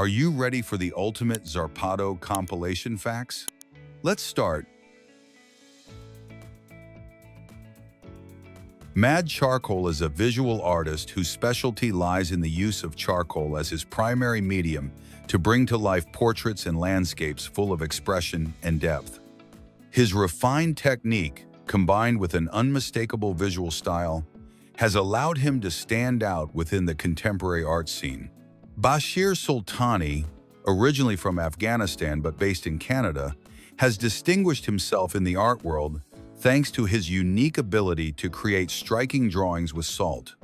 Are you ready for the ultimate Zarpado compilation facts? Let's start. Mad Charcoal is a visual artist whose specialty lies in the use of charcoal as his primary medium to bring to life portraits and landscapes full of expression and depth. His refined technique, combined with an unmistakable visual style, has allowed him to stand out within the contemporary art scene. Bashir Sultani, originally from Afghanistan but based in Canada, has distinguished himself in the art world thanks to his unique ability to create striking drawings with salt.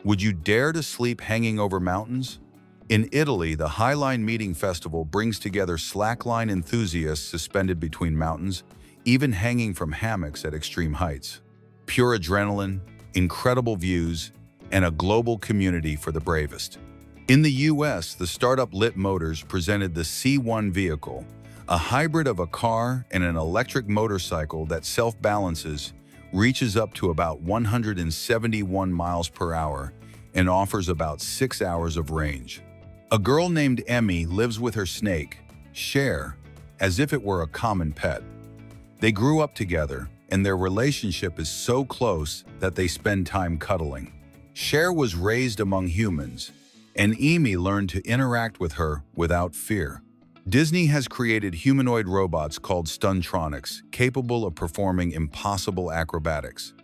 Would you dare to sleep hanging over mountains? In Italy, the Highline Meeting Festival brings together slackline enthusiasts suspended between mountains, even hanging from hammocks at extreme heights. Pure adrenaline, incredible views, and a global community for the bravest. In the US, the startup Lit Motors presented the C1 vehicle, a hybrid of a car and an electric motorcycle that self-balances, reaches up to about 171 miles per hour, and offers about 6 hours of range. A girl named Emmy lives with her snake, Cher, as if it were a common pet. They grew up together, and their relationship is so close that they spend time cuddling. Cher was raised among humans, and Emmy learned to interact with her without fear. Disney has created humanoid robots called Stuntronics, capable of performing impossible acrobatics.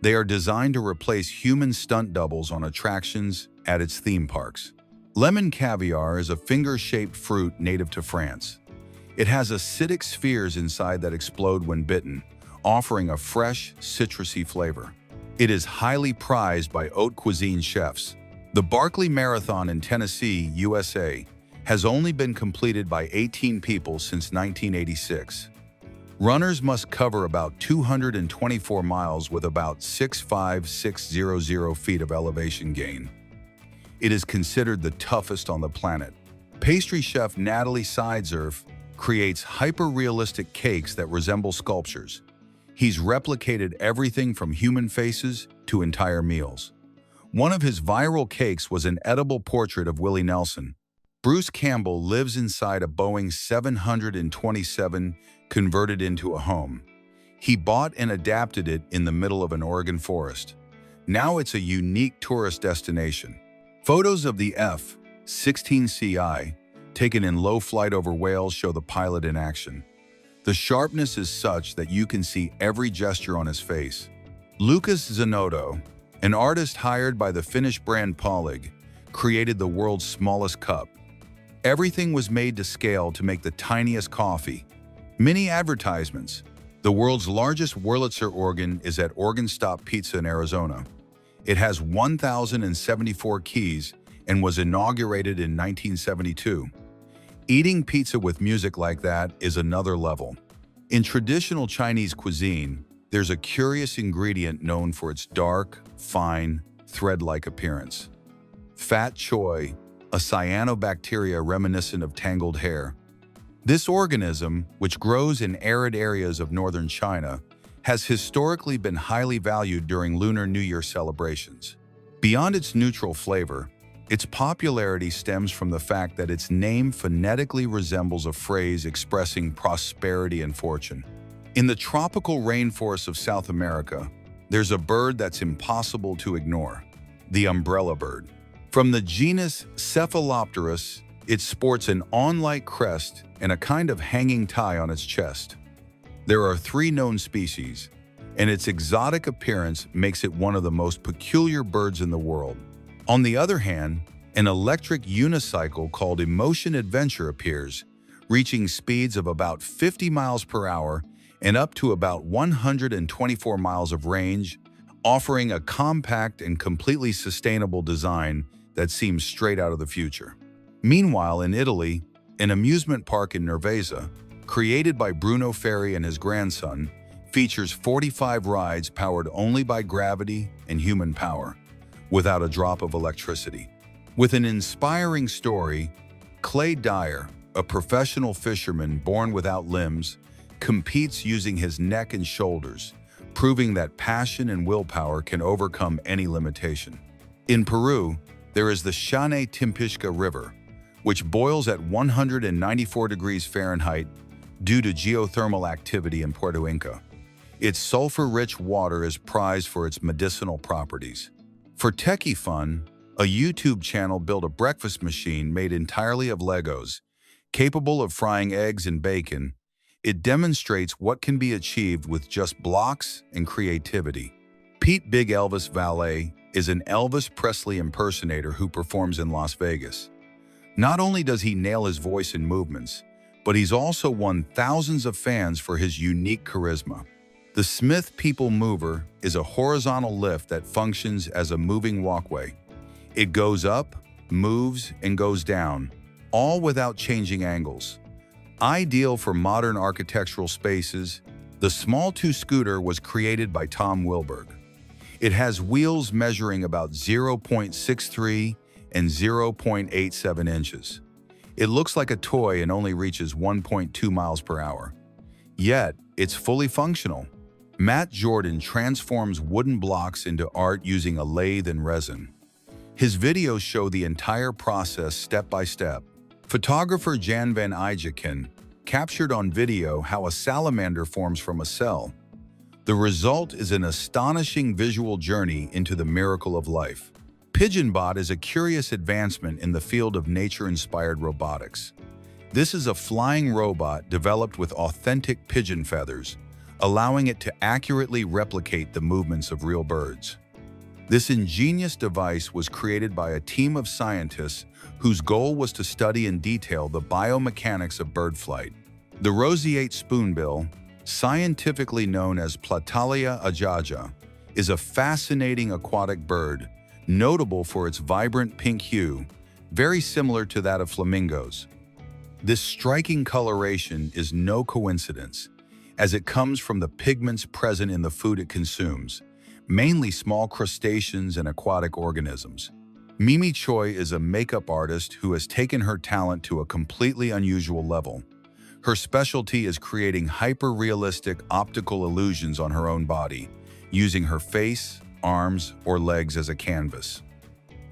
They are designed to replace human stunt doubles on attractions at its theme parks. Lemon caviar is a finger-shaped fruit native to France. It has acidic spheres inside that explode when bitten, offering a fresh, citrusy flavor. It is highly prized by haute cuisine chefs. The Barkley Marathon in Tennessee, USA, has only been completed by 18 people since 1986. Runners must cover about 224 miles with about 6,600 feet of elevation gain. It is considered the toughest on the planet. Pastry chef Natalie Sidzerf creates hyper-realistic cakes that resemble sculptures. He's replicated everything from human faces to entire meals. One of his viral cakes was an edible portrait of Willie Nelson. Bruce Campbell lives inside a Boeing 727 converted into a home. He bought and adapted it in the middle of an Oregon forest. Now it's a unique tourist destination. Photos of the F-16CI, taken in low flight over Wales, show the pilot in action. The sharpness is such that you can see every gesture on his face. Lucas Zanotto, an artist hired by the Finnish brand Polig, created the world's smallest cup. Everything was made to scale to make the tiniest coffee. Mini advertisements. The world's largest Wurlitzer organ is at Organ Stop Pizza in Arizona. It has 1,074 keys and was inaugurated in 1972. Eating pizza with music like that is another level. In traditional Chinese cuisine, there's a curious ingredient known for its dark, fine, thread-like appearance. Fat choy, a cyanobacteria reminiscent of tangled hair. This organism, which grows in arid areas of northern China, has historically been highly valued during Lunar New Year celebrations. Beyond its neutral flavor, its popularity stems from the fact that its name phonetically resembles a phrase expressing prosperity and fortune. In the tropical rainforests of South America, there's a bird that's impossible to ignore, the umbrella bird. From the genus Cephalopterus, it sports an awn-like crest and a kind of hanging tie on its chest. There are 3 known species, and its exotic appearance makes it one of the most peculiar birds in the world. On the other hand, an electric unicycle called Emotion Adventure appears, reaching speeds of about 50 miles per hour and up to about 124 miles of range, offering a compact and completely sustainable design that seems straight out of the future. Meanwhile, in Italy, an amusement park in Nervesa, created by Bruno Ferri and his grandson, features 45 rides powered only by gravity and human power, without a drop of electricity. With an inspiring story, Clay Dyer, a professional fisherman born without limbs, competes using his neck and shoulders, proving that passion and willpower can overcome any limitation. In Peru, there is the Chane Timpishka River, which boils at 194 degrees Fahrenheit due to geothermal activity in Puerto Inca. Its sulfur-rich water is prized for its medicinal properties. For techie fun, a YouTube channel built a breakfast machine made entirely of Legos, capable of frying eggs and bacon. It demonstrates what can be achieved with just blocks and creativity. Pete Big Elvis Valet is an Elvis Presley impersonator who performs in Las Vegas. Not only does he nail his voice and movements, but he's also won thousands of fans for his unique charisma. The Smith People Mover is a horizontal lift that functions as a moving walkway. It goes up, moves, and goes down, all without changing angles. Ideal for modern architectural spaces, the Small 2 scooter was created by Tom Wilberg. It has wheels measuring about 0.63 and 0.87 inches. It looks like a toy and only reaches 1.2 miles per hour. Yet, it's fully functional. Matt Jordan transforms wooden blocks into art using a lathe and resin. His videos show the entire process step by step. Photographer Jan van Eyjeken captured on video how a salamander forms from a cell. The result is an astonishing visual journey into the miracle of life. PigeonBot is a curious advancement in the field of nature-inspired robotics. This is a flying robot developed with authentic pigeon feathers, allowing it to accurately replicate the movements of real birds. This ingenious device was created by a team of scientists whose goal was to study in detail the biomechanics of bird flight. The roseate spoonbill, scientifically known as Platalia ajaja, is a fascinating aquatic bird, notable for its vibrant pink hue, very similar to that of flamingos. This striking coloration is no coincidence, as it comes from the pigments present in the food it consumes, mainly small crustaceans and aquatic organisms. Mimi Choi is a makeup artist who has taken her talent to a completely unusual level. Her specialty is creating hyper-realistic optical illusions on her own body, using her face, arms, or legs as a canvas.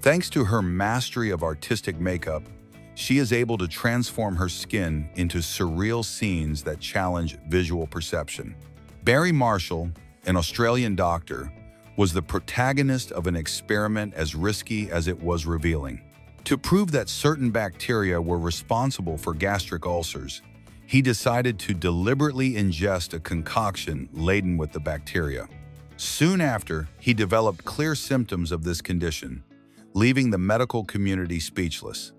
Thanks to her mastery of artistic makeup, she is able to transform her skin into surreal scenes that challenge visual perception. Barry Marshall, an Australian doctor, was the protagonist of an experiment as risky as it was revealing. To prove that certain bacteria were responsible for gastric ulcers, he decided to deliberately ingest a concoction laden with the bacteria. Soon after, he developed clear symptoms of this condition, leaving the medical community speechless.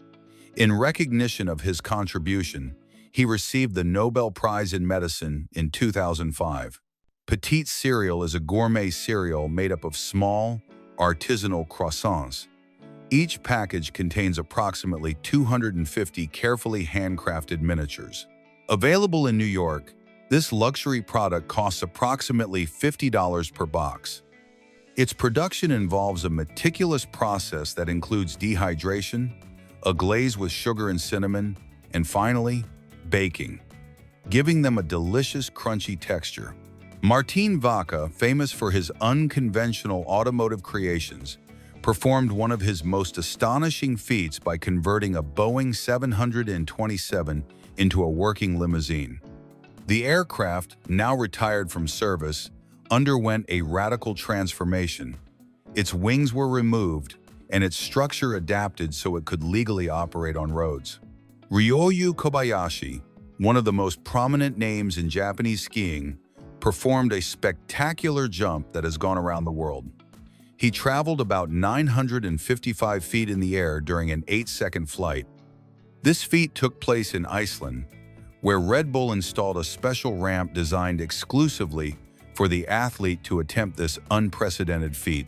In recognition of his contribution, he received the Nobel Prize in Medicine in 2005. Petite cereal is a gourmet cereal made up of small, artisanal croissants. Each package contains approximately 250 carefully handcrafted miniatures. Available in New York, this luxury product costs approximately $50 per box. Its production involves a meticulous process that includes dehydration, a glaze with sugar and cinnamon, and finally, baking, giving them a delicious, crunchy texture. Martin Vaca, famous for his unconventional automotive creations, performed one of his most astonishing feats by converting a Boeing 727 into a working limousine. The aircraft, now retired from service, underwent a radical transformation. Its wings were removed, and its structure adapted so it could legally operate on roads. Ryoyu Kobayashi, one of the most prominent names in Japanese skiing, performed a spectacular jump that has gone around the world. He traveled about 955 feet in the air during an 8-second flight. This feat took place in Iceland, where Red Bull installed a special ramp designed exclusively for the athlete to attempt this unprecedented feat.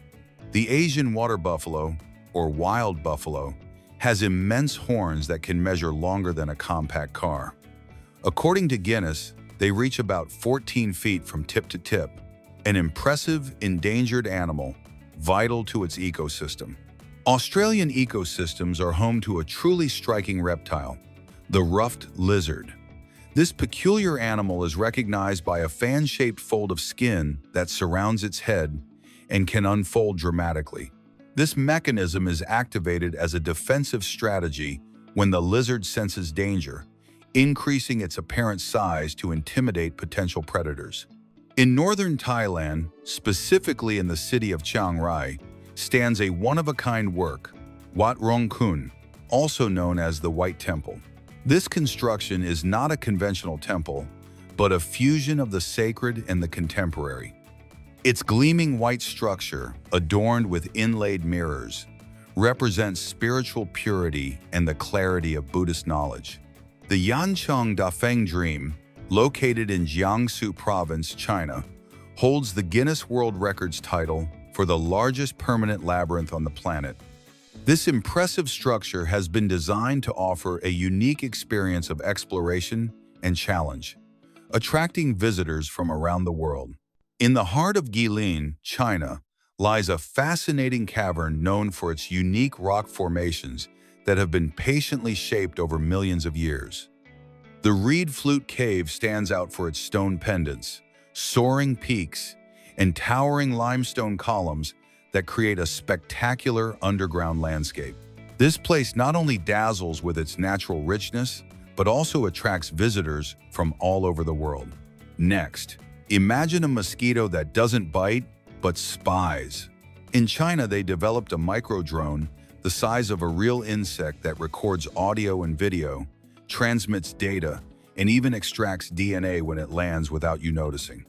The Asian water buffalo, or wild buffalo, has immense horns that can measure longer than a compact car. According to Guinness, they reach about 14 feet from tip to tip, an impressive endangered animal vital to its ecosystem. Australian ecosystems are home to a truly striking reptile, the ruffed lizard. This peculiar animal is recognized by a fan-shaped fold of skin that surrounds its head and can unfold dramatically. This mechanism is activated as a defensive strategy when the lizard senses danger, increasing its apparent size to intimidate potential predators. In northern Thailand, specifically in the city of Chiang Rai, stands a one-of-a-kind work, Wat Rong Kun, also known as the White Temple. This construction is not a conventional temple, but a fusion of the sacred and the contemporary. Its gleaming white structure, adorned with inlaid mirrors, represents spiritual purity and the clarity of Buddhist knowledge. The Yancheng Dafeng Dream, located in Jiangsu Province, China, holds the Guinness World Records title for the largest permanent labyrinth on the planet. This impressive structure has been designed to offer a unique experience of exploration and challenge, attracting visitors from around the world. In the heart of Guilin, China, lies a fascinating cavern known for its unique rock formations that have been patiently shaped over millions of years. The Reed Flute Cave stands out for its stone pendants, soaring peaks, and towering limestone columns that create a spectacular underground landscape. This place not only dazzles with its natural richness, but also attracts visitors from all over the world. Next, imagine a mosquito that doesn't bite, but spies. In China, they developed a micro-drone the size of a real insect that records audio and video, transmits data, and even extracts DNA when it lands without you noticing.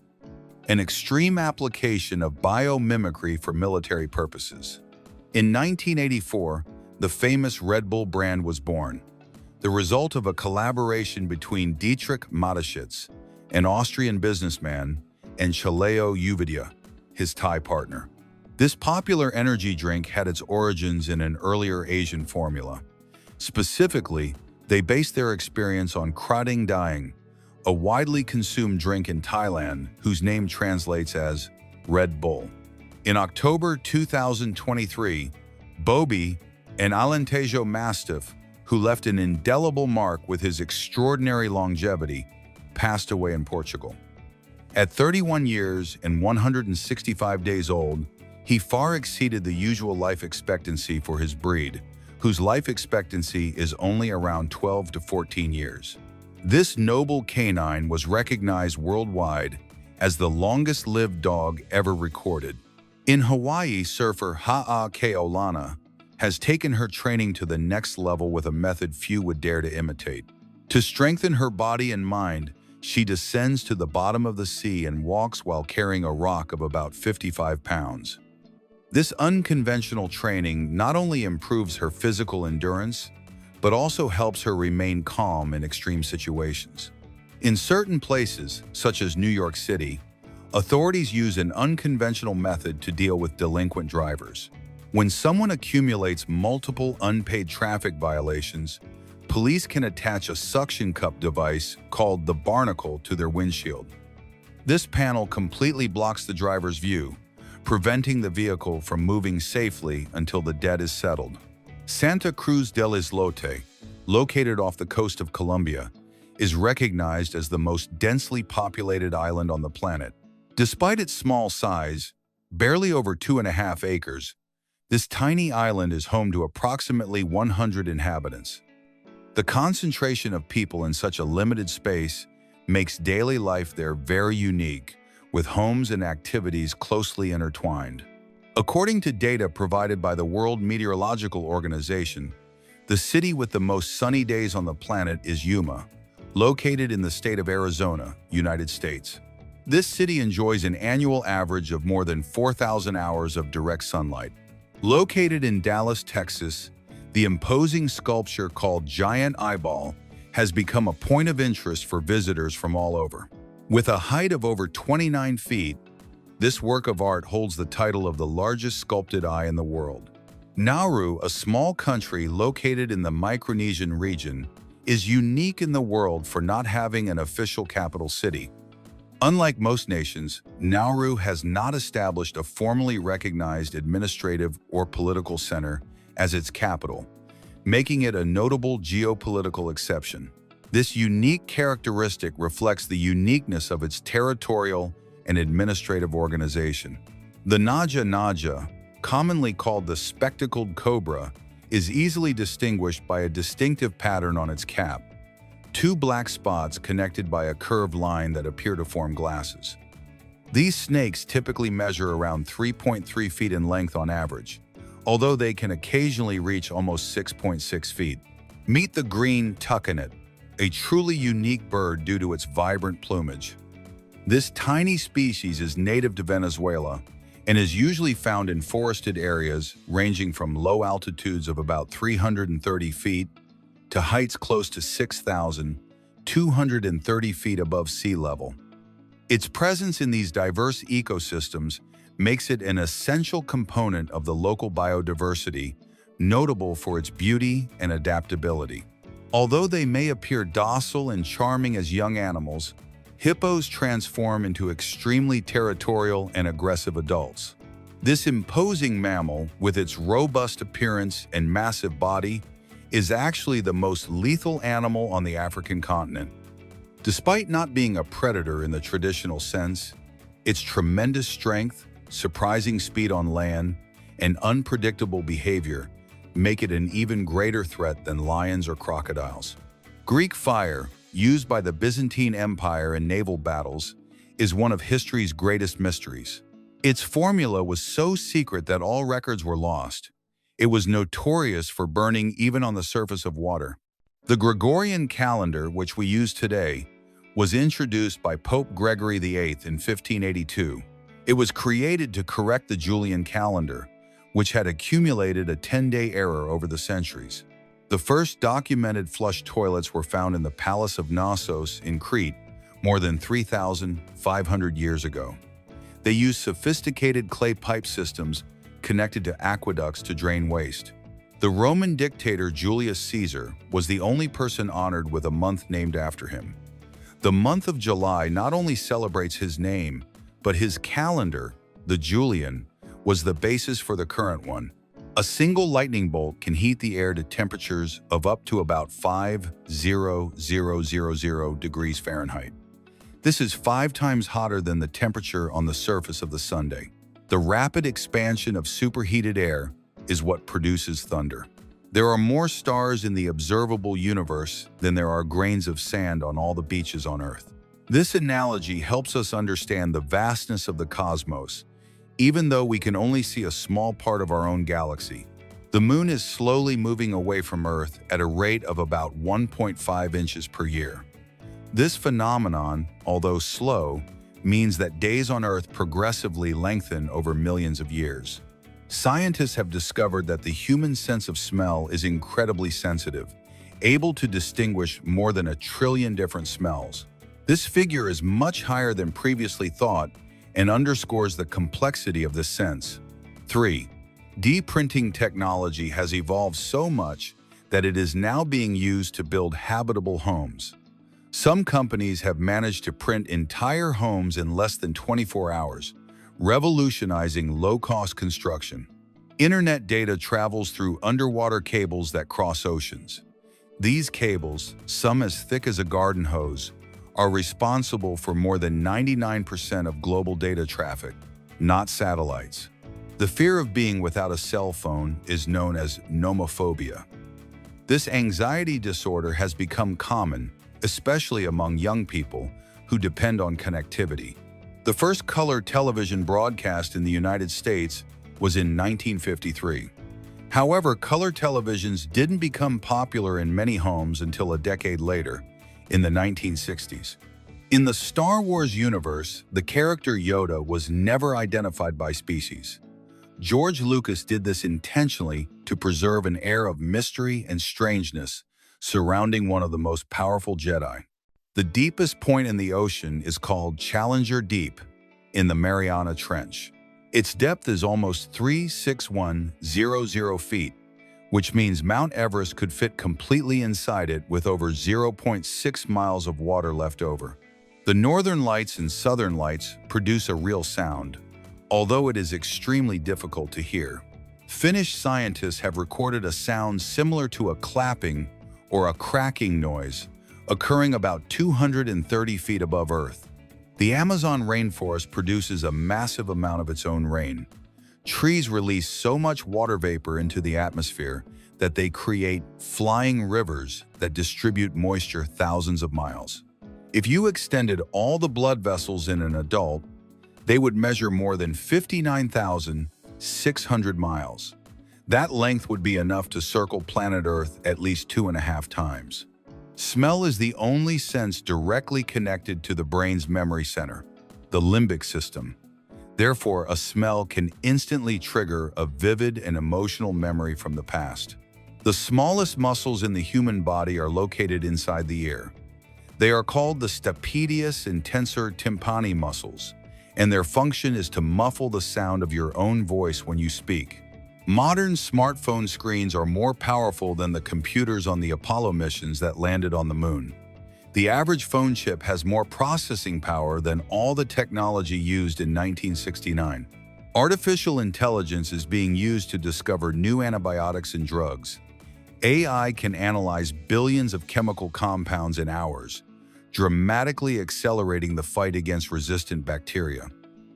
An extreme application of biomimicry for military purposes. In 1984, the famous Red Bull brand was born, the result of a collaboration between Dietrich Mateschitz, an Austrian businessman, and Chaleo Uvidya, his Thai partner. This popular energy drink had its origins in an earlier Asian formula. Specifically, they based their experience on Krating Daeng, a widely consumed drink in Thailand whose name translates as Red Bull. In October 2023, Bobby, an Alentejo Mastiff who left an indelible mark with his extraordinary longevity, passed away in Portugal. At 31 years and 165 days old, he far exceeded the usual life expectancy for his breed, whose life expectancy is only around 12 to 14 years. This noble canine was recognized worldwide as the longest-lived dog ever recorded. In Hawaii, surfer Ha'a Keolana has taken her training to the next level with a method few would dare to imitate. To strengthen her body and mind, she descends to the bottom of the sea and walks while carrying a rock of about 55 pounds. This unconventional training not only improves her physical endurance, but also helps her remain calm in extreme situations. In certain places, such as New York City, authorities use an unconventional method to deal with delinquent drivers. When someone accumulates multiple unpaid traffic violations, police can attach a suction cup device called the barnacle to their windshield. This panel completely blocks the driver's view, preventing the vehicle from moving safely until the debt is settled. Santa Cruz del Islote, located off the coast of Colombia, is recognized as the most densely populated island on the planet. Despite its small size, barely over 2.5 acres, this tiny island is home to approximately 100 inhabitants. The concentration of people in such a limited space makes daily life there very unique, with homes and activities closely intertwined. According to data provided by the World Meteorological Organization, the city with the most sunny days on the planet is Yuma, located in the state of Arizona, United States. This city enjoys an annual average of more than 4,000 hours of direct sunlight. Located in Dallas, Texas, the imposing sculpture called Giant Eyeball has become a point of interest for visitors from all over. With a height of over 29 feet, this work of art holds the title of the largest sculpted eye in the world. Nauru, a small country located in the Micronesian region, is unique in the world for not having an official capital city. Unlike most nations, Nauru has not established a formally recognized administrative or political center as its capital, making it a notable geopolitical exception. This unique characteristic reflects the uniqueness of its territorial and administrative organization. The Naja Naja, commonly called the spectacled cobra, is easily distinguished by a distinctive pattern on its cap, two black spots connected by a curved line that appear to form glasses. These snakes typically measure around 3.3 feet in length on average, although they can occasionally reach almost 6.6 feet. Meet the green toucanet, a truly unique bird due to its vibrant plumage. This tiny species is native to Venezuela and is usually found in forested areas ranging from low altitudes of about 330 feet to heights close to 6,230 feet above sea level. Its presence in these diverse ecosystems makes it an essential component of the local biodiversity, notable for its beauty and adaptability. Although they may appear docile and charming as young animals, hippos transform into extremely territorial and aggressive adults. This imposing mammal, with its robust appearance and massive body, is actually the most lethal animal on the African continent. Despite not being a predator in the traditional sense, its tremendous strength, surprising speed on land, and unpredictable behavior make it an even greater threat than lions or crocodiles. Greek fire, used by the Byzantine Empire in naval battles, is one of history's greatest mysteries. Its formula was so secret that all records were lost. It was notorious for burning even on the surface of water. The Gregorian calendar, which we use today, was introduced by Pope Gregory VIII in 1582. It was created to correct the Julian calendar, which had accumulated a 10-day error over the centuries. The first documented flush toilets were found in the Palace of Knossos in Crete more than 3,500 years ago. They used sophisticated clay pipe systems connected to aqueducts to drain waste. The Roman dictator Julius Caesar was the only person honored with a month named after him. The month of July not only celebrates his name, but his calendar, the Julian, was the basis for the current one. A single lightning bolt can heat the air to temperatures of up to about 50,000 degrees Fahrenheit. This is 5 times hotter than the temperature on the surface of the Sunday. The rapid expansion of superheated air is what produces thunder. There are more stars in the observable universe than there are grains of sand on all the beaches on Earth. This analogy helps us understand the vastness of the cosmos, even though we can only see a small part of our own galaxy. The moon is slowly moving away from Earth at a rate of about 1.5 inches per year. This phenomenon, although slow, means that days on Earth progressively lengthen over millions of years. Scientists have discovered that the human sense of smell is incredibly sensitive, able to distinguish more than 1 trillion different smells. This figure is much higher than previously thought and underscores the complexity of this sense. 3. De-printing technology has evolved so much that it is now being used to build habitable homes. Some companies have managed to print entire homes in less than 24 hours, revolutionizing low-cost construction. Internet data travels through underwater cables that cross oceans. These cables, some as thick as a garden hose, are responsible for more than 99% of global data traffic, not satellites. The fear of being without a cell phone is known as nomophobia. This anxiety disorder has become common, especially among young people who depend on connectivity. The first color television broadcast in the United States was in 1953. However, color televisions didn't become popular in many homes until a decade later, in the 1960s. In the Star Wars universe, the character Yoda was never identified by species. George Lucas did this intentionally to preserve an air of mystery and strangeness surrounding one of the most powerful Jedi. The deepest point in the ocean is called Challenger Deep in the Mariana Trench. Its depth is almost 36100 feet, which means Mount Everest could fit completely inside it with over 0.6 miles of water left over. The northern lights and southern lights produce a real sound, although it is extremely difficult to hear. Finnish scientists have recorded a sound similar to a clapping or a cracking noise, occurring about 230 feet above Earth. The Amazon rainforest produces a massive amount of its own rain. Trees release so much water vapor into the atmosphere that they create flying rivers that distribute moisture thousands of miles. If you extended all the blood vessels in an adult, they would measure more than 59,600 miles. That length would be enough to circle planet Earth at least 2.5 times. Smell is the only sense directly connected to the brain's memory center, the limbic system. Therefore, a smell can instantly trigger a vivid and emotional memory from the past. The smallest muscles in the human body are located inside the ear. They are called the stapedius and tensor tympani muscles, and their function is to muffle the sound of your own voice when you speak. Modern smartphone screens are more powerful than the computers on the Apollo missions that landed on the moon. The average phone chip has more processing power than all the technology used in 1969. Artificial intelligence is being used to discover new antibiotics and drugs. AI can analyze billions of chemical compounds in hours, dramatically accelerating the fight against resistant bacteria.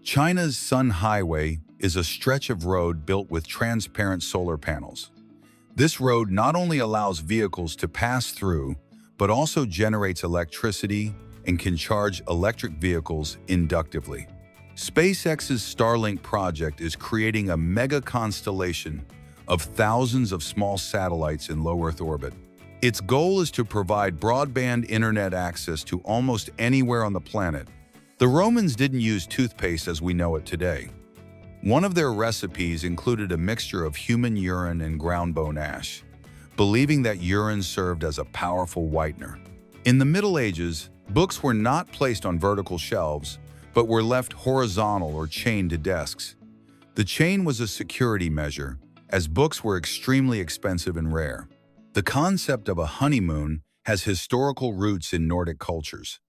China's Sun Highway is a stretch of road built with transparent solar panels. This road not only allows vehicles to pass through, but also generates electricity and can charge electric vehicles inductively. SpaceX's Starlink project is creating a mega constellation of thousands of small satellites in low Earth orbit. Its goal is to provide broadband internet access to almost anywhere on the planet. The Romans didn't use toothpaste as we know it today. One of their recipes included a mixture of human urine and ground bone ash, believing that urine served as a powerful whitener. In the Middle Ages, books were not placed on vertical shelves, but were left horizontal or chained to desks. The chain was a security measure, as books were extremely expensive and rare. The concept of a honeymoon has historical roots in Nordic cultures.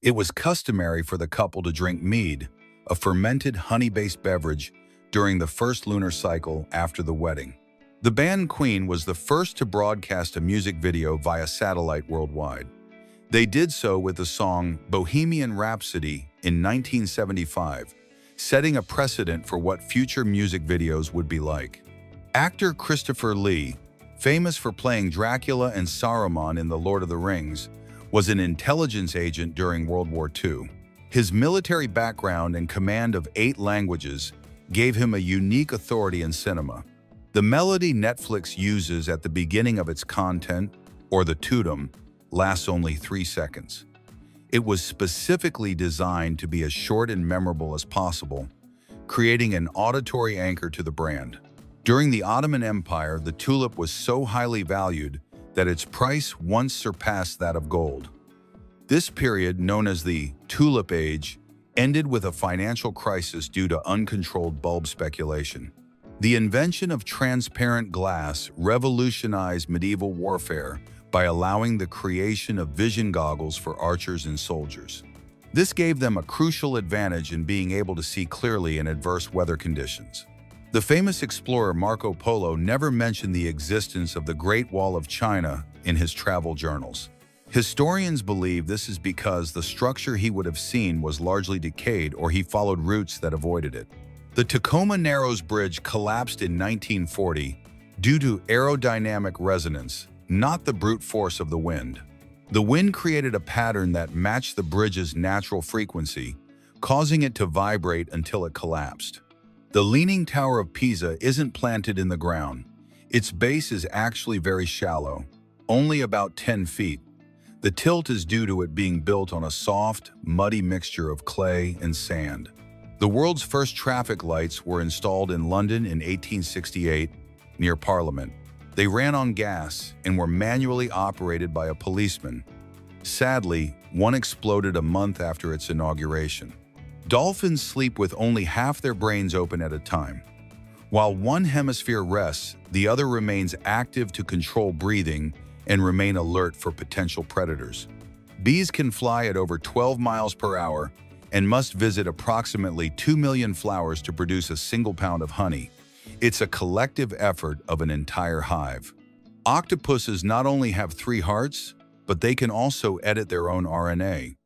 It was customary for the couple to drink mead, a fermented honey-based beverage, during the first lunar cycle after the wedding. The band Queen was the first to broadcast a music video via satellite worldwide. They did so with the song Bohemian Rhapsody in 1975, setting a precedent for what future music videos would be like. Actor Christopher Lee, famous for playing Dracula and Saruman in The Lord of the Rings, was an intelligence agent during World War II. His military background and command of 8 languages gave him a unique authority in cinema. The melody Netflix uses at the beginning of its content, or the totem, lasts only 3 seconds. It was specifically designed to be as short and memorable as possible, creating an auditory anchor to the brand. During the Ottoman Empire, the tulip was so highly valued that its price once surpassed that of gold. This period, known as the Tulip Age, ended with a financial crisis due to uncontrolled bulb speculation. The invention of transparent glass revolutionized medieval warfare by allowing the creation of vision goggles for archers and soldiers. This gave them a crucial advantage in being able to see clearly in adverse weather conditions. The famous explorer Marco Polo never mentioned the existence of the Great Wall of China in his travel journals. Historians believe this is because the structure he would have seen was largely decayed or he followed routes that avoided it. The Tacoma Narrows Bridge collapsed in 1940 due to aerodynamic resonance, not the brute force of the wind. The wind created a pattern that matched the bridge's natural frequency, causing it to vibrate until it collapsed. The Leaning Tower of Pisa isn't planted in the ground. Its base is actually very shallow, only about 10 feet. The tilt is due to it being built on a soft, muddy mixture of clay and sand. The world's first traffic lights were installed in London in 1868, near Parliament. They ran on gas and were manually operated by a policeman. Sadly, one exploded a month after its inauguration. Dolphins sleep with only half their brains open at a time. While one hemisphere rests, the other remains active to control breathing and remain alert for potential predators. Bees can fly at over 12 miles per hour and must visit approximately 2 million flowers to produce a single pound of honey. It's a collective effort of an entire hive. Octopuses not only have 3 hearts, but they can also edit their own RNA.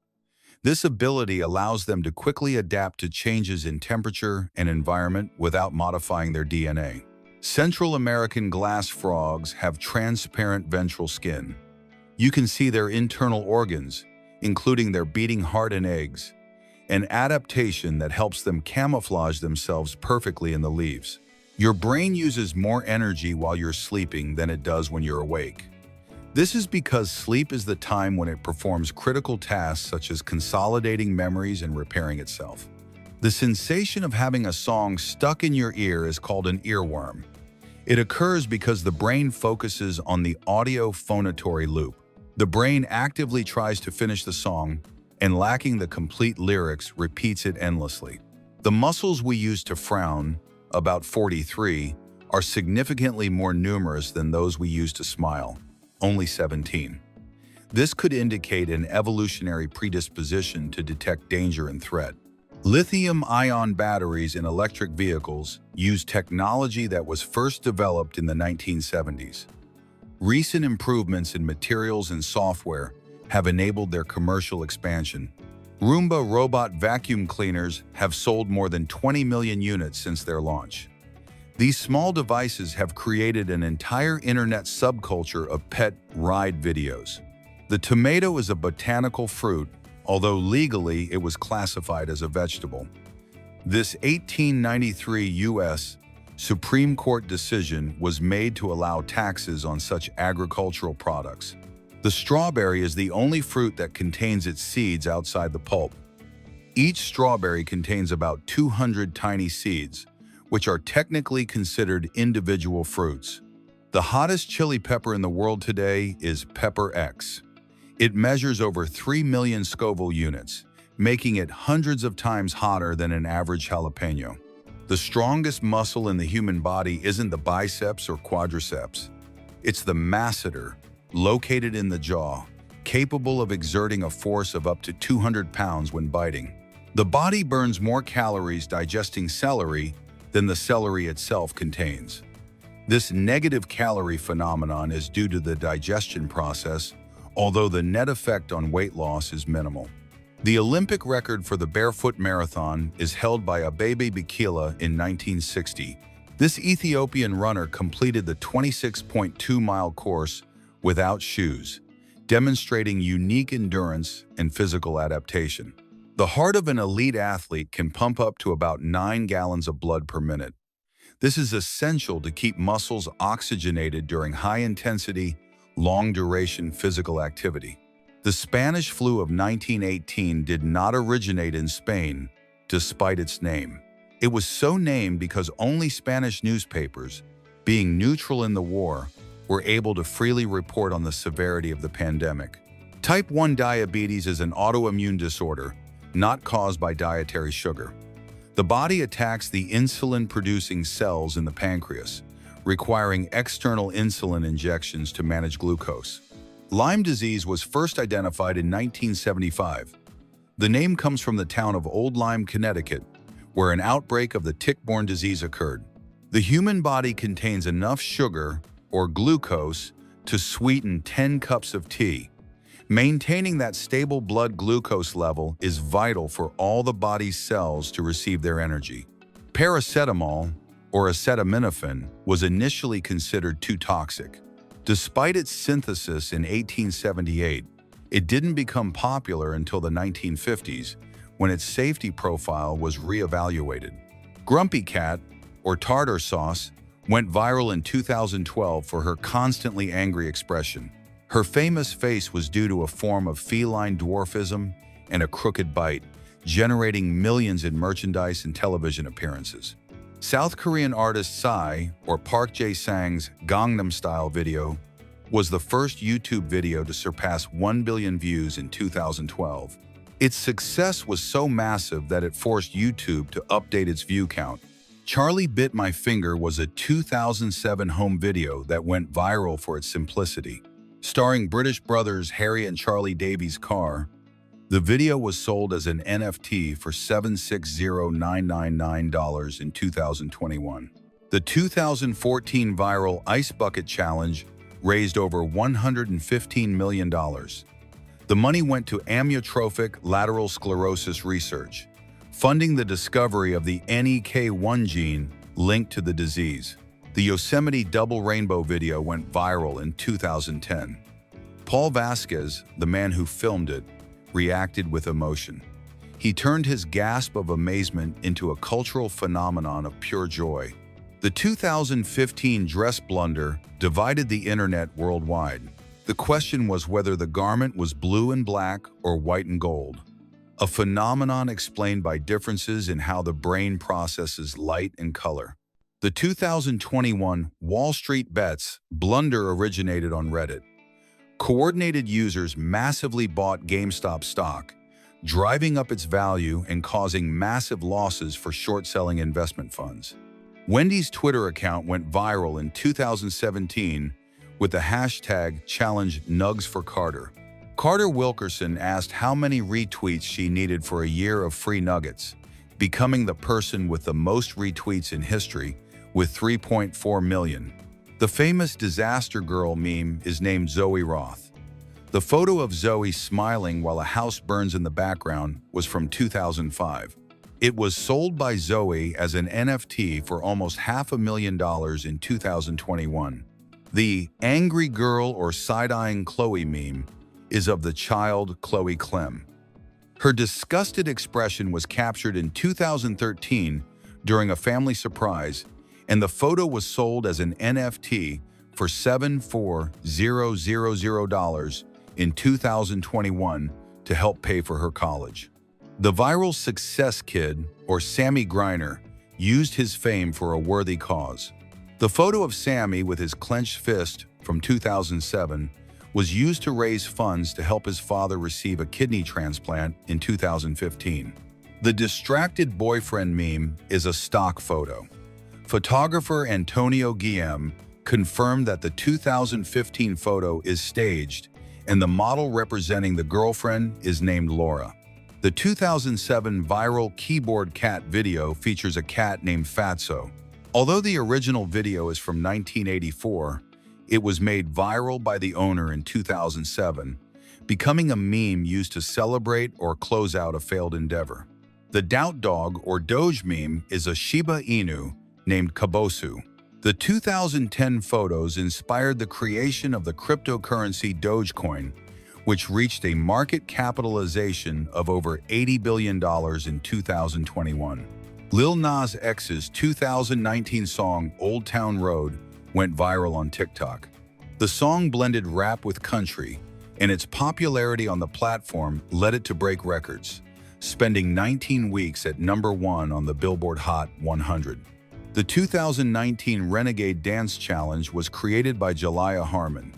This ability allows them to quickly adapt to changes in temperature and environment without modifying their DNA. Central American glass frogs have transparent ventral skin. You can see their internal organs, including their beating heart and eggs, an adaptation that helps them camouflage themselves perfectly in the leaves. Your brain uses more energy while you're sleeping than it does when you're awake. This is because sleep is the time when it performs critical tasks such as consolidating memories and repairing itself. The sensation of having a song stuck in your ear is called an earworm. It occurs because the brain focuses on the audio phonatory loop. The brain actively tries to finish the song, and lacking the complete lyrics, repeats it endlessly. The muscles we use to frown, about 43, are significantly more numerous than those we use to smile, only 17. This could indicate an evolutionary predisposition to detect danger and threat. Lithium-ion batteries in electric vehicles use technology that was first developed in the 1970s. Recent improvements in materials and software have enabled their commercial expansion. Roomba robot vacuum cleaners have sold more than 20 million units since their launch. These small devices have created an entire internet subculture of pet ride videos. The tomato is a botanical fruit, although legally it was classified as a vegetable. This 1893 U.S. Supreme Court decision was made to allow taxes on such agricultural products. The strawberry is the only fruit that contains its seeds outside the pulp. Each strawberry contains about 200 tiny seeds, which are technically considered individual fruits. The hottest chili pepper in the world today is Pepper X. It measures over 3 million Scoville units, making it hundreds of times hotter than an average jalapeno. The strongest muscle in the human body isn't the biceps or quadriceps. It's the masseter, located in the jaw, capable of exerting a force of up to 200 pounds when biting. The body burns more calories digesting celery than the celery itself contains. This negative calorie phenomenon is due to the digestion process, although the net effect on weight loss is minimal. The Olympic record for the barefoot marathon is held by Abebe Bikila in 1960. This Ethiopian runner completed the 26.2-mile course without shoes, demonstrating unique endurance and physical adaptation. The heart of an elite athlete can pump up to about 9 gallons of blood per minute. This is essential to keep muscles oxygenated during high-intensity, long-duration physical activity. The Spanish flu of 1918 did not originate in Spain, despite its name. It was so named because only Spanish newspapers, being neutral in the war, were able to freely report on the severity of the pandemic. Type 1 diabetes is an autoimmune disorder, not caused by dietary sugar. The body attacks the insulin-producing cells in the pancreas, requiring external insulin injections to manage glucose. Lyme disease was first identified in 1975. The name comes from the town of Old Lyme, Connecticut, where an outbreak of the tick-borne disease occurred. The human body contains enough sugar, or glucose, to sweeten 10 cups of tea. Maintaining that stable blood glucose level is vital for all the body's cells to receive their energy. Paracetamol, or acetaminophen, was initially considered too toxic. Despite its synthesis in 1878, it didn't become popular until the 1950s, when its safety profile was re-evaluated. Grumpy Cat, or tartar sauce, went viral in 2012 for her constantly angry expression. Her famous face was due to a form of feline dwarfism and a crooked bite, generating millions in merchandise and television appearances. South Korean artist Psy, or Park Jae-sang's Gangnam Style video, was the first YouTube video to surpass 1 billion views in 2012. Its success was so massive that it forced YouTube to update its view count. Charlie Bit My Finger was a 2007 home video that went viral for its simplicity. Starring British brothers Harry and Charlie Davies' car, the video was sold as an NFT for $760,999 in 2021. The 2014 viral Ice Bucket Challenge raised over $115 million. The money went to amyotrophic lateral sclerosis research, funding the discovery of the NEK1 gene linked to the disease. The Yosemite Double Rainbow video went viral in 2010. Paul Vasquez, the man who filmed it, reacted with emotion. He turned his gasp of amazement into a cultural phenomenon of pure joy. The 2015 dress blunder divided the internet worldwide. The question was whether the garment was blue and black or white and gold, a phenomenon explained by differences in how the brain processes light and color. The 2021 Wall Street Bets blunder originated on Reddit. Coordinated users massively bought GameStop stock, driving up its value and causing massive losses for short-selling investment funds. Wendy's Twitter account went viral in 2017 with the hashtag #ChallengeNugsForCarter. Carter Wilkerson asked how many retweets she needed for a year of free nuggets, becoming the person with the most retweets in history with 3.4 million. The famous Disaster Girl meme is named Zoe Roth. The photo of Zoe smiling while a house burns in the background was from 2005. It was sold by Zoe as an NFT for almost $500,000 in 2021. The angry girl or side-eyeing Chloe meme is of the child Chloe Clem. Her disgusted expression was captured in 2013 during a family surprise, and the photo was sold as an NFT for $74000 in 2021 to help pay for her college. The viral success kid, or Sammy Griner, used his fame for a worthy cause. The photo of Sammy with his clenched fist from 2007 was used to raise funds to help his father receive a kidney transplant in 2015. The distracted boyfriend meme is a stock photo. Photographer Antonio Guillem confirmed that the 2015 photo is staged and the model representing the girlfriend is named Laura. The 2007 viral keyboard cat video features a cat named Fatso. Although the original video is from 1984, it was made viral by the owner in 2007, becoming a meme used to celebrate or close out a failed endeavor. The Doubt Dog or Doge meme is a Shiba Inu named Kabosu. The 2010 photos inspired the creation of the cryptocurrency Dogecoin, which reached a market capitalization of over $80 billion in 2021. Lil Nas X's 2019 song Old Town Road went viral on TikTok. The song blended rap with country, and its popularity on the platform led it to break records, spending 19 weeks at #1 on the Billboard Hot 100. The 2019 Renegade Dance Challenge was created by Jalaiah Harmon.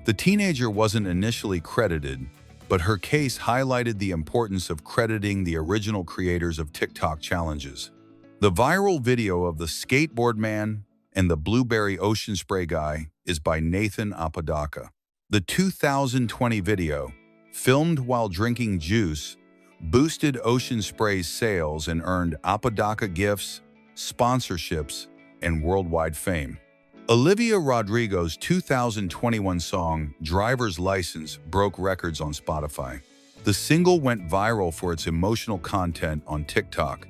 The teenager wasn't initially credited, but her case highlighted the importance of crediting the original creators of TikTok challenges. The viral video of the skateboard man and the blueberry ocean spray guy is by Nathan Apodaca. The 2020 video, filmed while drinking juice, boosted Ocean Spray's sales and earned Apodaca gifts, sponsorships, and worldwide fame. Olivia Rodrigo's 2021 song Driver's License broke records on Spotify. The single went viral for its emotional content on TikTok,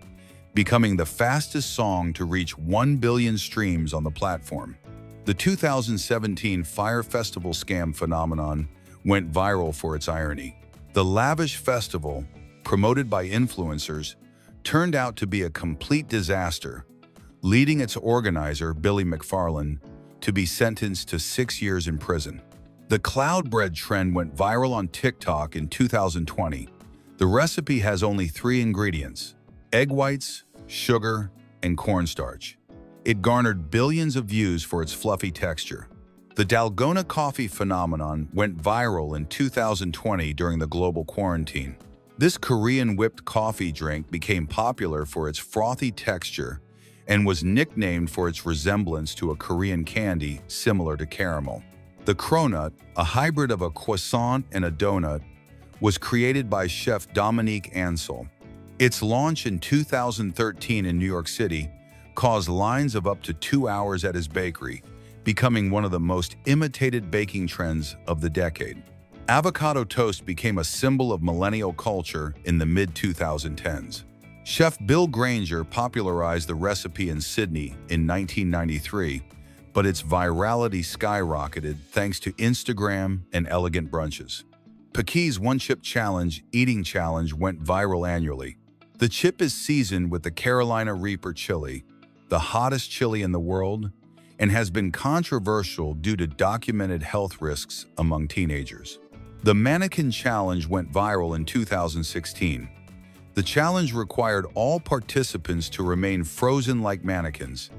becoming the fastest song to reach 1 billion streams on the platform. The 2017 Fire Festival scam phenomenon went viral for its irony. The lavish festival, promoted by influencers, turned out to be a complete disaster, leading its organizer, Billy McFarland, to be sentenced to 6 years in prison. The cloud bread trend went viral on TikTok in 2020. The recipe has only 3 ingredients: egg whites, sugar, and cornstarch. It garnered billions of views for its fluffy texture. The Dalgona coffee phenomenon went viral in 2020 during the global quarantine. This Korean whipped coffee drink became popular for its frothy texture and was nicknamed for its resemblance to a Korean candy similar to caramel. The cronut, a hybrid of a croissant and a donut, was created by chef Dominique Ansel. Its launch in 2013 in New York City caused lines of up to 2 hours at his bakery, becoming one of the most imitated baking trends of the decade. Avocado toast became a symbol of millennial culture in the mid-2010s. Chef Bill Granger popularized the recipe in Sydney in 1993, but its virality skyrocketed thanks to Instagram and elegant brunches. Punchy's one-chip challenge eating challenge went viral annually. The chip is seasoned with the Carolina Reaper chili, the hottest chili in the world, and has been controversial due to documented health risks among teenagers. The mannequin challenge went viral in 2016. The challenge required all participants to remain frozen like mannequins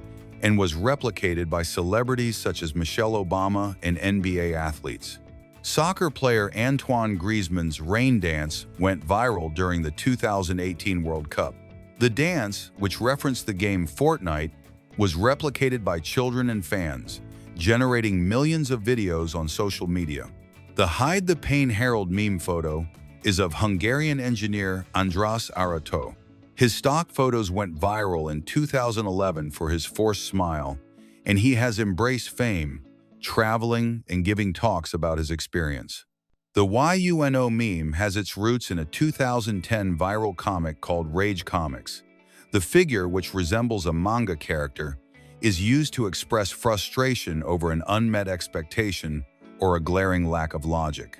and was replicated by celebrities such as Michelle Obama and NBA athletes. Soccer player Antoine Griezmann's rain dance went viral during the 2018 World Cup. The dance, which referenced the game Fortnite, was replicated by children and fans, generating millions of videos on social media. The Hide the Pain Herald meme photo is of Hungarian engineer András Arato. His stock photos went viral in 2011 for his forced smile, and he has embraced fame, traveling and giving talks about his experience. The YUNO meme has its roots in a 2010 viral comic called Rage Comics. The figure, which resembles a manga character, is used to express frustration over an unmet expectation or a glaring lack of logic.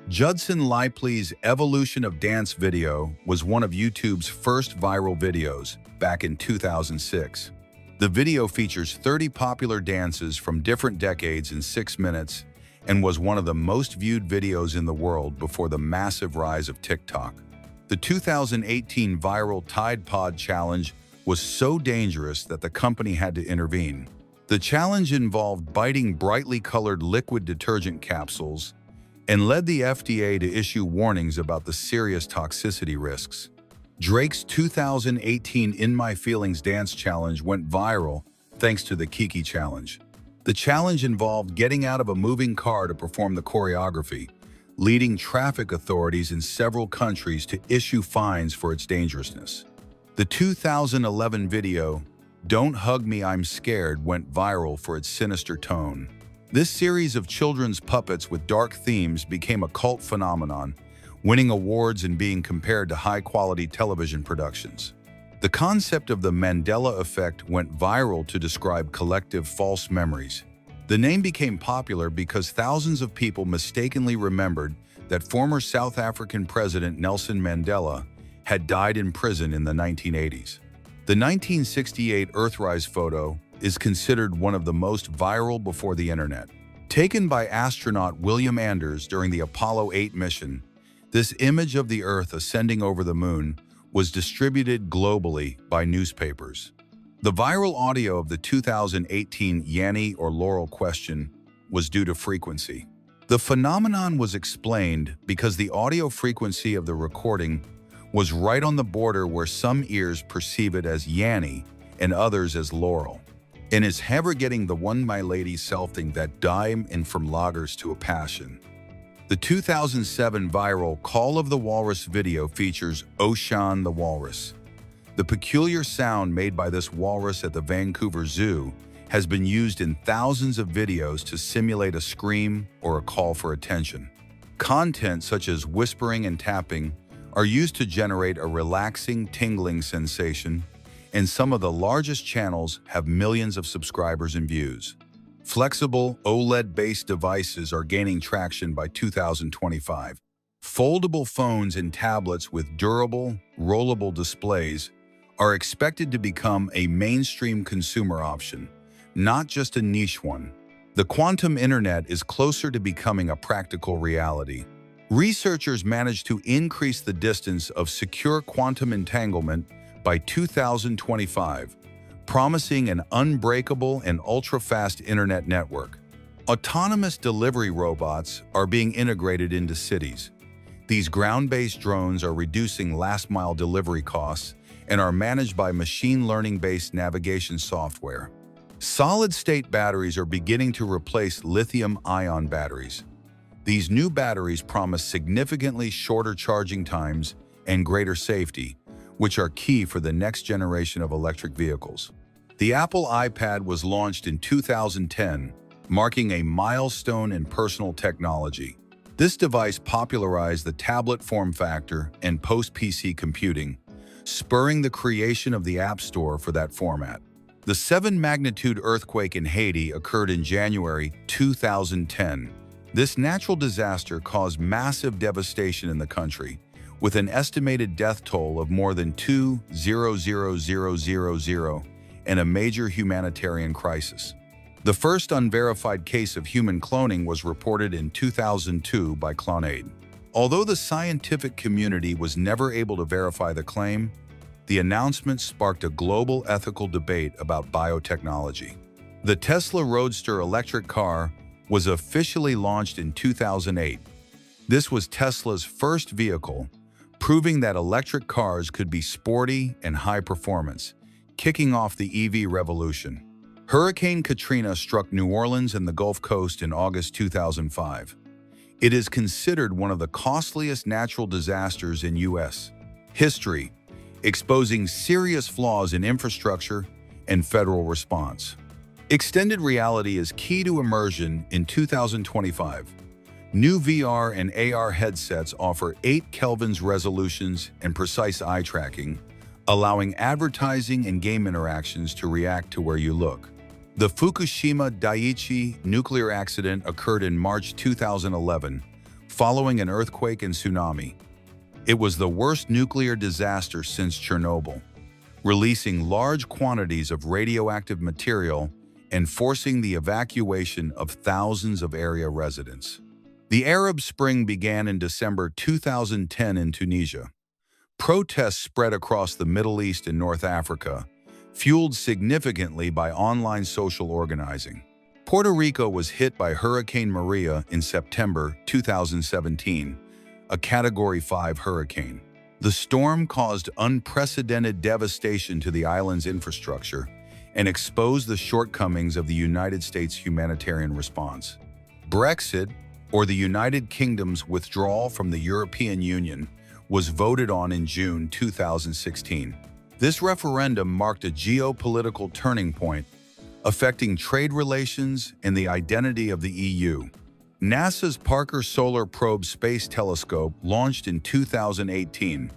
Judson Lipley's Evolution of Dance video was one of YouTube's first viral videos back in 2006. The video features 30 popular dances from different decades in 6 minutes and was one of the most viewed videos in the world before the massive rise of TikTok. The 2018 viral Tide Pod challenge was so dangerous that the company had to intervene. The challenge involved biting brightly colored liquid detergent capsules and led the FDA to issue warnings about the serious toxicity risks. Drake's 2018 In My Feelings dance challenge went viral thanks to the Kiki challenge. The challenge involved getting out of a moving car to perform the choreography, leading traffic authorities in several countries to issue fines for its dangerousness. The 2011 video, Don't Hug Me, I'm Scared, went viral for its sinister tone. This series of children's puppets with dark themes became a cult phenomenon, winning awards and being compared to high-quality television productions. The concept of the Mandela effect went viral to describe collective false memories. The name became popular because thousands of people mistakenly remembered that former South African President Nelson Mandela had died in prison in the 1980s. The 1968 Earthrise photo is considered one of the most viral before the internet. Taken by astronaut William Anders during the Apollo 8 mission, this image of the Earth ascending over the moon was distributed globally by newspapers. The viral audio of the 2018 Yanny or Laurel question was due to frequency. The phenomenon was explained because the audio frequency of the recording was right on the border where some ears perceive it as Yanny and others as Laurel. And is ever getting the one my lady selfing that dime in from loggers to a passion. The 2007 viral Call of the Walrus video features Ocean the Walrus. The peculiar sound made by this walrus at the Vancouver Zoo has been used in thousands of videos to simulate a scream or a call for attention. Content such as whispering and tapping are used to generate a relaxing, tingling sensation, and some of the largest channels have millions of subscribers and views. Flexible, OLED-based devices are gaining traction by 2025. Foldable phones and tablets with durable, rollable displays are expected to become a mainstream consumer option, not just a niche one. The quantum internet is closer to becoming a practical reality. Researchers managed to increase the distance of secure quantum entanglement by 2025, promising an unbreakable and ultra-fast internet network. Autonomous delivery robots are being integrated into cities. These ground-based drones are reducing last-mile delivery costs and are managed by machine learning-based navigation software. Solid-state batteries are beginning to replace lithium-ion batteries. These new batteries promise significantly shorter charging times and greater safety, which are key for the next generation of electric vehicles. The Apple iPad was launched in 2010, marking a milestone in personal technology. This device popularized the tablet form factor and post-PC computing, spurring the creation of the App Store for that format. The 7-magnitude earthquake in Haiti occurred in January 2010. This natural disaster caused massive devastation in the country, with an estimated death toll of more than 2,000,000 and a major humanitarian crisis. The first unverified case of human cloning was reported in 2002 by Clonaid. Although the scientific community was never able to verify the claim, the announcement sparked a global ethical debate about biotechnology. The Tesla Roadster electric car was officially launched in 2008. This was Tesla's first vehicle, proving that electric cars could be sporty and high performance, kicking off the EV revolution. Hurricane Katrina struck New Orleans and the Gulf Coast in August 2005. It is considered one of the costliest natural disasters in U.S. history, exposing serious flaws in infrastructure and federal response. Extended reality is key to immersion in 2025. New VR and AR headsets offer 8 Kelvin's resolutions and precise eye tracking, allowing advertising and game interactions to react to where you look. The Fukushima Daiichi nuclear accident occurred in March 2011, following an earthquake and tsunami. It was the worst nuclear disaster since Chernobyl, releasing large quantities of radioactive material and forcing the evacuation of thousands of area residents. The Arab Spring began in December 2010 in Tunisia. Protests spread across the Middle East and North Africa, fueled significantly by online social organizing. Puerto Rico was hit by Hurricane Maria in September 2017, a Category 5 hurricane. The storm caused unprecedented devastation to the island's infrastructure and exposed the shortcomings of the United States humanitarian response. Brexit, or the United Kingdom's withdrawal from the European Union, was voted on in June 2016. This referendum marked a geopolitical turning point, affecting trade relations and the identity of the EU. NASA's Parker Solar Probe Space Telescope launched in 2018.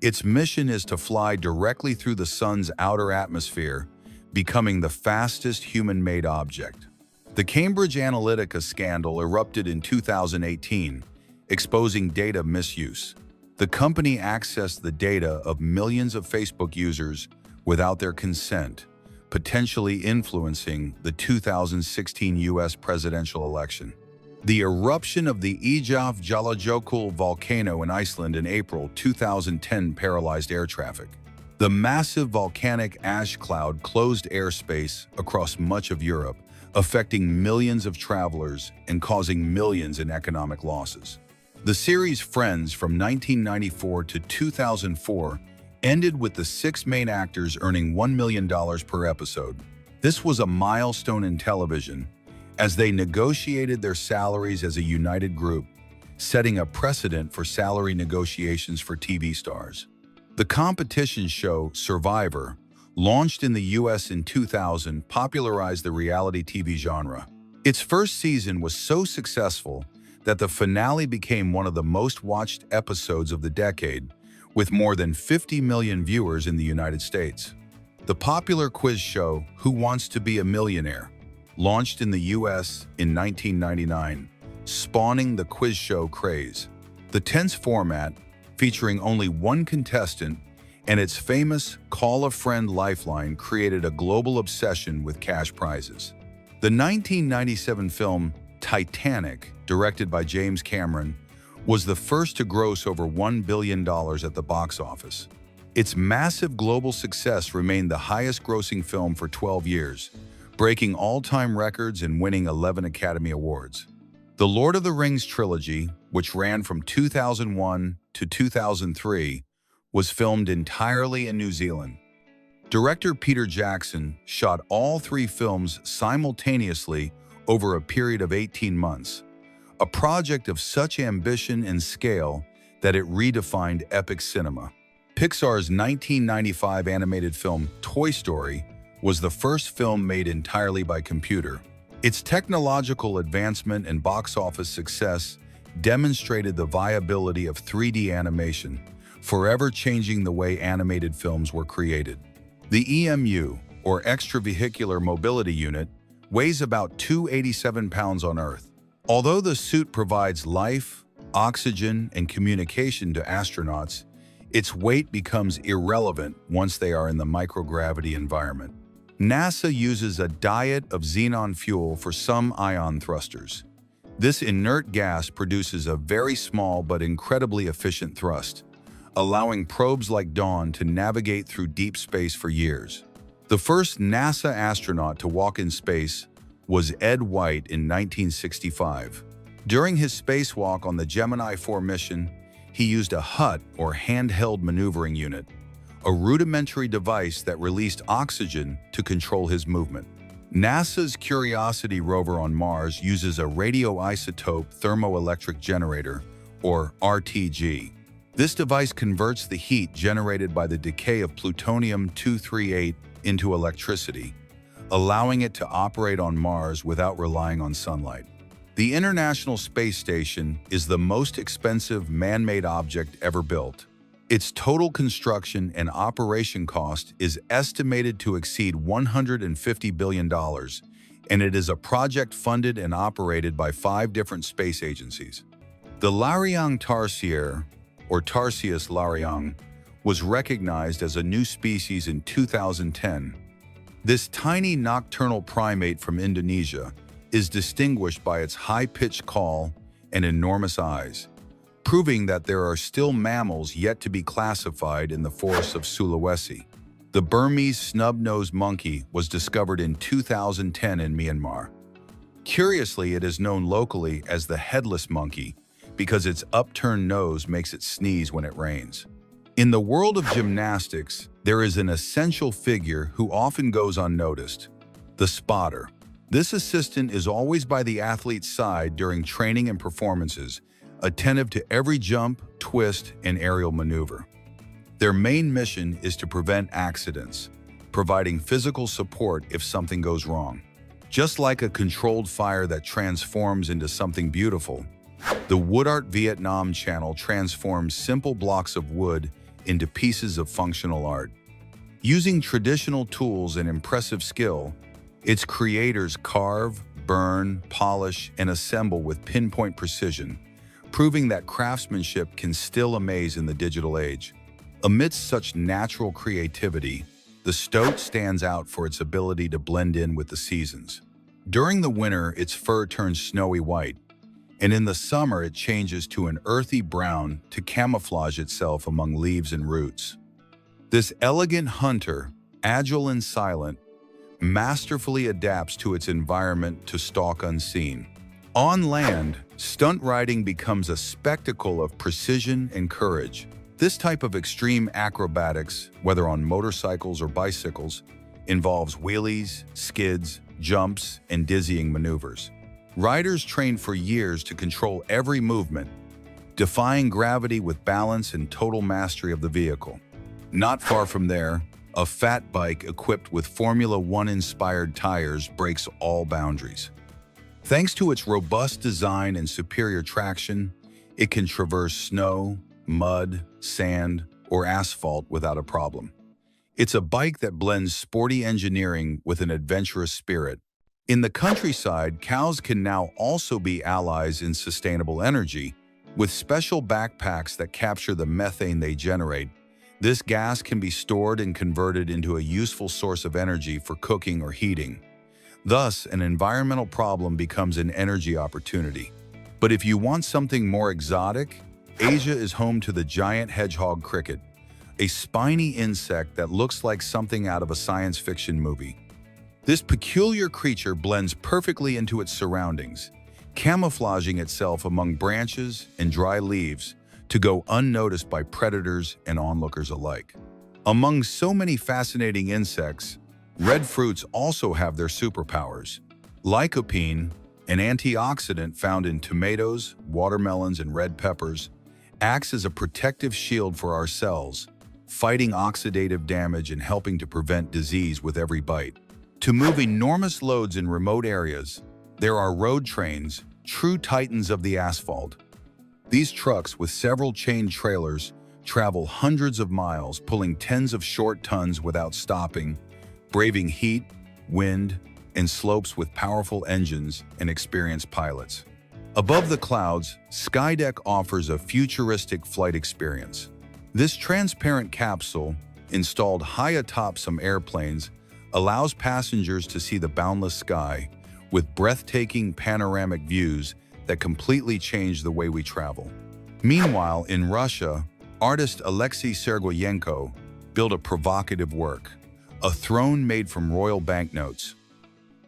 Its mission is to fly directly through the Sun's outer atmosphere, becoming the fastest human-made object. The Cambridge Analytica scandal erupted in 2018, exposing data misuse. The company accessed the data of millions of Facebook users without their consent, potentially influencing the 2016 U.S. presidential election. The eruption of the Eyjafjallajökull volcano in Iceland in April 2010 paralyzed air traffic. The massive volcanic ash cloud closed airspace across much of Europe, affecting millions of travelers and causing millions in economic losses. The series Friends from 1994 to 2004 ended with the 6 main actors earning $1 million per episode. This was a milestone in television, as they negotiated their salaries as a united group, setting a precedent for salary negotiations for TV stars. The competition show Survivor, launched in the US in 2000, popularized the reality TV genre. Its first season was so successful that the finale became one of the most watched episodes of the decade, with more than 50 million viewers in the United States. The popular quiz show Who Wants to Be a Millionaire launched in the US in 1999, spawning the quiz show craze. The tense format, featuring only one contestant, and its famous Call a Friend lifeline created a global obsession with cash prizes. The 1997 film Titanic, directed by James Cameron, was the first to gross over $1 billion at the box office. Its massive global success remained the highest-grossing film for 12 years, breaking all-time records and winning 11 Academy Awards. The Lord of the Rings trilogy, which ran from 2001 to 2003, was filmed entirely in New Zealand. Director Peter Jackson shot all 3 films simultaneously over a period of 18 months, a project of such ambition and scale that it redefined epic cinema. Pixar's 1995 animated film Toy Story was the first film made entirely by computer. Its technological advancement and box office success demonstrated the viability of 3D animation, forever changing the way animated films were created. The EMU, or extravehicular mobility unit, weighs about 287 pounds on Earth. Although the suit provides life, oxygen, and communication to astronauts, its weight becomes irrelevant once they are in the microgravity environment. NASA uses a diet of xenon fuel for some ion thrusters. This inert gas produces a very small but incredibly efficient thrust, allowing probes like Dawn to navigate through deep space for years. The first NASA astronaut to walk in space was Ed White in 1965. During his spacewalk on the Gemini 4 mission, he used a HUT, or handheld maneuvering unit, a rudimentary device that released oxygen to control his movement. NASA's Curiosity rover on Mars uses a radioisotope thermoelectric generator, or RTG. This device converts the heat generated by the decay of plutonium-238 into electricity, allowing it to operate on Mars without relying on sunlight. The International Space Station is the most expensive man-made object ever built. Its total construction and operation cost is estimated to exceed $150 billion, and it is a project funded and operated by 5 different space agencies. The Lariang tarsier, or Tarsius lariang, was recognized as a new species in 2010. This tiny nocturnal primate from Indonesia is distinguished by its high-pitched call and enormous eyes, proving that there are still mammals yet to be classified in the forests of Sulawesi. The Burmese snub-nosed monkey was discovered in 2010 in Myanmar. Curiously, it is known locally as the headless monkey because its upturned nose makes it sneeze when it rains. In the world of gymnastics, there is an essential figure who often goes unnoticed: the spotter. This assistant is always by the athlete's side during training and performances, attentive to every jump, twist, and aerial maneuver. Their main mission is to prevent accidents, providing physical support if something goes wrong. Just like a controlled fire that transforms into something beautiful, the Wood Art Vietnam channel transforms simple blocks of wood into pieces of functional art. Using traditional tools and impressive skill, its creators carve, burn, polish, and assemble with pinpoint precision, proving that craftsmanship can still amaze in the digital age. Amidst such natural creativity, the stoat stands out for its ability to blend in with the seasons. During the winter, its fur turns snowy white, and in the summer it changes to an earthy brown to camouflage itself among leaves and roots. This elegant hunter, agile and silent, masterfully adapts to its environment to stalk unseen. On land, stunt riding becomes a spectacle of precision and courage. This type of extreme acrobatics, whether on motorcycles or bicycles, involves wheelies, skids, jumps, and dizzying maneuvers. Riders train for years to control every movement, defying gravity with balance and total mastery of the vehicle. Not far from there, a fat bike equipped with Formula One-inspired tires breaks all boundaries. Thanks to its robust design and superior traction, it can traverse snow, mud, sand, or asphalt without a problem. It's a bike that blends sporty engineering with an adventurous spirit. In the countryside, cows can now also be allies in sustainable energy, with special backpacks that capture the methane they generate. This gas can be stored and converted into a useful source of energy for cooking or heating. Thus, an environmental problem becomes an energy opportunity. But if you want something more exotic, Asia is home to the giant hedgehog cricket, a spiny insect that looks like something out of a science fiction movie. This peculiar creature blends perfectly into its surroundings, camouflaging itself among branches and dry leaves to go unnoticed by predators and onlookers alike. Among so many fascinating insects, red fruits also have their superpowers. Lycopene, an antioxidant found in tomatoes, watermelons, and red peppers, acts as a protective shield for our cells, fighting oxidative damage and helping to prevent disease with every bite. To move enormous loads in remote areas, there are road trains, true titans of the asphalt. These trucks, with several chained trailers, travel hundreds of miles, pulling tens of short tons without stopping, braving heat, wind, and slopes with powerful engines and experienced pilots. Above the clouds, Skydeck offers a futuristic flight experience. This transparent capsule, installed high atop some airplanes, allows passengers to see the boundless sky with breathtaking panoramic views that completely change the way we travel. Meanwhile, in Russia, artist Alexei Sergeyenko built a provocative work, a throne made from royal banknotes.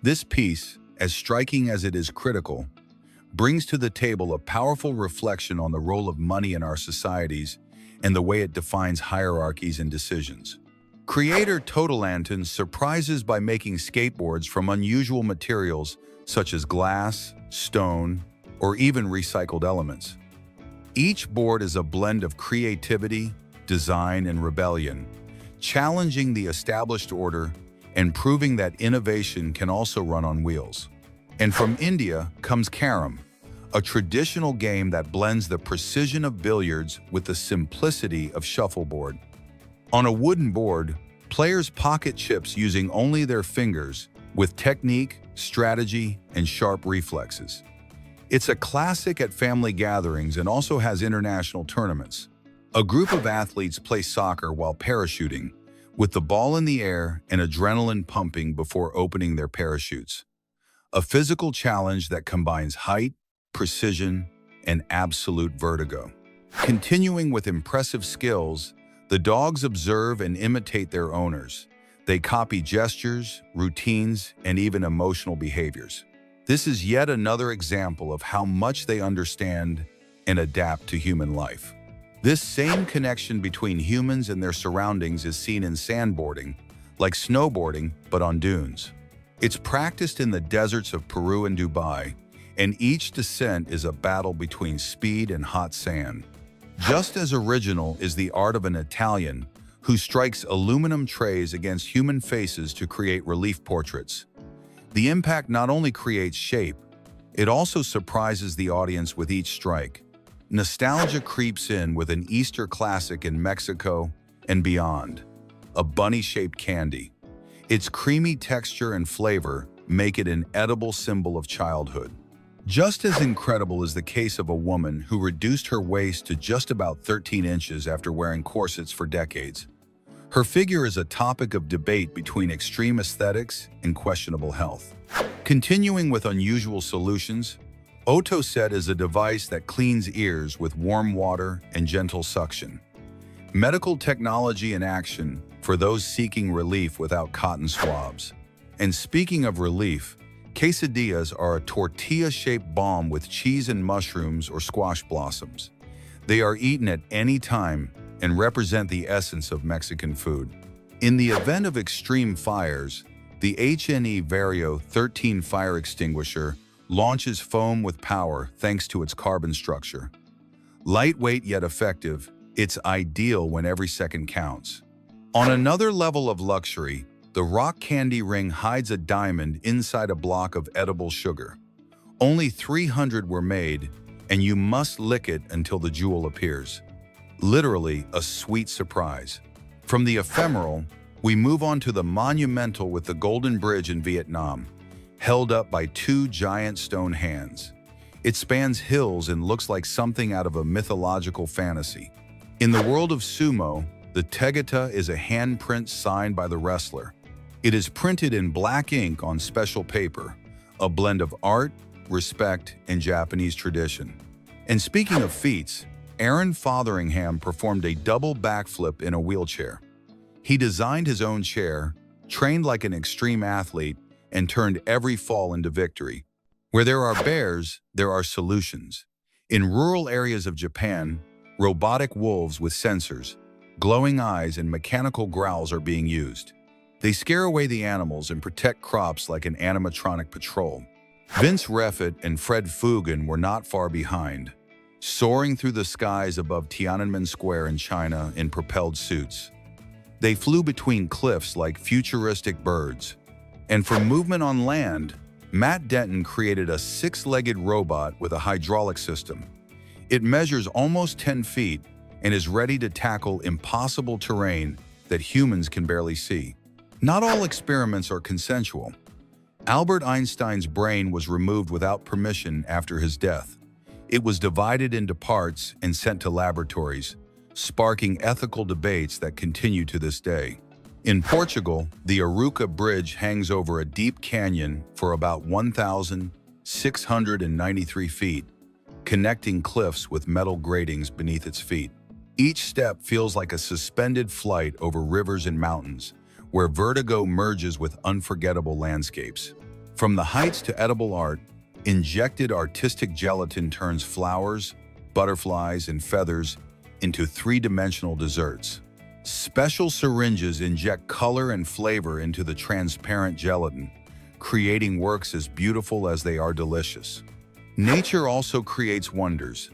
This piece, as striking as it is critical, brings to the table a powerful reflection on the role of money in our societies and the way it defines hierarchies and decisions. Creator Totalanton surprises by making skateboards from unusual materials such as glass, stone, or even recycled elements. Each board is a blend of creativity, design, and rebellion, challenging the established order and proving that innovation can also run on wheels. And from India comes Carom, a traditional game that blends the precision of billiards with the simplicity of shuffleboard. On a wooden board, players pocket chips using only their fingers with technique, strategy, and sharp reflexes. It's a classic at family gatherings and also has international tournaments. A group of athletes play soccer while parachuting, with the ball in the air and adrenaline pumping before opening their parachutes. A physical challenge that combines height, precision, and absolute vertigo. Continuing with impressive skills, the dogs observe and imitate their owners. They copy gestures, routines, and even emotional behaviors. This is yet another example of how much they understand and adapt to human life. This same connection between humans and their surroundings is seen in sandboarding, like snowboarding, but on dunes. It's practiced in the deserts of Peru and Dubai, and each descent is a battle between speed and hot sand. Just as original is the art of an Italian who strikes aluminum trays against human faces to create relief portraits. The impact not only creates shape, it also surprises the audience with each strike. Nostalgia creeps in with an Easter classic in Mexico and beyond, a bunny-shaped candy. Its creamy texture and flavor make it an edible symbol of childhood. Just as incredible is the case of a woman who reduced her waist to just about 13 inches after wearing corsets for decades. Her figure is a topic of debate between extreme aesthetics and questionable health. Continuing with unusual solutions, Otoset is a device that cleans ears with warm water and gentle suction. Medical technology in action for those seeking relief without cotton swabs. And speaking of relief, quesadillas are a tortilla-shaped bomb with cheese and mushrooms or squash blossoms. They are eaten at any time and represent the essence of Mexican food. In the event of extreme fires, the HNE Vario 13 fire extinguisher launches foam with power thanks to its carbon structure. Lightweight yet effective, it's ideal when every second counts. On another level of luxury, the rock candy ring hides a diamond inside a block of edible sugar. Only 300 were made, and you must lick it until the jewel appears. Literally a sweet surprise. From the ephemeral, we move on to the monumental with the Golden Bridge in Vietnam, held up by two giant stone hands. It spans hills and looks like something out of a mythological fantasy. In the world of sumo, the tegata is a handprint signed by the wrestler. It is printed in black ink on special paper, a blend of art, respect, and Japanese tradition. And speaking of feats, Aaron Fotheringham performed a double backflip in a wheelchair. He designed his own chair, trained like an extreme athlete, and turned every fall into victory. Where there are bears, there are solutions. In rural areas of Japan, robotic wolves with sensors, glowing eyes, and mechanical growls are being used. They scare away the animals and protect crops like an animatronic patrol. Vince Refit and Fred Fugan were not far behind, soaring through the skies above Tiananmen Square in China in propelled suits. They flew between cliffs like futuristic birds. And for movement on land, Matt Denton created a 6-legged robot with a hydraulic system. It measures almost 10 feet and is ready to tackle impossible terrain that humans can barely see. Not all experiments are consensual. Albert Einstein's brain was removed without permission after his death. It was divided into parts and sent to laboratories, sparking ethical debates that continue to this day. In Portugal, the Arouca Bridge hangs over a deep canyon for about 1,693 feet, connecting cliffs with metal gratings beneath its feet. Each step feels like a suspended flight over rivers and mountains, where vertigo merges with unforgettable landscapes. From the heights to edible art, injected artistic gelatin turns flowers, butterflies, and feathers into three-dimensional desserts. Special syringes inject color and flavor into the transparent gelatin, creating works as beautiful as they are delicious. Nature also creates wonders.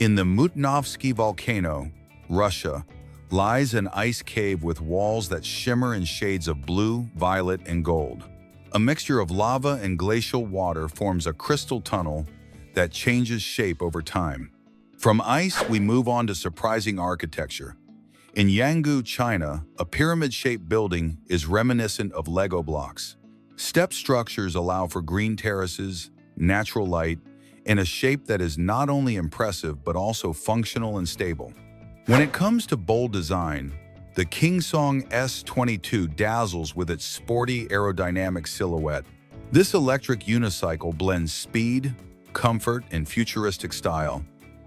In the Mutnovsky volcano, Russia, lies an ice cave with walls that shimmer in shades of blue, violet, and gold. A mixture of lava and glacial water forms a crystal tunnel that changes shape over time. From ice, we move on to surprising architecture. In Yanggu, China, a pyramid-shaped building is reminiscent of Lego blocks. Step structures allow for green terraces, natural light, and a shape that is not only impressive but also functional and stable. When it comes to bold design, the Kingsong S22 dazzles with its sporty aerodynamic silhouette. This electric unicycle blends speed, comfort, and futuristic style,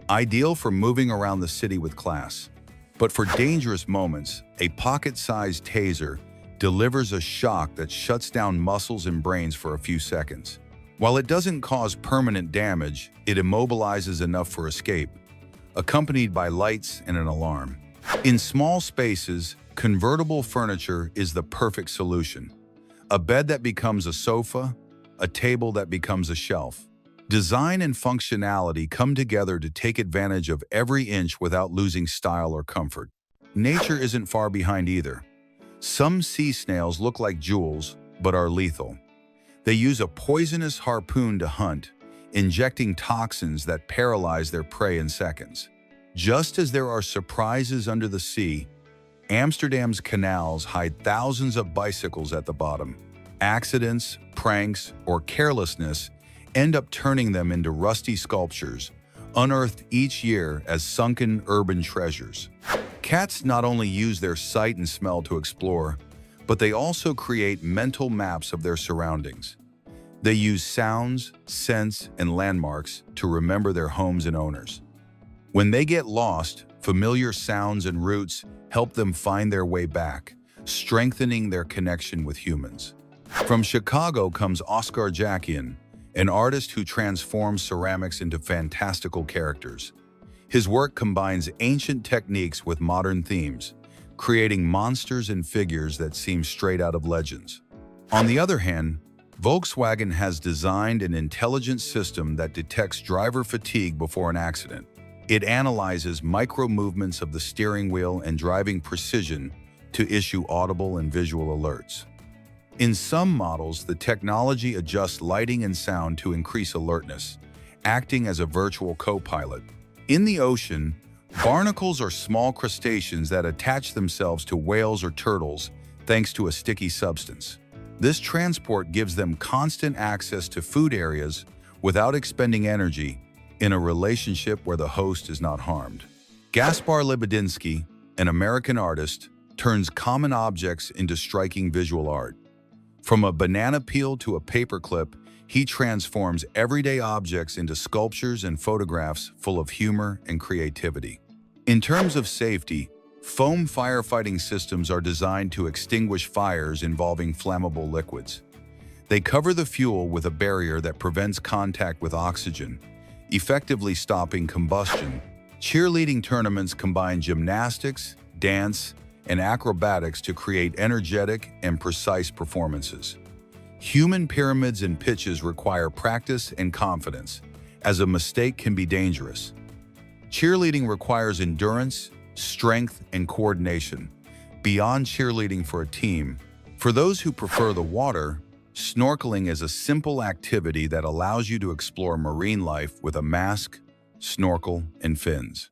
ideal for moving around the city with class. But for dangerous moments, a pocket-sized taser delivers a shock that shuts down muscles and brains for a few seconds. While it doesn't cause permanent damage, it immobilizes enough for escape, accompanied by lights and an alarm. In small spaces, convertible furniture is the perfect solution. A bed that becomes a sofa, a table that becomes a shelf. Design and functionality come together to take advantage of every inch without losing style or comfort. Nature isn't far behind either. Some sea snails look like jewels, but are lethal. They use a poisonous harpoon to hunt, injecting toxins that paralyze their prey in seconds. Just as there are surprises under the sea, Amsterdam's canals hide thousands of bicycles at the bottom. Accidents, pranks, or carelessness end up turning them into rusty sculptures, unearthed each year as sunken urban treasures. Cats not only use their sight and smell to explore, but they also create mental maps of their surroundings. They use sounds, scents, and landmarks to remember their homes and owners. When they get lost, familiar sounds and routes help them find their way back, strengthening their connection with humans. From Chicago comes Oscar Jakian, an artist who transforms ceramics into fantastical characters. His work combines ancient techniques with modern themes, creating monsters and figures that seem straight out of legends. On the other hand, Volkswagen has designed an intelligent system that detects driver fatigue before an accident. It analyzes micro-movements of the steering wheel and driving precision to issue audible and visual alerts. In some models, the technology adjusts lighting and sound to increase alertness, acting as a virtual co-pilot. In the ocean, barnacles are small crustaceans that attach themselves to whales or turtles thanks to a sticky substance. This transport gives them constant access to food areas without expending energy in a relationship where the host is not harmed. Gaspar Libudinsky, an American artist, turns common objects into striking visual art. From a banana peel to a paperclip, he transforms everyday objects into sculptures and photographs full of humor and creativity. In terms of safety, foam firefighting systems are designed to extinguish fires involving flammable liquids. They cover the fuel with a barrier that prevents contact with oxygen, effectively stopping combustion. Cheerleading tournaments combine gymnastics, dance, and acrobatics to create energetic and precise performances. Human pyramids and pitches require practice and confidence, as a mistake can be dangerous. Cheerleading requires endurance, strength, and coordination, beyond cheerleading for a team. For those who prefer the water, snorkeling is a simple activity that allows you to explore marine life with a mask, snorkel, and fins.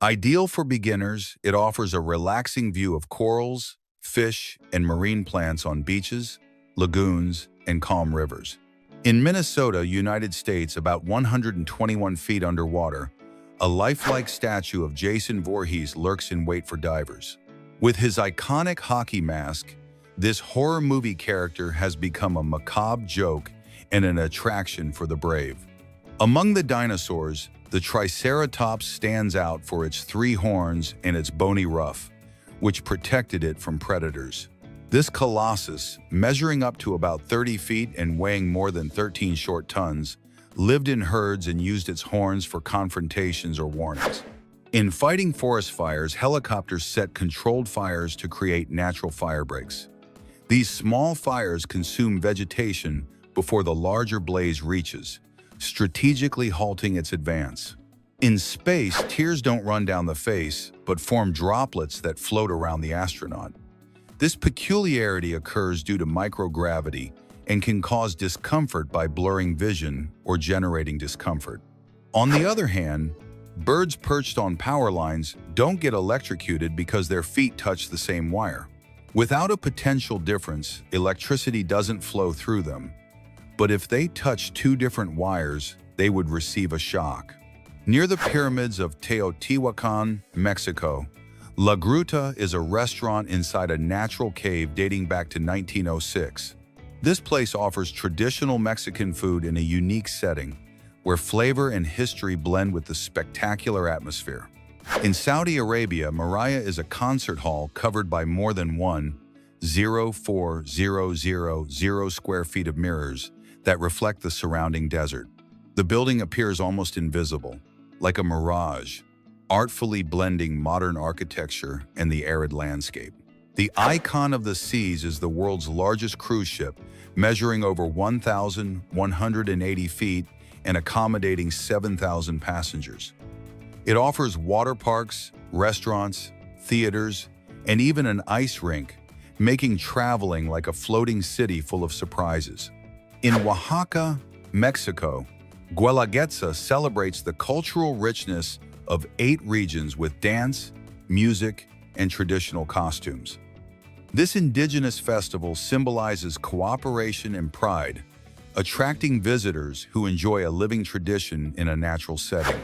Ideal for beginners, it offers a relaxing view of corals, fish, and marine plants on beaches, lagoons, and calm rivers. In Minnesota, United States, about 121 feet underwater, a lifelike statue of Jason Voorhees lurks in wait for divers. With his iconic hockey mask, this horror movie character has become a macabre joke and an attraction for the brave. Among the dinosaurs, the Triceratops stands out for its 3 horns and its bony ruff, which protected it from predators. This colossus, measuring up to about 30 feet and weighing more than 13 short tons, lived in herds and used its horns for confrontations or warnings. In fighting forest fires, helicopters set controlled fires to create natural fire breaks. These small fires consume vegetation before the larger blaze reaches, strategically halting its advance. In space, tears don't run down the face, but form droplets that float around the astronaut. This peculiarity occurs due to microgravity and can cause discomfort by blurring vision or generating discomfort. On the other hand, birds perched on power lines don't get electrocuted because their feet touch the same wire. Without a potential difference, electricity doesn't flow through them. But if they touch 2 different wires, they would receive a shock. Near the pyramids of Teotihuacan, Mexico, La Gruta is a restaurant inside a natural cave dating back to 1906. This place offers traditional Mexican food in a unique setting, where flavor and history blend with the spectacular atmosphere. In Saudi Arabia, Maraya is a concert hall covered by more than 1,040,000 square feet of mirrors that reflect the surrounding desert. The building appears almost invisible, like a mirage, artfully blending modern architecture and the arid landscape. The Icon of the Seas is the world's largest cruise ship, measuring over 1,180 feet and accommodating 7,000 passengers. It offers water parks, restaurants, theaters, and even an ice rink, making traveling like a floating city full of surprises. In Oaxaca, Mexico, Guelaguetza celebrates the cultural richness of 8 regions with dance, music, and traditional costumes. This indigenous festival symbolizes cooperation and pride, attracting visitors who enjoy a living tradition in a natural setting.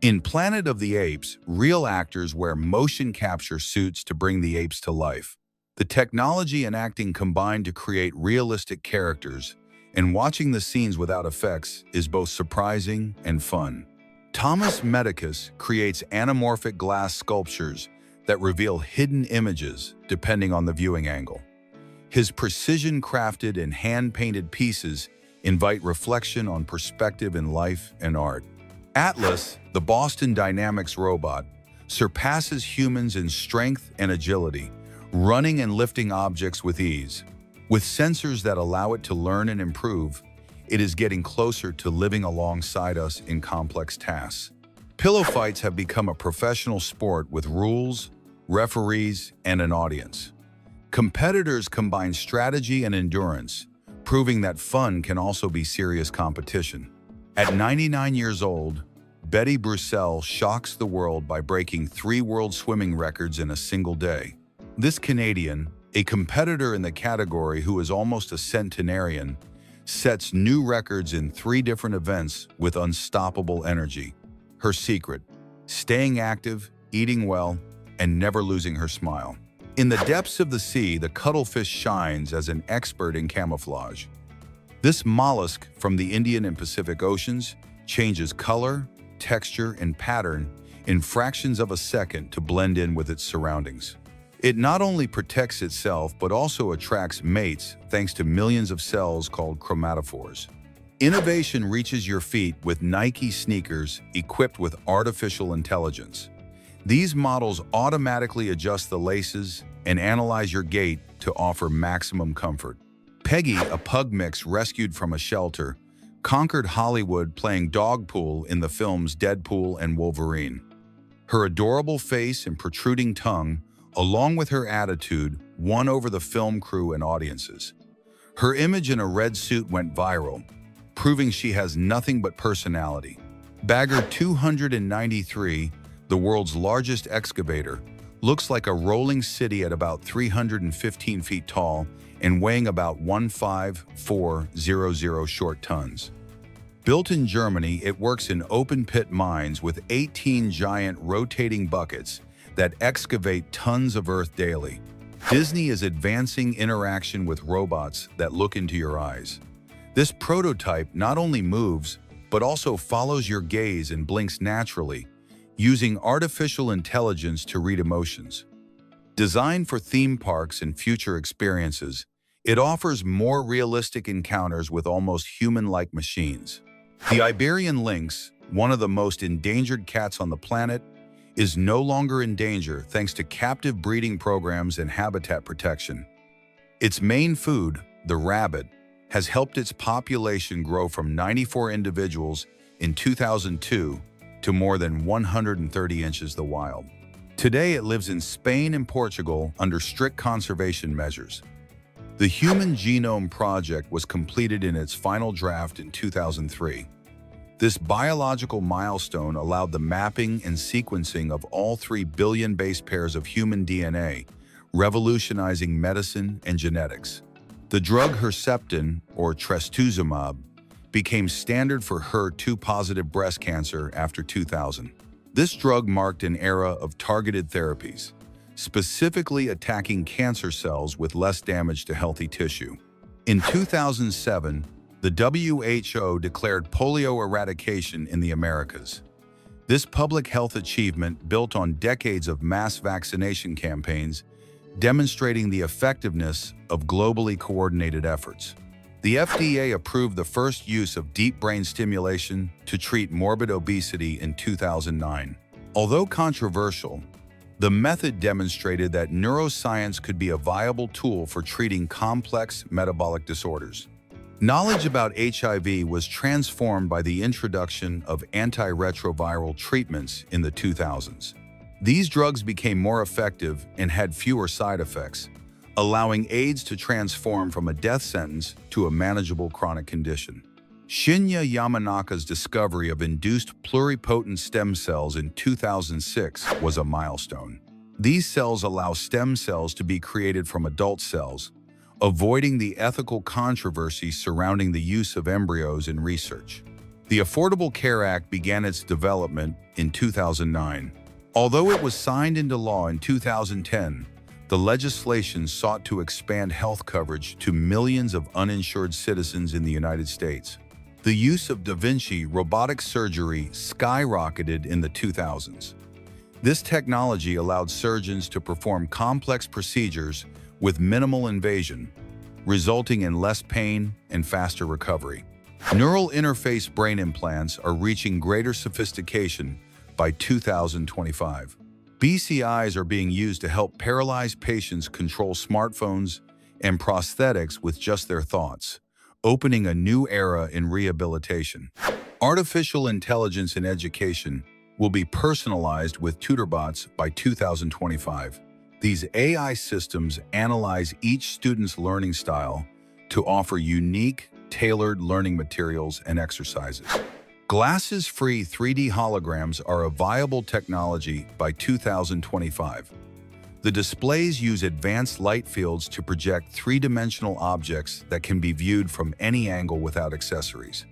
In Planet of the Apes, real actors wear motion capture suits to bring the apes to life. The technology and acting combine to create realistic characters, and watching the scenes without effects is both surprising and fun. Thomas Medicus creates anamorphic glass sculptures that reveal hidden images depending on the viewing angle. His precision-crafted and hand-painted pieces invite reflection on perspective in life and art. Atlas, the Boston Dynamics robot, surpasses humans in strength and agility, running and lifting objects with ease. With sensors that allow it to learn and improve, it is getting closer to living alongside us in complex tasks. Pillow fights have become a professional sport with rules, referees, and an audience. Competitors combine strategy and endurance, proving that fun can also be serious competition. At 99 years old, Betty Brussel shocks the world by breaking 3 world swimming records in a single day. This Canadian, a competitor in the category who is almost a centenarian, sets new records in 3 different events with unstoppable energy. Her secret: staying active, eating well, and never losing her smile. In the depths of the sea, the cuttlefish shines as an expert in camouflage. This mollusk from the Indian and Pacific Oceans changes color, texture, and pattern in fractions of a second to blend in with its surroundings. It not only protects itself but also attracts mates thanks to millions of cells called chromatophores. Innovation reaches your feet with Nike sneakers equipped with artificial intelligence. These models automatically adjust the laces and analyze your gait to offer maximum comfort. Peggy, a pug mix rescued from a shelter, conquered Hollywood playing dog pool in the films Deadpool and Wolverine. Her adorable face and protruding tongue, along with her attitude, won over the film crew and audiences. Her image in a red suit went viral, proving she has nothing but personality. Bagger 293, the world's largest excavator, looks like a rolling city at about 315 feet tall and weighing about 15400 short tons. Built in Germany, it works in open-pit mines with 18 giant rotating buckets that excavate tons of earth daily. Disney is advancing interaction with robots that look into your eyes. This prototype not only moves, but also follows your gaze and blinks naturally, using artificial intelligence to read emotions. Designed for theme parks and future experiences, it offers more realistic encounters with almost human-like machines. The Iberian lynx, one of the most endangered cats on the planet, is no longer in danger thanks to captive breeding programs and habitat protection. Its main food, the rabbit, has helped its population grow from 94 individuals in 2002 to more than 130 inches in the wild. Today it lives in Spain and Portugal under strict conservation measures. The Human Genome Project was completed in its final draft in 2003. This biological milestone allowed the mapping and sequencing of all 3 billion base pairs of human DNA, revolutionizing medicine and genetics. The drug Herceptin, or trastuzumab, became standard for HER2-positive breast cancer after 2000. This drug marked an era of targeted therapies, specifically attacking cancer cells with less damage to healthy tissue. In 2007, the WHO declared polio eradication in the Americas. This public health achievement built on decades of mass vaccination campaigns, demonstrating the effectiveness of globally coordinated efforts. The FDA approved the first use of deep brain stimulation to treat morbid obesity in 2009. Although controversial, the method demonstrated that neuroscience could be a viable tool for treating complex metabolic disorders. Knowledge about HIV was transformed by the introduction of antiretroviral treatments in the 2000s. These drugs became more effective and had fewer side effects, allowing AIDS to transform from a death sentence to a manageable chronic condition. Shinya Yamanaka's discovery of induced pluripotent stem cells in 2006 was a milestone. These cells allow stem cells to be created from adult cells, avoiding the ethical controversy surrounding the use of embryos in research. The Affordable Care Act began its development in 2009. Although it was signed into law in 2010, the legislation sought to expand health coverage to millions of uninsured citizens in the United States. The use of Da Vinci robotic surgery skyrocketed in the 2000s. This technology allowed surgeons to perform complex procedures with minimal invasion, resulting in less pain and faster recovery. Neural interface brain implants are reaching greater sophistication by 2025. BCIs are being used to help paralyzed patients control smartphones and prosthetics with just their thoughts, opening a new era in rehabilitation. Artificial intelligence in education will be personalized with tutorbots by 2025. These AI systems analyze each student's learning style to offer unique, tailored learning materials and exercises. Glasses-free 3D holograms are a viable technology by 2025. The displays use advanced light fields to project three-dimensional objects that can be viewed from any angle without accessories.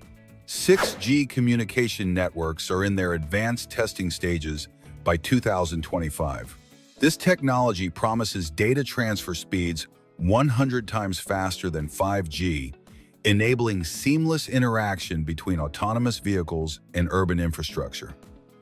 6G communication networks are in their advanced testing stages by 2025. This technology promises data transfer speeds 100 times faster than 5G, enabling seamless interaction between autonomous vehicles and urban infrastructure.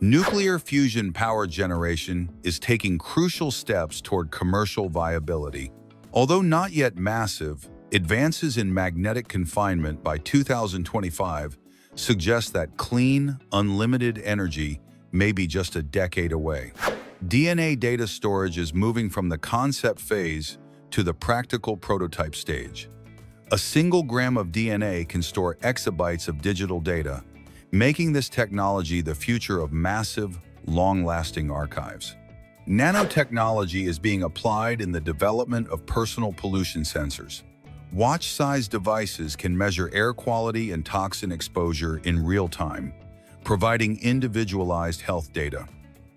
Nuclear fusion power generation is taking crucial steps toward commercial viability. Although not yet massive, advances in magnetic confinement by 2025 suggest that clean, unlimited energy may be just a decade away. DNA data storage is moving from the concept phase to the practical prototype stage. A single gram of DNA can store exabytes of digital data, making this technology the future of massive, long-lasting archives. Nanotechnology is being applied in the development of personal pollution sensors. Watch-sized devices can measure air quality and toxin exposure in real time, providing individualized health data.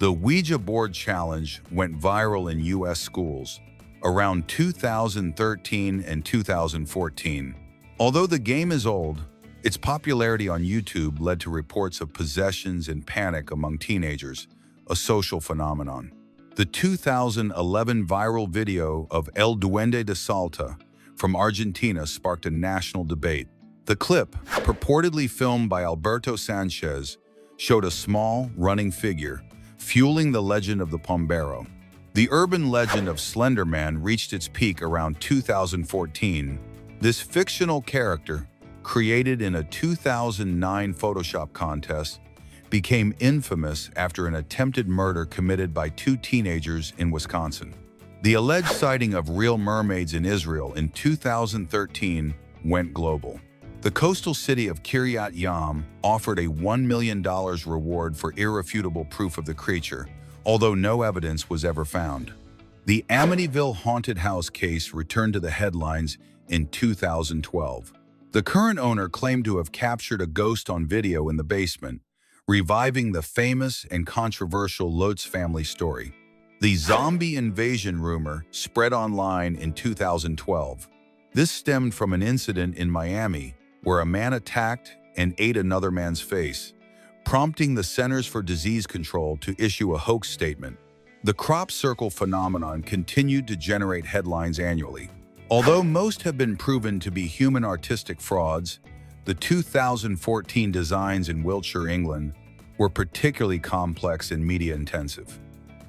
The Ouija board challenge went viral in U.S. schools around 2013 and 2014. Although the game is old, its popularity on YouTube led to reports of possessions and panic among teenagers, a social phenomenon. The 2011 viral video of El Duende de Salta from Argentina sparked a national debate. The clip, purportedly filmed by Alberto Sanchez, showed a small, running figure, fueling the legend of the Pombero. The urban legend of Slender Man reached its peak around 2014. This fictional character, created in a 2009 Photoshop contest, became infamous after an attempted murder committed by two teenagers in Wisconsin. The alleged sighting of real mermaids in Israel in 2013 went global. The coastal city of Kiryat Yam offered a $1 million reward for irrefutable proof of the creature, although no evidence was ever found. The Amityville haunted house case returned to the headlines in 2012. The current owner claimed to have captured a ghost on video in the basement, reviving the famous and controversial Lutz family story. The zombie invasion rumor spread online in 2012. This stemmed from an incident in Miami where a man attacked and ate another man's face, prompting the Centers for Disease Control to issue a hoax statement. The crop circle phenomenon continued to generate headlines annually. Although most have been proven to be human artistic frauds, the 2014 designs in Wiltshire, England, were particularly complex and media-intensive.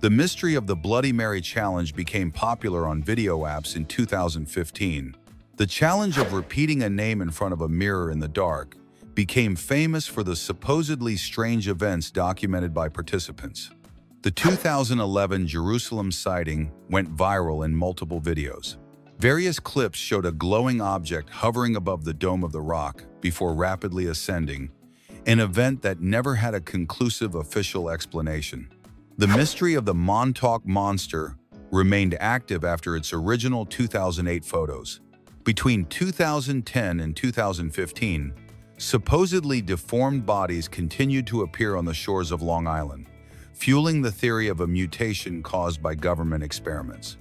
The mystery of the Bloody Mary challenge became popular on video apps in 2015. The challenge of repeating a name in front of a mirror in the dark became famous for the supposedly strange events documented by participants. The 2011 Jerusalem sighting went viral in multiple videos. Various clips showed a glowing object hovering above the Dome of the Rock before rapidly ascending, an event that never had a conclusive official explanation. The mystery of the Montauk Monster remained active after its original 2008 photos. Between 2010 and 2015, supposedly deformed bodies continued to appear on the shores of Long Island, fueling the theory of a mutation caused by government experiments.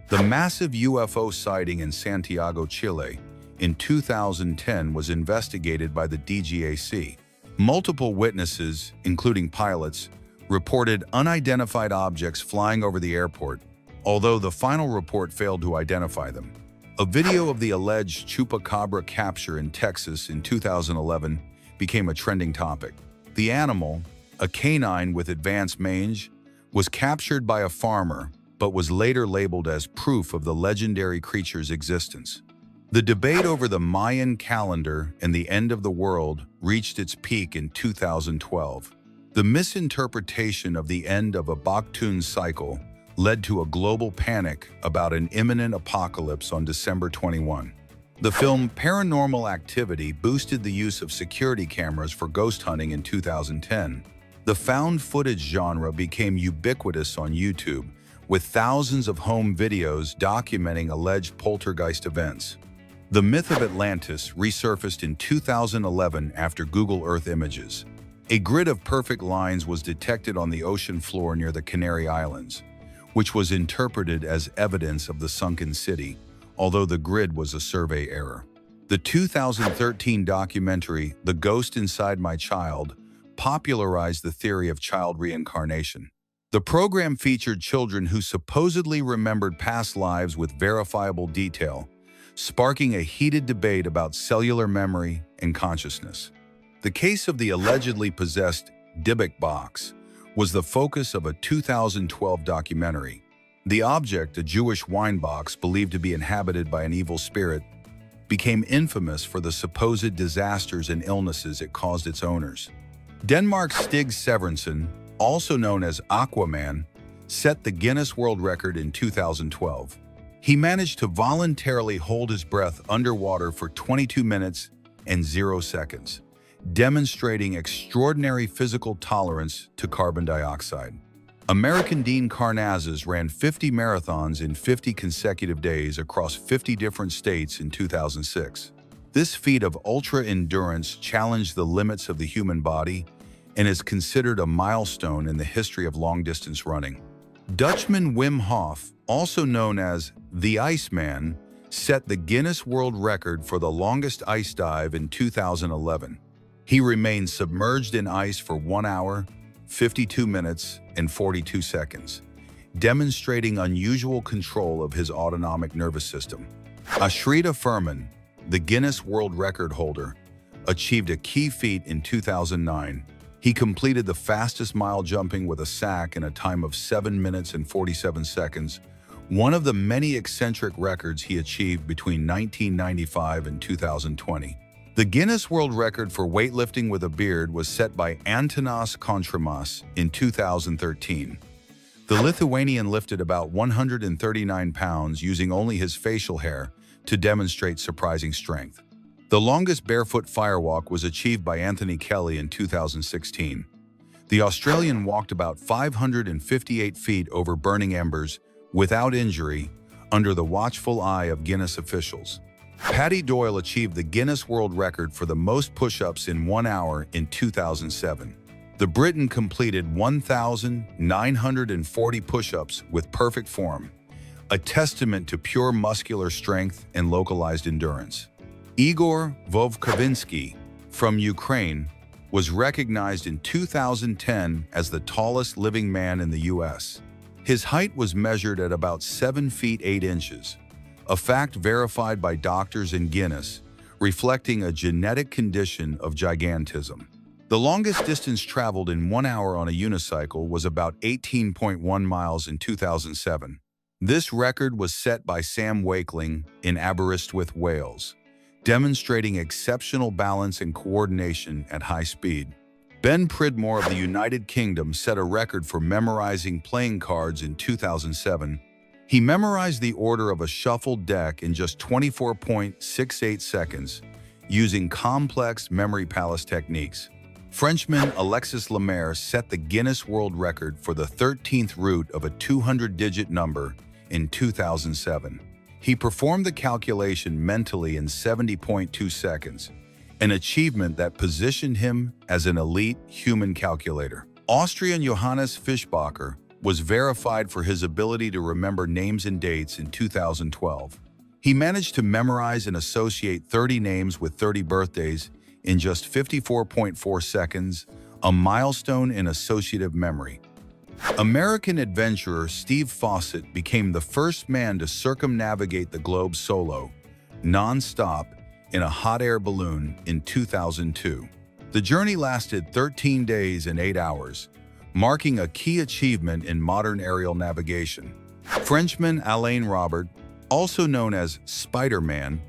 The massive UFO sighting in Santiago, Chile, in 2010 was investigated by the DGAC. Multiple witnesses, including pilots, reported unidentified objects flying over the airport, although the final report failed to identify them. A video of the alleged chupacabra capture in Texas in 2011 became a trending topic. The animal, a canine with advanced mange, was captured by a farmer but was later labeled as proof of the legendary creature's existence. The debate over the Mayan calendar and the end of the world reached its peak in 2012. The misinterpretation of the end of a Baktun cycle led to a global panic about an imminent apocalypse on December 21. The film Paranormal Activity boosted the use of security cameras for ghost hunting in 2010. The found footage genre became ubiquitous on YouTube, with thousands of home videos documenting alleged poltergeist events. The myth of Atlantis resurfaced in 2011 after Google Earth images. A grid of perfect lines was detected on the ocean floor near the Canary Islands, which was interpreted as evidence of the sunken city, although the grid was a survey error. The 2013 documentary, The Ghost Inside My Child, popularized the theory of child reincarnation. The program featured children who supposedly remembered past lives with verifiable detail, sparking a heated debate about cellular memory and consciousness. The case of the allegedly possessed Dybbuk box was the focus of a 2012 documentary. The object, a Jewish wine box believed to be inhabited by an evil spirit, became infamous for the supposed disasters and illnesses it caused its owners. Denmark's Stig Severinsen, also known as Aquaman, set the Guinness World Record in 2012. He managed to voluntarily hold his breath underwater for 22 minutes and 0 seconds, demonstrating extraordinary physical tolerance to carbon dioxide. American Dean Karnazes ran 50 marathons in 50 consecutive days across 50 different states in 2006. This feat of ultra-endurance challenged the limits of the human body and is considered a milestone in the history of long-distance running. Dutchman Wim Hof, also known as the Iceman, set the Guinness World Record for the longest ice dive in 2011. He remained submerged in ice for 1 hour, 52 minutes, and 42 seconds, demonstrating unusual control of his autonomic nervous system. Ashrita Furman, the Guinness World Record holder, achieved a key feat in 2009. He completed the fastest mile jumping with a sack in a time of 7 minutes and 47 seconds, one of the many eccentric records he achieved between 1995 and 2020. The Guinness World Record for weightlifting with a beard was set by Antanas Kontramas in 2013. The Lithuanian lifted about 139 pounds using only his facial hair to demonstrate surprising strength. The longest barefoot firewalk was achieved by Anthony Kelly in 2016. The Australian walked about 558 feet over burning embers without injury under the watchful eye of Guinness officials. Paddy Doyle achieved the Guinness World Record for the most push-ups in 1 hour in 2007. The Briton completed 1,940 push-ups with perfect form, a testament to pure muscular strength and localized endurance. Igor Vovkovinsky from Ukraine was recognized in 2010 as the tallest living man in the U.S. His height was measured at about 7 feet 8 inches, a fact verified by doctors in Guinness, reflecting a genetic condition of gigantism. The longest distance traveled in 1 hour on a unicycle was about 18.1 miles in 2007. This record was set by Sam Wakeling in Aberystwyth, Wales, demonstrating exceptional balance and coordination at high speed. Ben Pridmore of the United Kingdom set a record for memorizing playing cards in 2007. He memorized the order of a shuffled deck in just 24.68 seconds, using complex memory palace techniques. Frenchman Alexis Lemaire set the Guinness World Record for the 13th root of a 200-digit number in 2007. He performed the calculation mentally in 70.2 seconds, an achievement that positioned him as an elite human calculator. Austrian Johannes Fischbacher was verified for his ability to remember names and dates in 2012. He managed to memorize and associate 30 names with 30 birthdays in just 54.4 seconds, a milestone in associative memory. American adventurer Steve Fawcett became the first man to circumnavigate the globe solo, non-stop, in a hot air balloon in 2002. The journey lasted 13 days and 8 hours, marking a key achievement in modern aerial navigation. Frenchman Alain Robert, also known as Spider-Man,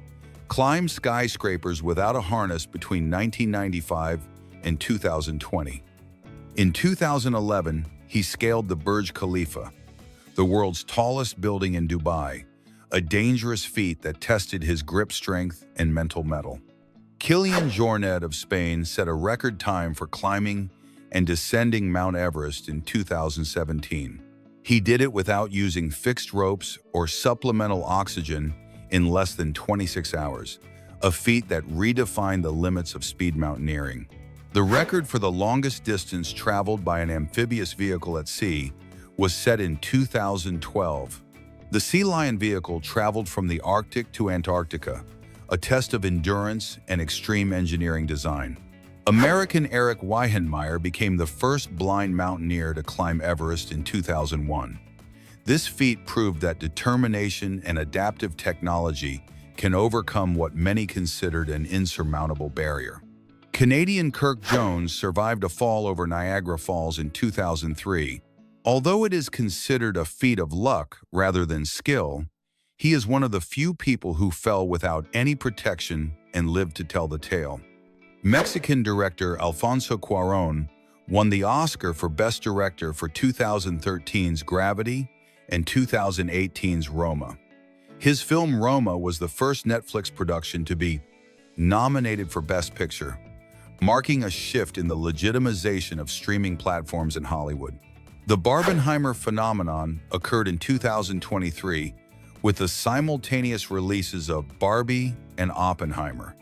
climbed skyscrapers without a harness between 1995 and 2020. In 2011, he scaled the Burj Khalifa, the world's tallest building in Dubai, a dangerous feat that tested his grip strength and mental mettle. Kilian Jornet of Spain set a record time for climbing and descending Mount Everest in 2017. He did it without using fixed ropes or supplemental oxygen in less than 26 hours, a feat that redefined the limits of speed mountaineering. The record for the longest distance traveled by an amphibious vehicle at sea was set in 2012. The Sea Lion vehicle traveled from the Arctic to Antarctica, a test of endurance and extreme engineering design. American Eric Weihenmayer became the first blind mountaineer to climb Everest in 2001. This feat proved that determination and adaptive technology can overcome what many considered an insurmountable barrier. Canadian Kirk Jones survived a fall over Niagara Falls in 2003. Although it is considered a feat of luck rather than skill, he is one of the few people who fell without any protection and lived to tell the tale. Mexican director Alfonso Cuarón won the Oscar for Best Director for 2013's Gravity and 2018's Roma. His film Roma was the first Netflix production to be nominated for Best Picture, marking a shift in the legitimization of streaming platforms in Hollywood. The Barbenheimer phenomenon occurred in 2023 with the simultaneous releases of Barbie and Oppenheimer.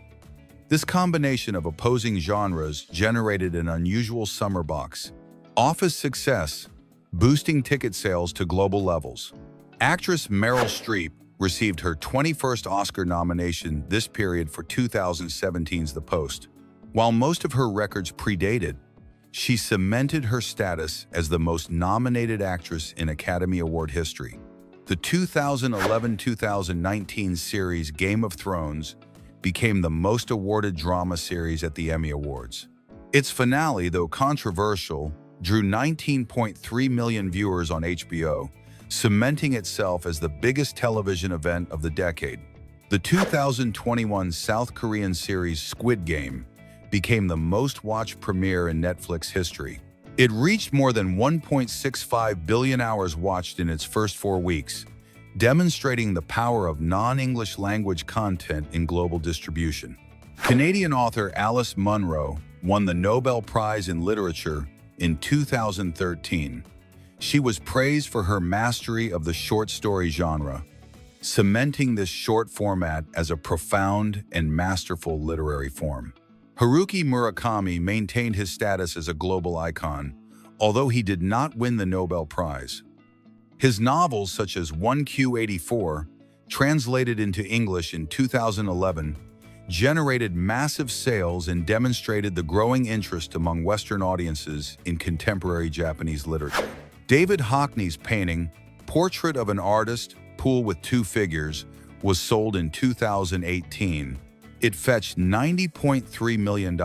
This combination of opposing genres generated an unusual summer box office success, boosting ticket sales to global levels. Actress Meryl Streep received her 21st Oscar nomination this period for 2017's The Post. While most of her records predated, she cemented her status as the most nominated actress in Academy Award history. The 2011-2019 series Game of Thrones became the most awarded drama series at the Emmy Awards. Its finale, though controversial, drew 19.3 million viewers on HBO, cementing itself as the biggest television event of the decade. The 2021 South Korean series Squid Game became the most-watched premiere in Netflix history. It reached more than 1.65 billion hours watched in its first 4 weeks, demonstrating the power of non-English language content in global distribution. Canadian author Alice Munro won the Nobel Prize in Literature in 2013. She was praised for her mastery of the short story genre, cementing this short format as a profound and masterful literary form. Haruki Murakami maintained his status as a global icon, although he did not win the Nobel Prize. His novels such as 1Q84, translated into English in 2011, generated massive sales and demonstrated the growing interest among Western audiences in contemporary Japanese literature. David Hockney's painting, Portrait of an Artist, Pool with Two Figures, was sold in 2018. It fetched $90.3 million,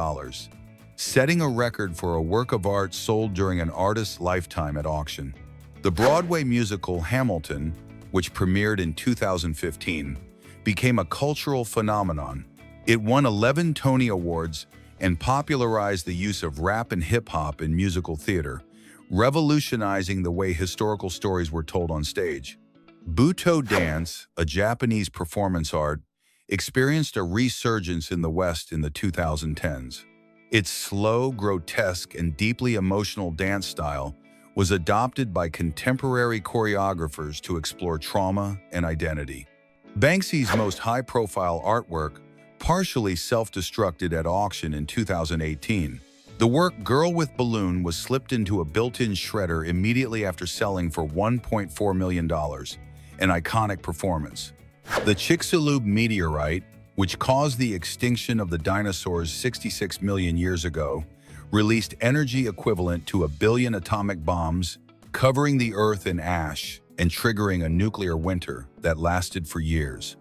setting a record for a work of art sold during an artist's lifetime at auction. The Broadway musical Hamilton, which premiered in 2015, became a cultural phenomenon. It won 11 Tony Awards and popularized the use of rap and hip-hop in musical theater, revolutionizing the way historical stories were told on stage. Butoh dance, a Japanese performance art, experienced a resurgence in the West in the 2010s. Its slow, grotesque, and deeply emotional dance style was adopted by contemporary choreographers to explore trauma and identity. Banksy's most high-profile artwork partially self-destructed at auction in 2018. The work Girl with Balloon was slipped into a built-in shredder immediately after selling for $1.4 million, an iconic performance. The Chicxulub meteorite, which caused the extinction of the dinosaurs 66 million years ago, released energy equivalent to 1 billion atomic bombs, covering the Earth in ash and triggering a nuclear winter that lasted for years.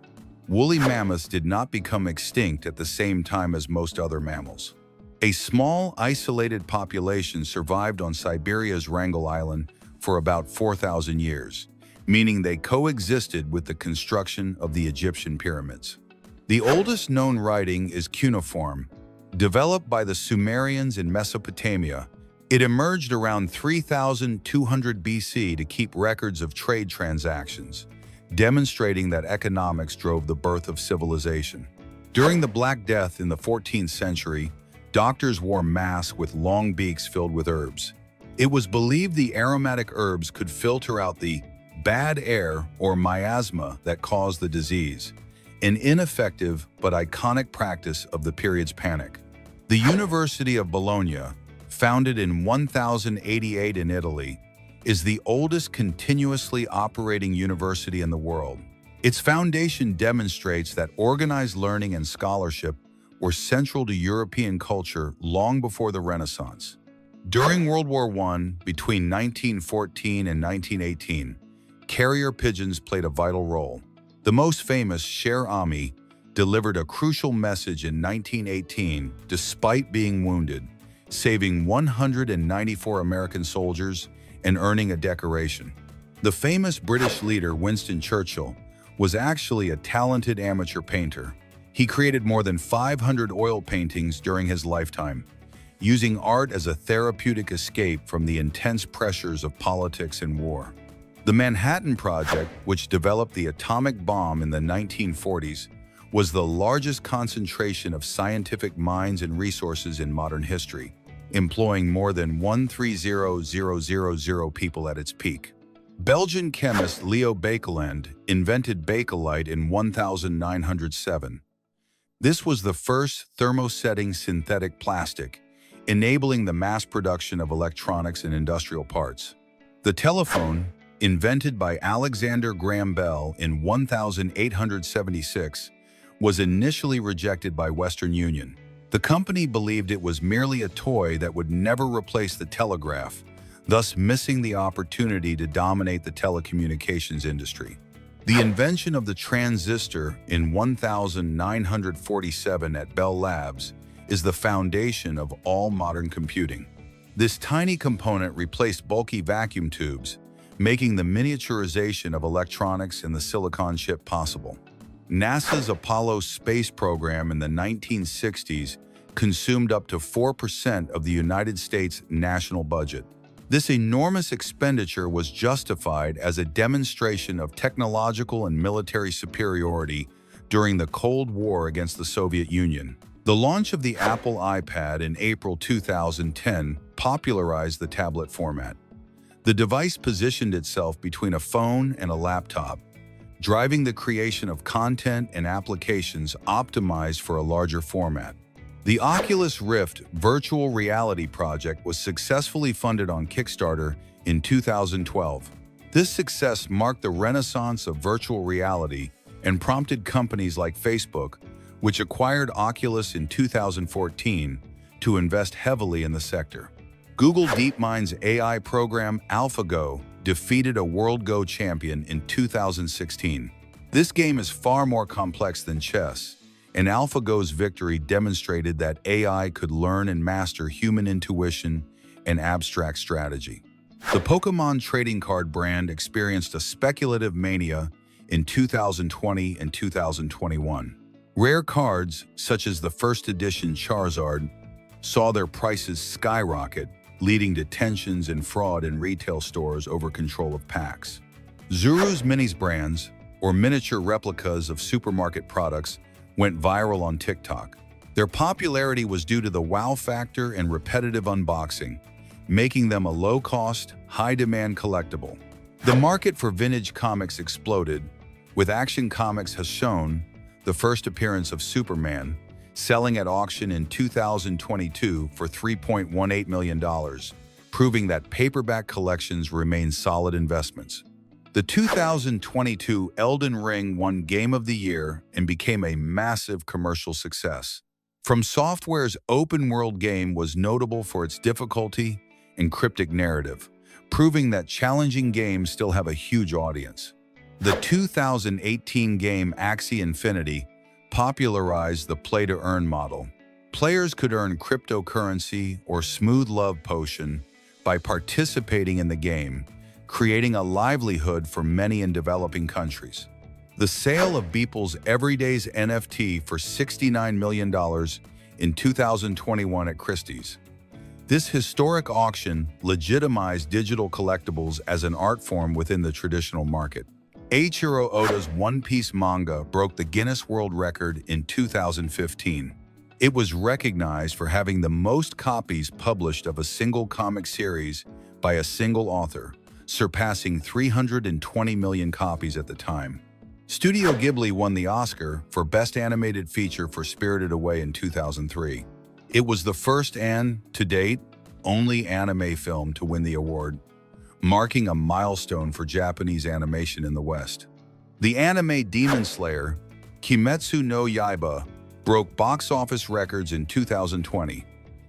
Woolly mammoths did not become extinct at the same time as most other mammals. A small, isolated population survived on Siberia's Wrangel Island for about 4,000 years, meaning they coexisted with the construction of the Egyptian pyramids. The oldest known writing is cuneiform. Developed by the Sumerians in Mesopotamia, it emerged around 3,200 BC to keep records of trade transactions, demonstrating that economics drove the birth of civilization. During the Black Death in the 14th century, doctors wore masks with long beaks filled with herbs. It was believed the aromatic herbs could filter out the bad air or miasma that caused the disease, an ineffective but iconic practice of the period's panic. The University of Bologna, founded in 1088 in Italy, is the oldest continuously operating university in the world. Its foundation demonstrates that organized learning and scholarship were central to European culture long before the Renaissance. During World War I, between 1914 and 1918, carrier pigeons played a vital role. The most famous, Cher Ami, delivered a crucial message in 1918 despite being wounded, saving 194 American soldiers and earning a decoration. The famous British leader Winston Churchill was actually a talented amateur painter. He created more than 500 oil paintings during his lifetime, using art as a therapeutic escape from the intense pressures of politics and war. The Manhattan Project, which developed the atomic bomb in the 1940s, was the largest concentration of scientific minds and resources in modern history, employing more than 130,000 people at its peak. Belgian chemist Leo Baekeland invented Bakelite in 1907. This was the first thermosetting synthetic plastic, enabling the mass production of electronics and industrial parts. The telephone, invented by Alexander Graham Bell in 1876, was initially rejected by Western Union. The company believed it was merely a toy that would never replace the telegraph, thus missing the opportunity to dominate the telecommunications industry. The invention of the transistor in 1947 at Bell Labs is the foundation of all modern computing. This tiny component replaced bulky vacuum tubes, making the miniaturization of electronics and the silicon chip possible. NASA's Apollo space program in the 1960s consumed up to 4% of the United States national budget. This enormous expenditure was justified as a demonstration of technological and military superiority during the Cold War against the Soviet Union. The launch of the Apple iPad in April 2010 popularized the tablet format. The device positioned itself between a phone and a laptop, driving the creation of content and applications optimized for a larger format. The Oculus Rift virtual reality project was successfully funded on Kickstarter in 2012. This success marked the renaissance of virtual reality and prompted companies like Facebook, which acquired Oculus in 2014, to invest heavily in the sector. Google DeepMind's AI program AlphaGo defeated a World Go champion in 2016. This game is far more complex than chess, and AlphaGo's victory demonstrated that AI could learn and master human intuition and abstract strategy. The Pokémon trading card brand experienced a speculative mania in 2020 and 2021. Rare cards, such as the first edition Charizard, saw their prices skyrocket, leading to tensions and fraud in retail stores over control of packs. Zuru's Minis brands, or miniature replicas of supermarket products, went viral on TikTok. Their popularity was due to the wow factor and repetitive unboxing, making them a low-cost, high-demand collectible. The market for vintage comics exploded, with Action Comics has shown the first appearance of Superman, selling at auction in 2022 for $3.18 million, proving that paperback collections remain solid investments. The 2022 Elden Ring won Game of the Year and became a massive commercial success. From Software's open-world game was notable for its difficulty and cryptic narrative, proving that challenging games still have a huge audience. The 2018 game Axie Infinity popularized the play-to-earn model. Players could earn cryptocurrency or smooth love potion by participating in the game, creating a livelihood for many in developing countries. The sale of Beeple's Everyday's NFT for $69 million in 2021 at Christie's. This historic auction legitimized digital collectibles as an art form within the traditional market. Eiichiro Oda's One Piece manga broke the Guinness World Record in 2015. It was recognized for having the most copies published of a single comic series by a single author, surpassing 320 million copies at the time. Studio Ghibli won the Oscar for Best Animated Feature for Spirited Away in 2003. It was the first and, to date, only anime film to win the award, marking a milestone for Japanese animation in the West. The anime Demon Slayer, Kimetsu no Yaiba, broke box office records in 2020.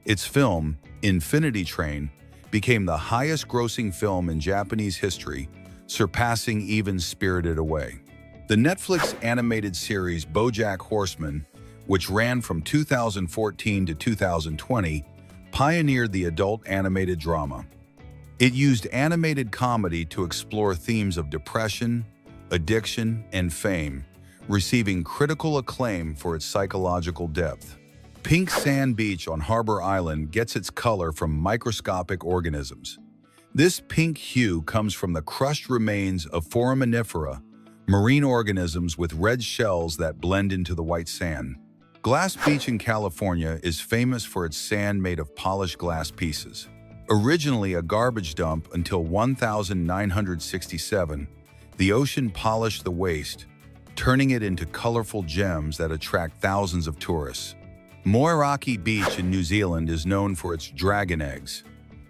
Its film, Infinity Train, became the highest-grossing film in Japanese history, surpassing even Spirited Away. The Netflix animated series BoJack Horseman, which ran from 2014 to 2020, pioneered the adult animated drama. It used animated comedy to explore themes of depression, addiction, and fame, receiving critical acclaim for its psychological depth. Pink Sand Beach on Harbor Island gets its color from microscopic organisms. This pink hue comes from the crushed remains of foraminifera, marine organisms with red shells that blend into the white sand. Glass Beach in California is famous for its sand made of polished glass pieces. Originally a garbage dump until 1967, the ocean polished the waste, turning it into colorful gems that attract thousands of tourists. Moeraki Beach in New Zealand is known for its dragon eggs.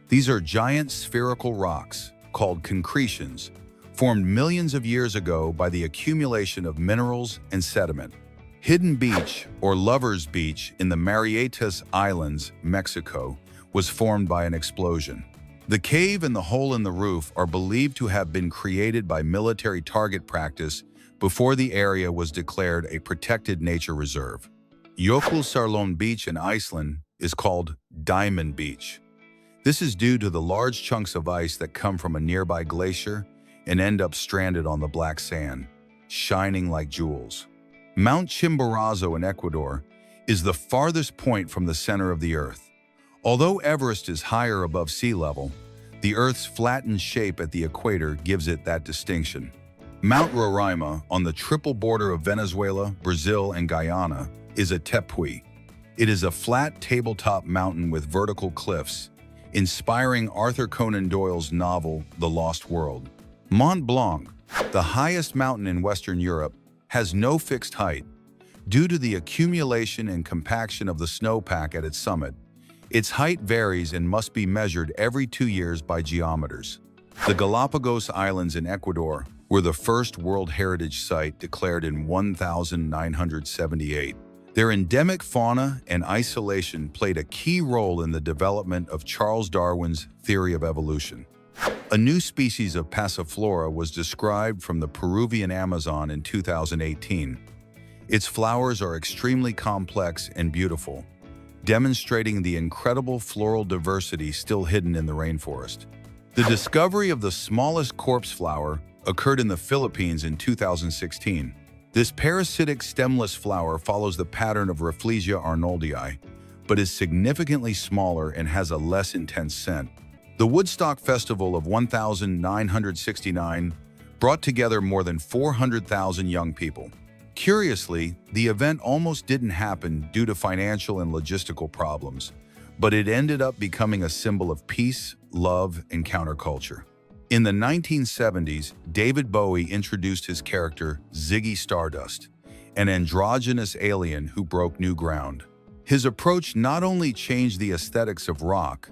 These are giant spherical rocks, called concretions, formed millions of years ago by the accumulation of minerals and sediment. Hidden Beach, or Lover's Beach, in the Marietas Islands, Mexico, was formed by an explosion. The cave and the hole in the roof are believed to have been created by military target practice before the area was declared a protected nature reserve. Jökulsárlón Beach in Iceland is called Diamond Beach. This is due to the large chunks of ice that come from a nearby glacier and end up stranded on the black sand, shining like jewels. Mount Chimborazo in Ecuador is the farthest point from the center of the Earth. Although Everest is higher above sea level, the Earth's flattened shape at the equator gives it that distinction. Mount Roraima, on the triple border of Venezuela, Brazil, and Guyana, is a tepuy. It is a flat tabletop mountain with vertical cliffs, inspiring Arthur Conan Doyle's novel, The Lost World. Mont Blanc, the highest mountain in Western Europe, has no fixed height. Due to the accumulation and compaction of the snowpack at its summit, its height varies and must be measured every 2 years by geometers. The Galapagos Islands in Ecuador were the first World Heritage Site declared in 1978. Their endemic fauna and isolation played a key role in the development of Charles Darwin's theory of evolution. A new species of passiflora was described from the Peruvian Amazon in 2018. Its flowers are extremely complex and beautiful, demonstrating the incredible floral diversity still hidden in the rainforest. The discovery of the smallest corpse flower occurred in the Philippines in 2016. This parasitic stemless flower follows the pattern of Rafflesia arnoldii, but is significantly smaller and has a less intense scent. The Woodstock Festival of 1969 brought together more than 400,000 young people. Curiously, the event almost didn't happen due to financial and logistical problems, but it ended up becoming a symbol of peace, love, and counterculture. In the 1970s, David Bowie introduced his character Ziggy Stardust, an androgynous alien who broke new ground. His approach not only changed the aesthetics of rock,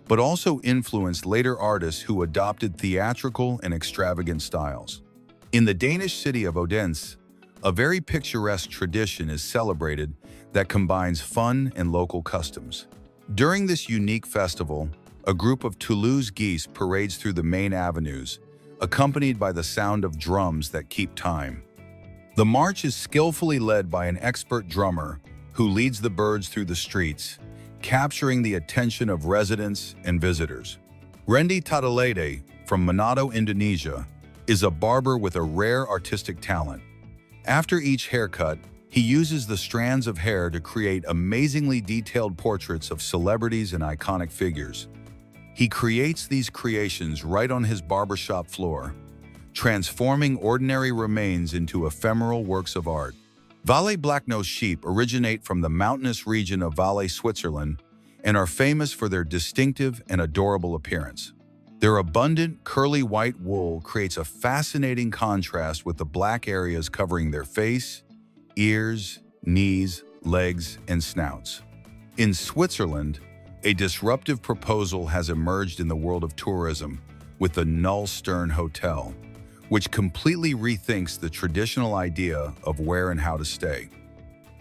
but also influenced later artists who adopted theatrical and extravagant styles. In the Danish city of Odense, a very picturesque tradition is celebrated that combines fun and local customs. During this unique festival, a group of Toulouse geese parades through the main avenues, accompanied by the sound of drums that keep time. The march is skillfully led by an expert drummer who leads the birds through the streets, capturing the attention of residents and visitors. Randy Tatalede, from Manado, Indonesia, is a barber with a rare artistic talent. After each haircut, he uses the strands of hair to create amazingly detailed portraits of celebrities and iconic figures. He creates these creations right on his barbershop floor, transforming ordinary remains into ephemeral works of art. Valais black-nosed sheep originate from the mountainous region of Valais, Switzerland, and are famous for their distinctive and adorable appearance. Their abundant, curly white wool creates a fascinating contrast with the black areas covering their face, ears, knees, legs, and snouts. In Switzerland, a disruptive proposal has emerged in the world of tourism with the Nullstern Hotel, which completely rethinks the traditional idea of where and how to stay.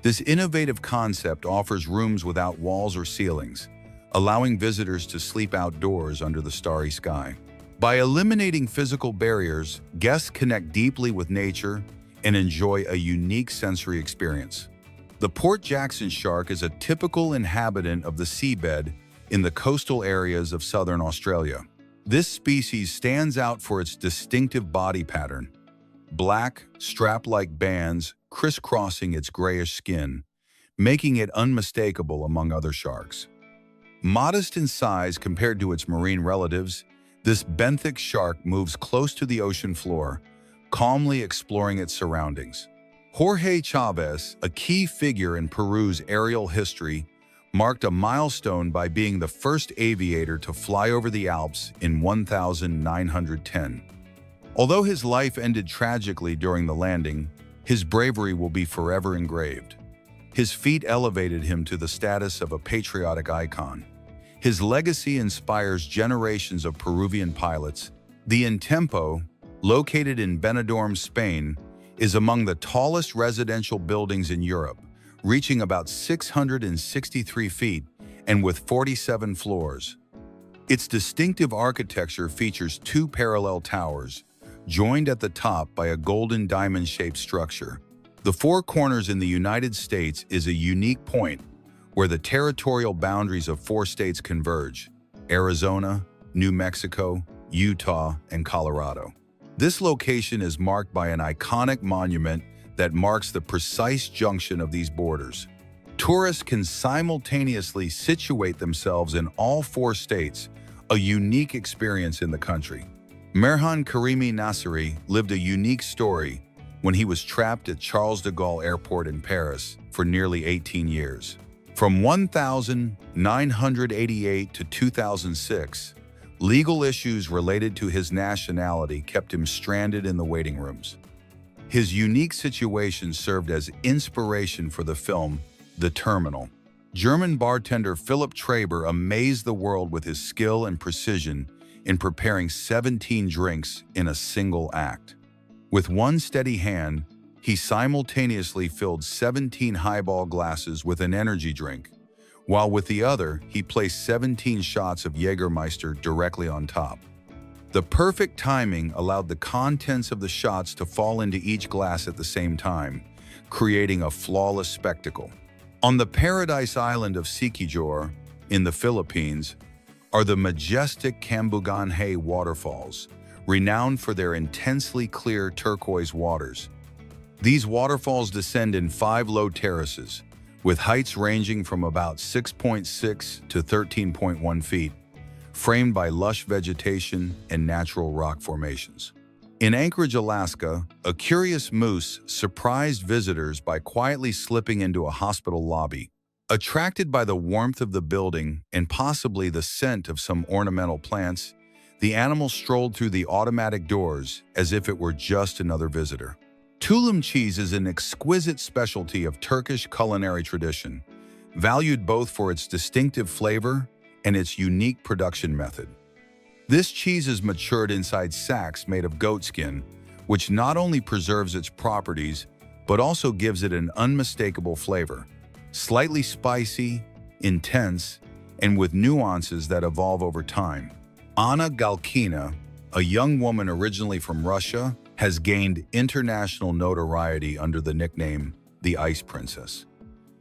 This innovative concept offers rooms without walls or ceilings, allowing visitors to sleep outdoors under the starry sky. By eliminating physical barriers, guests connect deeply with nature and enjoy a unique sensory experience. The Port Jackson shark is a typical inhabitant of the seabed in the coastal areas of southern Australia. This species stands out for its distinctive body pattern, black, strap-like bands crisscrossing its grayish skin, making it unmistakable among other sharks. Modest in size compared to its marine relatives, this benthic shark moves close to the ocean floor, calmly exploring its surroundings. Jorge Chavez, a key figure in Peru's aerial history, marked a milestone by being the first aviator to fly over the Alps in 1910. Although his life ended tragically during the landing, His bravery will be forever engraved. His feat elevated him to the status of a patriotic icon. His legacy inspires generations of Peruvian pilots. The Intempo, located in Benidorm, Spain, is among the tallest residential buildings in Europe, reaching about 663 feet and with 47 floors. Its distinctive architecture features two parallel towers, joined at the top by a golden diamond-shaped structure. The Four Corners in the United States is a unique point where the territorial boundaries of four states converge: Arizona, New Mexico, Utah, and Colorado. This location is marked by an iconic monument that marks the precise junction of these borders. Tourists can simultaneously situate themselves in all four states, a unique experience in the country. Merhan Karimi Nasseri lived a unique story when he was trapped at Charles de Gaulle Airport in Paris for nearly 18 years. From 1988 to 2006, legal issues related to his nationality kept him stranded in the waiting rooms. His unique situation served as inspiration for the film The Terminal. German bartender Philipp Traber amazed the world with his skill and precision in preparing 17 drinks in a single act. With one steady hand, he simultaneously filled 17 highball glasses with an energy drink, while with the other, he placed 17 shots of Jägermeister directly on top. The perfect timing allowed the contents of the shots to fall into each glass at the same time, creating a flawless spectacle. On the paradise island of Siquijor, in the Philippines, are the majestic Cambuganhay waterfalls, renowned for their intensely clear turquoise waters. These waterfalls descend in 5 low terraces, with heights ranging from about 6.6 to 13.1 feet, framed by lush vegetation and natural rock formations. In Anchorage, Alaska, a curious moose surprised visitors by quietly slipping into a hospital lobby. Attracted by the warmth of the building and possibly the scent of some ornamental plants, the animal strolled through the automatic doors as if it were just another visitor. Tulum cheese is an exquisite specialty of Turkish culinary tradition, valued both for its distinctive flavor and its unique production method. This cheese is matured inside sacks made of goat skin, which not only preserves its properties, but also gives it an unmistakable flavor. Slightly spicy, intense, and with nuances that evolve over time. Anna Galkina, a young woman originally from Russia, has gained international notoriety under the nickname the Ice Princess.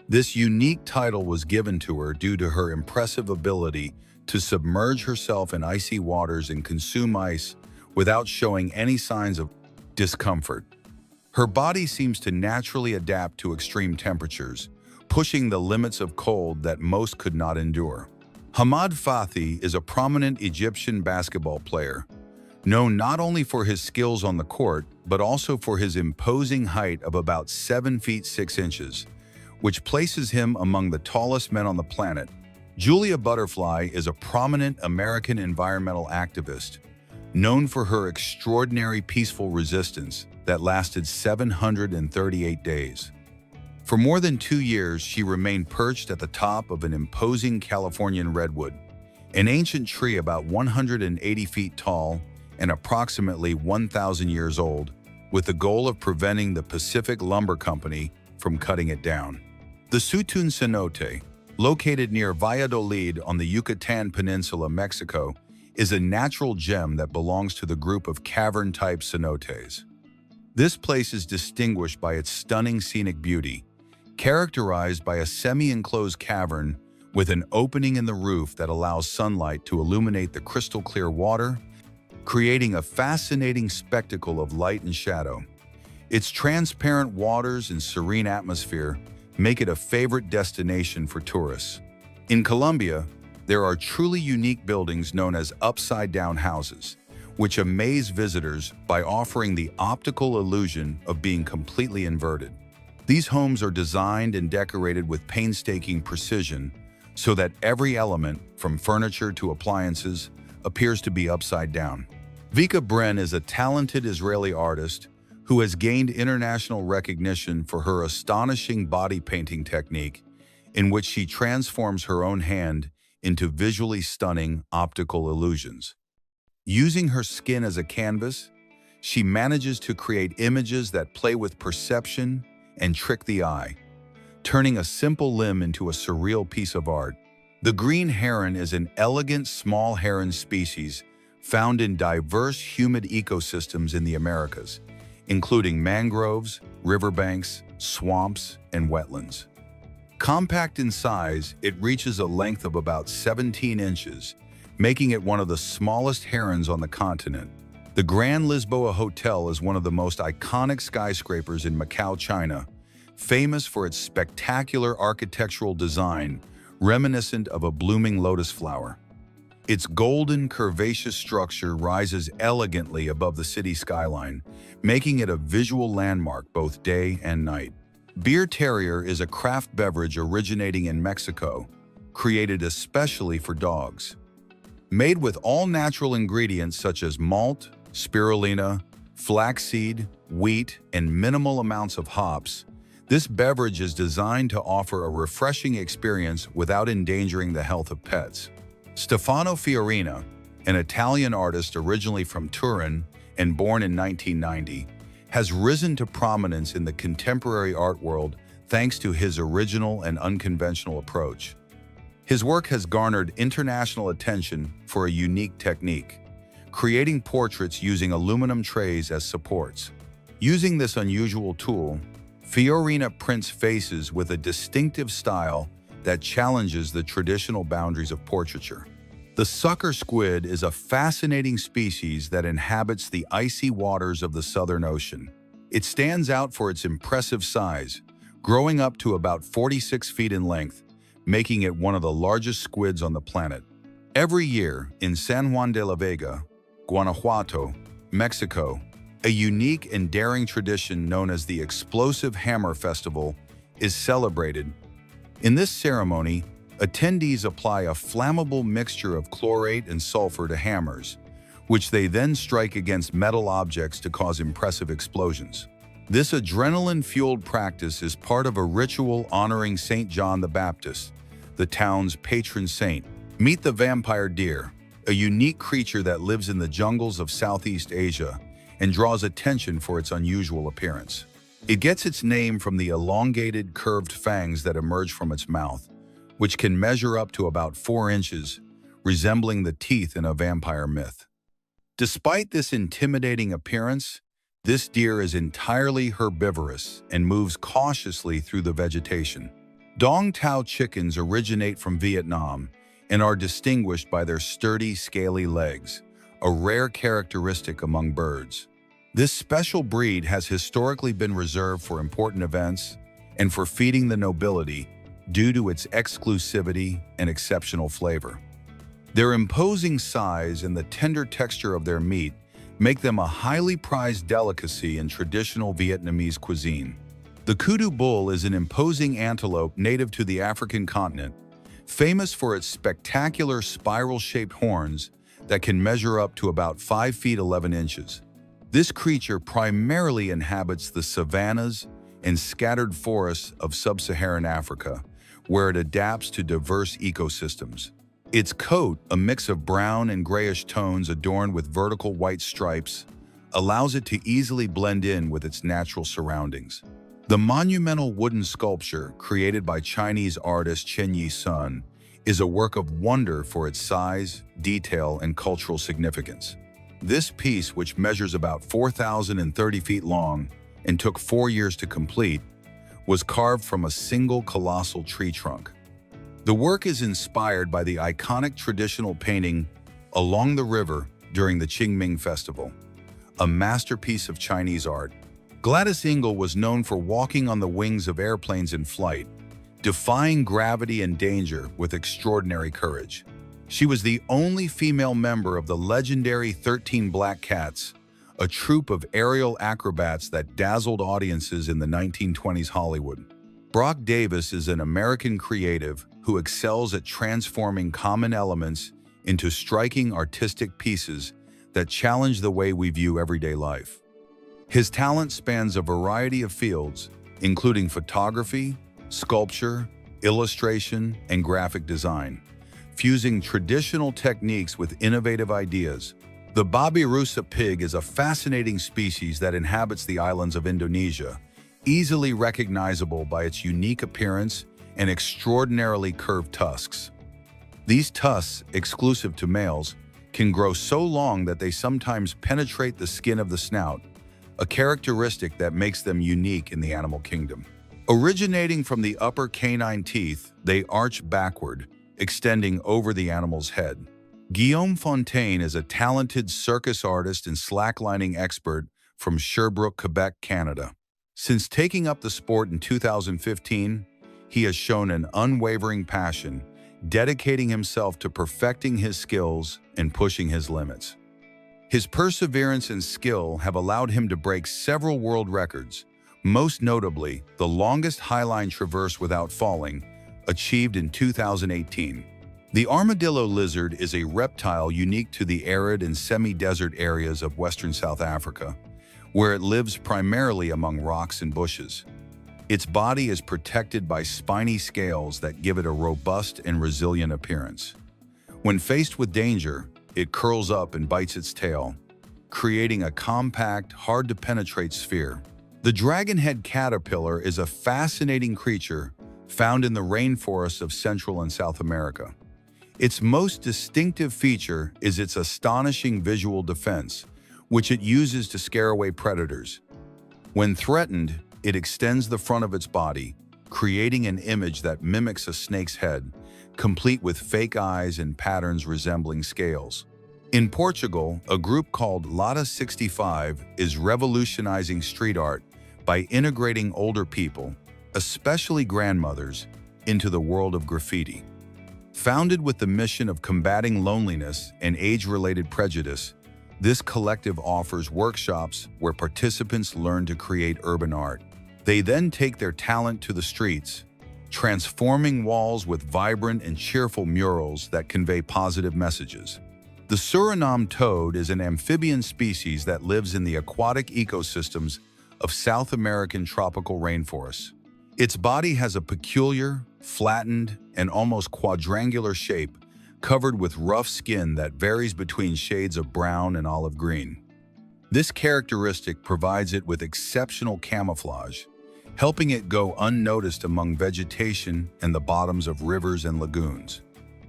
This unique title was given to her due to her impressive ability to submerge herself in icy waters and consume ice without showing any signs of discomfort. Her body seems to naturally adapt to extreme temperatures, pushing the limits of cold that most could not endure. Hamad Fathi is a prominent Egyptian basketball player, known not only for his skills on the court, but also for his imposing height of about 7 feet 6 inches, which places him among the tallest men on the planet. Julia Butterfly is a prominent American environmental activist, known for her extraordinary peaceful resistance that lasted 738 days. For more than 2 years, she remained perched at the top of an imposing Californian redwood, an ancient tree about 180 feet tall and approximately 1,000 years old, with the goal of preventing the Pacific Lumber Company from cutting it down. The Sutun cenote, located near Valladolid on the Yucatan Peninsula, Mexico, is a natural gem that belongs to the group of cavern-type cenotes. This place is distinguished by its stunning scenic beauty, characterized by a semi-enclosed cavern with an opening in the roof that allows sunlight to illuminate the crystal-clear water, creating a fascinating spectacle of light and shadow. Its transparent waters and serene atmosphere make it a favorite destination for tourists. In Colombia, there are truly unique buildings known as upside-down houses, which amaze visitors by offering the optical illusion of being completely inverted. These homes are designed and decorated with painstaking precision so that every element, from furniture to appliances, appears to be upside down. Vika Bren is a talented Israeli artist who has gained international recognition for her astonishing body painting technique, in which she transforms her own hand into visually stunning optical illusions. Using her skin as a canvas, she manages to create images that play with perception and trick the eye, turning a simple limb into a surreal piece of art. The green heron is an elegant small heron species found in diverse humid ecosystems in the Americas, including mangroves, riverbanks, swamps, and wetlands. Compact in size, it reaches a length of about 17 inches, making it one of the smallest herons on the continent. The Grand Lisboa Hotel is one of the most iconic skyscrapers in Macau, China, famous for its spectacular architectural design, reminiscent of a blooming lotus flower. Its golden, curvaceous structure rises elegantly above the city skyline, making it a visual landmark both day and night. Beer Terrier is a craft beverage originating in Mexico, created especially for dogs. Made with all-natural ingredients such as malt, spirulina, flaxseed, wheat, and minimal amounts of hops, this beverage is designed to offer a refreshing experience without endangering the health of pets. Stefano Fiorina, an Italian artist originally from Turin and born in 1990, has risen to prominence in the contemporary art world thanks to his original and unconventional approach. His work has garnered international attention for a unique technique, creating portraits using aluminum trays as supports. Using this unusual tool, Fiorina prints faces with a distinctive style that challenges the traditional boundaries of portraiture. The sucker squid is a fascinating species that inhabits the icy waters of the Southern Ocean. It stands out for its impressive size, growing up to about 46 feet in length, making it one of the largest squids on the planet. Every year, in San Juan de la Vega, Guanajuato, Mexico, a unique and daring tradition known as the Explosive Hammer Festival is celebrated. In this ceremony, attendees apply a flammable mixture of chlorate and sulfur to hammers, which they then strike against metal objects to cause impressive explosions. This adrenaline-fueled practice is part of a ritual honoring St. John the Baptist, the town's patron saint. Meet the vampire deer, a unique creature that lives in the jungles of Southeast Asia and draws attention for its unusual appearance. It gets its name from the elongated, curved fangs that emerge from its mouth, which can measure up to about 4 inches, resembling the teeth in a vampire myth. Despite this intimidating appearance, this deer is entirely herbivorous and moves cautiously through the vegetation. Dong Tao chickens originate from Vietnam and are distinguished by their sturdy, scaly legs, a rare characteristic among birds. This special breed has historically been reserved for important events and for feeding the nobility due to its exclusivity and exceptional flavor. Their imposing size and the tender texture of their meat make them a highly prized delicacy in traditional Vietnamese cuisine. The kudu bull is an imposing antelope native to the African continent, famous for its spectacular spiral-shaped horns that can measure up to about 5 feet 11 inches. This creature primarily inhabits the savannas and scattered forests of sub-Saharan Africa, where it adapts to diverse ecosystems. Its coat, a mix of brown and grayish tones adorned with vertical white stripes, allows it to easily blend in with its natural surroundings. The monumental wooden sculpture, created by Chinese artist Chen Yi-sun, is a work of wonder for its size, detail, and cultural significance. This piece, which measures about 4,030 feet long and took 4 years to complete, was carved from a single colossal tree trunk. The work is inspired by the iconic traditional painting Along the River during the Qingming Festival, a masterpiece of Chinese art. Gladys Ingle was known for walking on the wings of airplanes in flight, defying gravity and danger with extraordinary courage. She was the only female member of the legendary 13 Black Cats, a troupe of aerial acrobats that dazzled audiences in the 1920s Hollywood. Brock Davis is an American creative who excels at transforming common elements into striking artistic pieces that challenge the way we view everyday life. His talent spans a variety of fields, including photography, sculpture, illustration, and graphic design, fusing traditional techniques with innovative ideas. The babirusa pig is a fascinating species that inhabits the islands of Indonesia, easily recognizable by its unique appearance and extraordinarily curved tusks. These tusks, exclusive to males, can grow so long that they sometimes penetrate the skin of the snout, a characteristic that makes them unique in the animal kingdom. Originating from the upper canine teeth, they arch backward, extending over the animal's head. Guillaume Fontaine is a talented circus artist and slacklining expert from Sherbrooke, Quebec, Canada. Since taking up the sport in 2015, he has shown an unwavering passion, dedicating himself to perfecting his skills and pushing his limits. His perseverance and skill have allowed him to break several world records, most notably the longest highline traverse without falling, achieved in 2018. The armadillo lizard is a reptile unique to the arid and semi-desert areas of western South Africa, where it lives primarily among rocks and bushes. Its body is protected by spiny scales that give it a robust and resilient appearance. When faced with danger, it curls up and bites its tail, creating a compact, hard-to-penetrate sphere. The dragonhead caterpillar is a fascinating creature found in the rainforests of Central and South America. Its most distinctive feature is its astonishing visual defense, which it uses to scare away predators. When threatened, it extends the front of its body, creating an image that mimics a snake's head, complete with fake eyes and patterns resembling scales. In Portugal, a group called Lada 65 is revolutionizing street art by integrating older people, especially grandmothers, into the world of graffiti. Founded with the mission of combating loneliness and age-related prejudice, this collective offers workshops where participants learn to create urban art. They then take their talent to the streets, transforming walls with vibrant and cheerful murals that convey positive messages. The Suriname toad is an amphibian species that lives in the aquatic ecosystems of South American tropical rainforests. Its body has a peculiar, flattened, and almost quadrangular shape, covered with rough skin that varies between shades of brown and olive green. This characteristic provides it with exceptional camouflage, helping it go unnoticed among vegetation and the bottoms of rivers and lagoons.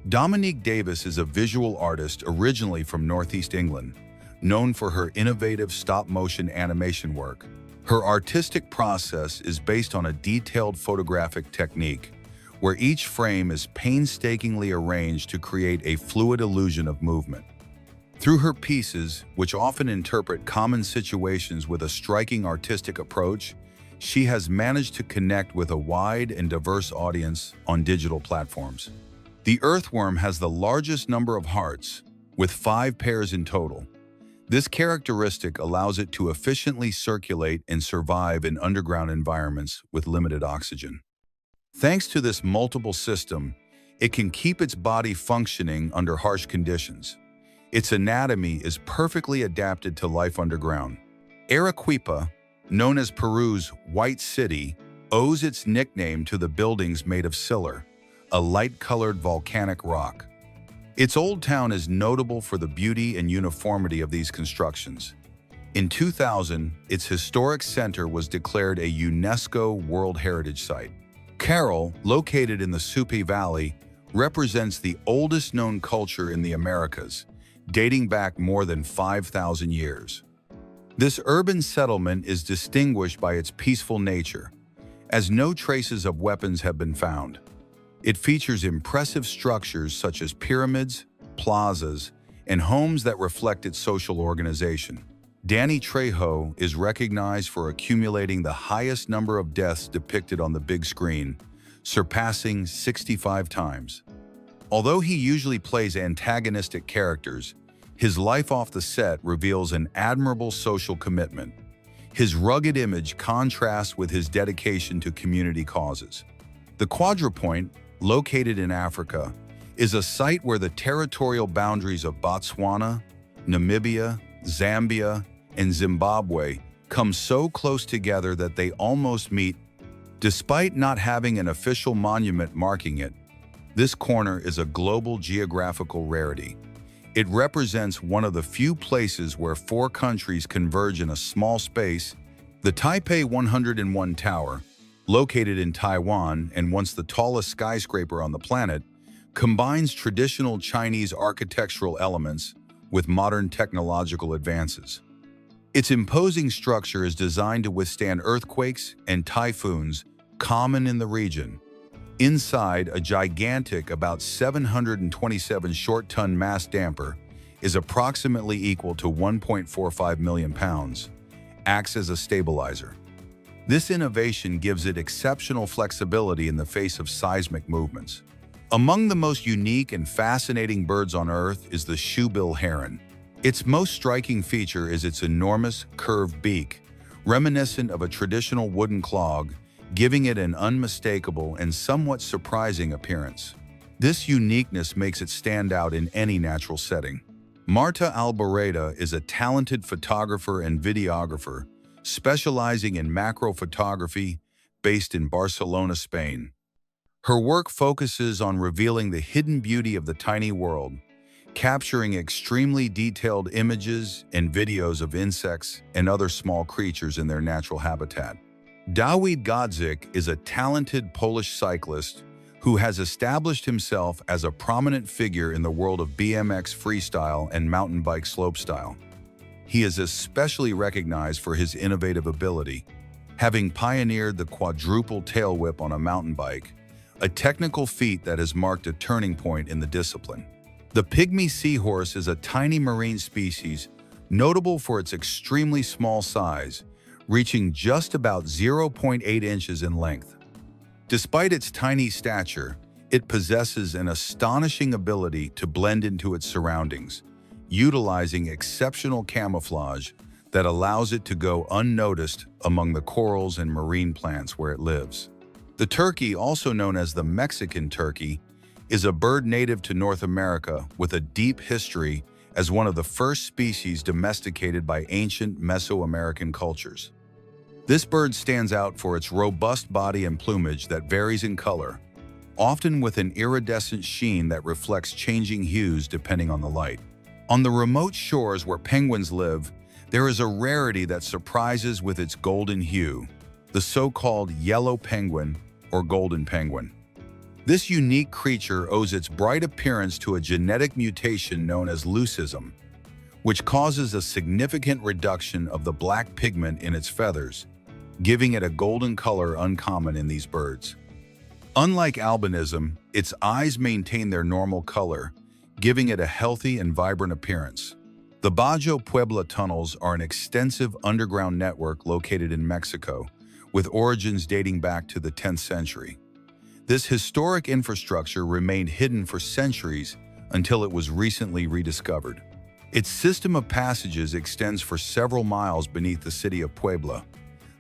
Dominique Davis is a visual artist originally from Northeast England, known for her innovative stop-motion animation work. Her artistic process is based on a detailed photographic technique, where each frame is painstakingly arranged to create a fluid illusion of movement. Through her pieces, which often interpret common situations with a striking artistic approach, she has managed to connect with a wide and diverse audience on digital platforms. The earthworm has the largest number of hearts, with 5 pairs in total. This characteristic allows it to efficiently circulate and survive in underground environments with limited oxygen. Thanks to this multiple system, it can keep its body functioning under harsh conditions. Its anatomy is perfectly adapted to life underground. Arequipa, known as Peru's White City, owes its nickname to the buildings made of sillar, a light-colored volcanic rock. Its old town is notable for the beauty and uniformity of these constructions. In 2000, its historic center was declared a UNESCO World Heritage Site. Carroll, located in the Supi Valley, represents the oldest known culture in the Americas, dating back more than 5,000 years. This urban settlement is distinguished by its peaceful nature, as no traces of weapons have been found. It features impressive structures such as pyramids, plazas, and homes that reflect its social organization. Danny Trejo is recognized for accumulating the highest number of deaths depicted on the big screen, surpassing 65 times. Although he usually plays antagonistic characters, his life off the set reveals an admirable social commitment. His rugged image contrasts with his dedication to community causes. The Quadrupoint, located in Africa, is a site where the territorial boundaries of Botswana, Namibia, Zambia, and Zimbabwe come so close together that they almost meet. Despite not having an official monument marking it, this corner is a global geographical rarity. It represents one of the few places where four countries converge in a small space. The Taipei 101 Tower, located in Taiwan and once the tallest skyscraper on the planet, combines traditional Chinese architectural elements with modern technological advances. Its imposing structure is designed to withstand earthquakes and typhoons common in the region. Inside, a gigantic, about 727 short-ton mass damper is approximately equal to 1.45 million pounds, acts as a stabilizer. This innovation gives it exceptional flexibility in the face of seismic movements. Among the most unique and fascinating birds on Earth is the shoebill heron. Its most striking feature is its enormous, curved beak, reminiscent of a traditional wooden clog, giving it an unmistakable and somewhat surprising appearance. This uniqueness makes it stand out in any natural setting. Marta Albareda is a talented photographer and videographer, specializing in macro photography, based in Barcelona, Spain. Her work focuses on revealing the hidden beauty of the tiny world, capturing extremely detailed images and videos of insects and other small creatures in their natural habitat. Dawid Godzik is a talented Polish cyclist who has established himself as a prominent figure in the world of BMX freestyle and mountain bike slopestyle. He is especially recognized for his innovative ability, having pioneered the quadruple tail whip on a mountain bike, a technical feat that has marked a turning point in the discipline. The pygmy seahorse is a tiny marine species notable for its extremely small size, reaching just about 0.8 inches in length. Despite its tiny stature, it possesses an astonishing ability to blend into its surroundings, utilizing exceptional camouflage that allows it to go unnoticed among the corals and marine plants where it lives. The turkey, also known as the Mexican turkey, is a bird native to North America with a deep history as one of the first species domesticated by ancient Mesoamerican cultures. This bird stands out for its robust body and plumage that varies in color, often with an iridescent sheen that reflects changing hues depending on the light. On the remote shores where penguins live, there is a rarity that surprises with its golden hue, the so-called yellow penguin or golden penguin. This unique creature owes its bright appearance to a genetic mutation known as leucism, which causes a significant reduction of the black pigment in its feathers, giving it a golden color uncommon in these birds. Unlike albinism, its eyes maintain their normal color, giving it a healthy and vibrant appearance. The Bajo Puebla tunnels are an extensive underground network located in Mexico, with origins dating back to the 10th century. This historic infrastructure remained hidden for centuries until it was recently rediscovered. Its system of passages extends for several miles beneath the city of Puebla,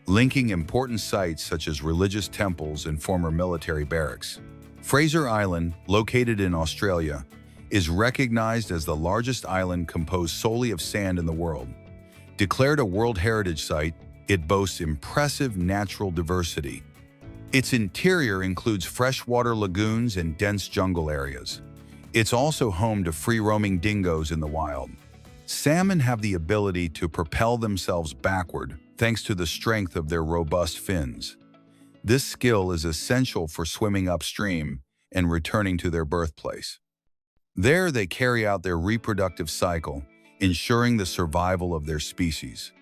linking important sites such as religious temples and former military barracks. Fraser Island, located in Australia, is recognized as the largest island composed solely of sand in the world. Declared a World Heritage Site, it boasts impressive natural diversity. Its interior includes freshwater lagoons and dense jungle areas. It's also home to free-roaming dingoes in the wild. Salmon have the ability to propel themselves backward thanks to the strength of their robust fins. This skill is essential for swimming upstream and returning to their birthplace. There, they carry out their reproductive cycle, ensuring the survival of their species.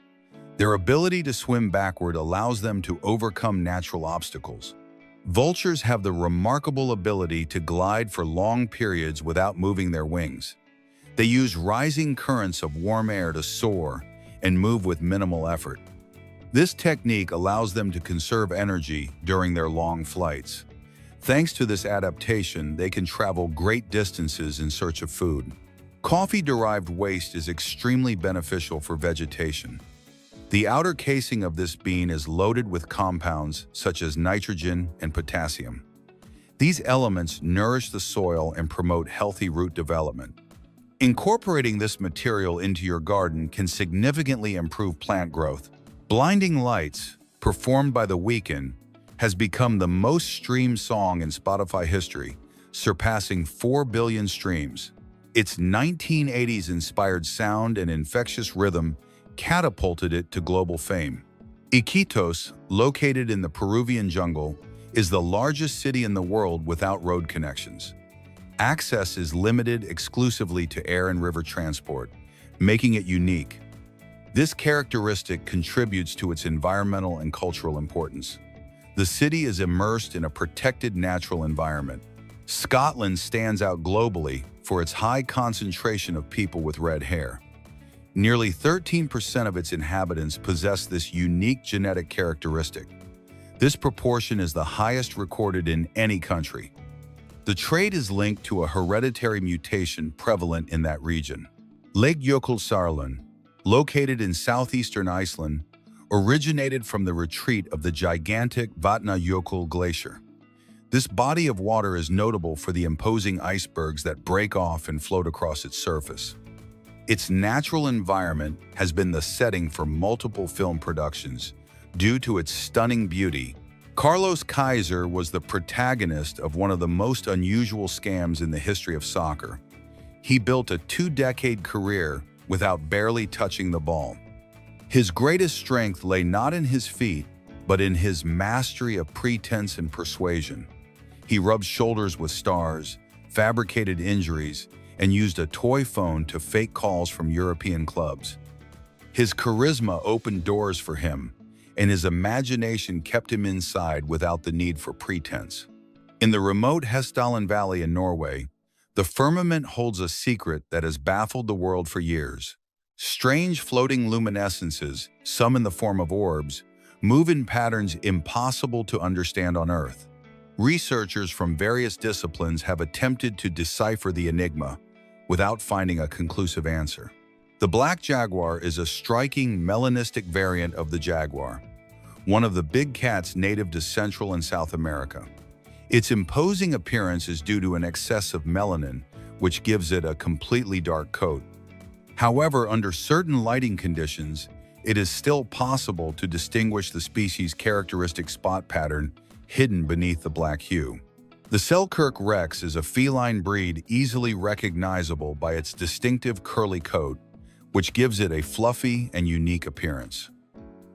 Their ability to swim backward allows them to overcome natural obstacles. Vultures have the remarkable ability to glide for long periods without moving their wings. They use rising currents of warm air to soar and move with minimal effort. This technique allows them to conserve energy during their long flights. Thanks to this adaptation, they can travel great distances in search of food. Coffee-derived waste is extremely beneficial for vegetation. The outer casing of this bean is loaded with compounds such as nitrogen and potassium. These elements nourish the soil and promote healthy root development. Incorporating this material into your garden can significantly improve plant growth. Blinding Lights, performed by The Weeknd, has become the most streamed song in Spotify history, surpassing 4 billion streams. Its 1980s-inspired sound and infectious rhythm catapulted it to global fame. Iquitos, located in the Peruvian jungle, is the largest city in the world without road connections. Access is limited exclusively to air and river transport, making it unique. This characteristic contributes to its environmental and cultural importance. The city is immersed in a protected natural environment. Scotland stands out globally for its high concentration of people with red hair. Nearly 13% of its inhabitants possess this unique genetic characteristic. This proportion is the highest recorded in any country. The trait is linked to a hereditary mutation prevalent in that region. Lake Jökulsárlón, located in southeastern Iceland, originated from the retreat of the gigantic Vatnajökull glacier. This body of water is notable for the imposing icebergs that break off and float across its surface. Its natural environment has been the setting for multiple film productions due to its stunning beauty. Carlos Kaiser was the protagonist of one of the most unusual scams in the history of soccer. He built a 2-decade career without barely touching the ball. His greatest strength lay not in his feet, but in his mastery of pretense and persuasion. He rubbed shoulders with stars, fabricated injuries, and used a toy phone to fake calls from European clubs. His charisma opened doors for him, and his imagination kept him inside without the need for pretense. In the remote Hessdalen Valley in Norway, the firmament holds a secret that has baffled the world for years. Strange floating luminescences, some in the form of orbs, move in patterns impossible to understand on Earth. Researchers from various disciplines have attempted to decipher the enigma without finding a conclusive answer. The black jaguar is a striking melanistic variant of the jaguar, one of the big cats native to Central and South America. Its imposing appearance is due to an excess of melanin, which gives it a completely dark coat. However, under certain lighting conditions, it is still possible to distinguish the species' characteristic spot pattern hidden beneath the black hue. The Selkirk Rex is a feline breed easily recognizable by its distinctive curly coat, which gives it a fluffy and unique appearance.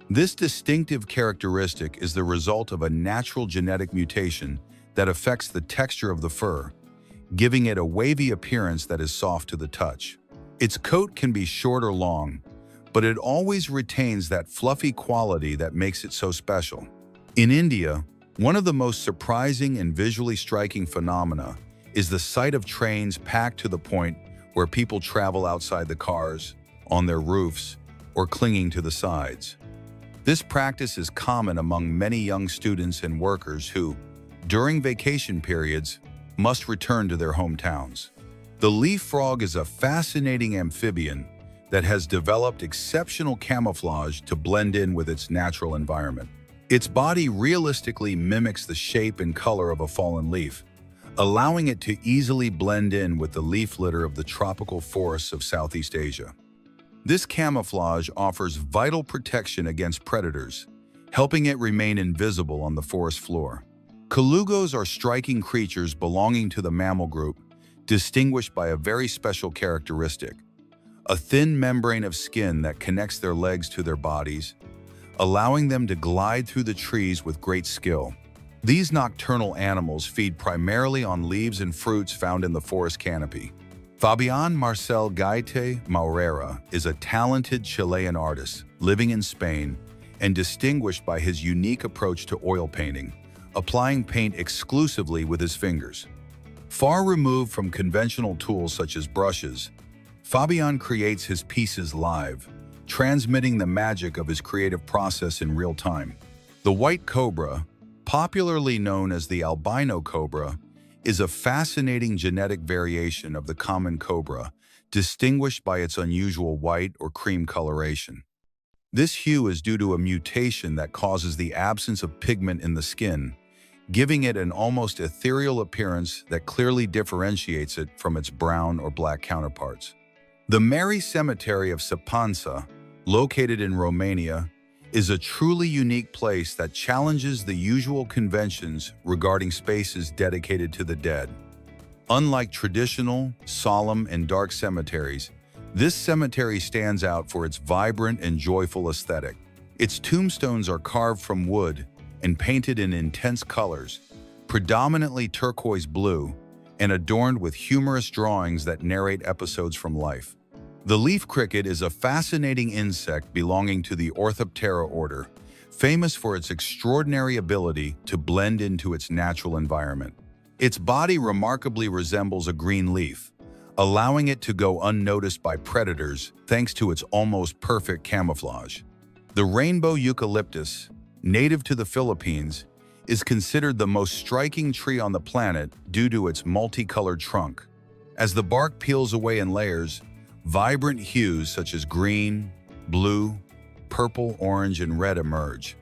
This distinctive characteristic is the result of a natural genetic mutation that affects the texture of the fur, giving it a wavy appearance that is soft to the touch. Its coat can be short or long, but it always retains that fluffy quality that makes it so special. In India, one of the most surprising and visually striking phenomena is the sight of trains packed to the point where people travel outside the cars, on their roofs, or clinging to the sides. This practice is common among many young students and workers who, during vacation periods, must return to their hometowns. The leaf frog is a fascinating amphibian that has developed exceptional camouflage to blend in with its natural environment. Its body realistically mimics the shape and color of a fallen leaf, allowing it to easily blend in with the leaf litter of the tropical forests of Southeast Asia. This camouflage offers vital protection against predators, helping it remain invisible on the forest floor. Colugos are striking creatures belonging to the mammal group, distinguished by a very special characteristic: a thin membrane of skin that connects their legs to their bodies, allowing them to glide through the trees with great skill. These nocturnal animals feed primarily on leaves and fruits found in the forest canopy. Fabian Marcel Gaite Maurera is a talented Chilean artist living in Spain and distinguished by his unique approach to oil painting, applying paint exclusively with his fingers. Far removed from conventional tools such as brushes, Fabian creates his pieces live, transmitting the magic of his creative process in real time. The white cobra, popularly known as the albino cobra, is a fascinating genetic variation of the common cobra, distinguished by its unusual white or cream coloration. This hue is due to a mutation that causes the absence of pigment in the skin, giving it an almost ethereal appearance that clearly differentiates it from its brown or black counterparts. The Mary Cemetery of Săpanța, located in Romania, is a truly unique place that challenges the usual conventions regarding spaces dedicated to the dead. Unlike traditional, solemn, and dark cemeteries, this cemetery stands out for its vibrant and joyful aesthetic. Its tombstones are carved from wood and painted in intense colors, predominantly turquoise blue, and adorned with humorous drawings that narrate episodes from life. The leaf cricket is a fascinating insect belonging to the Orthoptera order, famous for its extraordinary ability to blend into its natural environment. Its body remarkably resembles a green leaf, allowing it to go unnoticed by predators thanks to its almost perfect camouflage. The rainbow eucalyptus, native to the Philippines, is considered the most striking tree on the planet due to its multicolored trunk. As the bark peels away in layers, vibrant hues such as green, blue, purple, orange, and red emerge.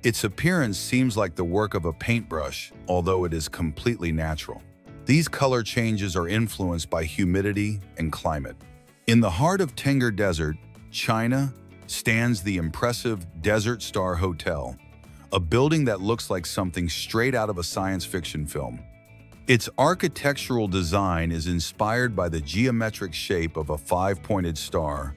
Its appearance seems like the work of a paintbrush, although it is completely natural. These color changes are influenced by humidity and climate. In the heart of Tengger Desert, China, stands the impressive Desert Star Hotel, a building that looks like something straight out of a science fiction film. Its architectural design is inspired by the geometric shape of a five-pointed star,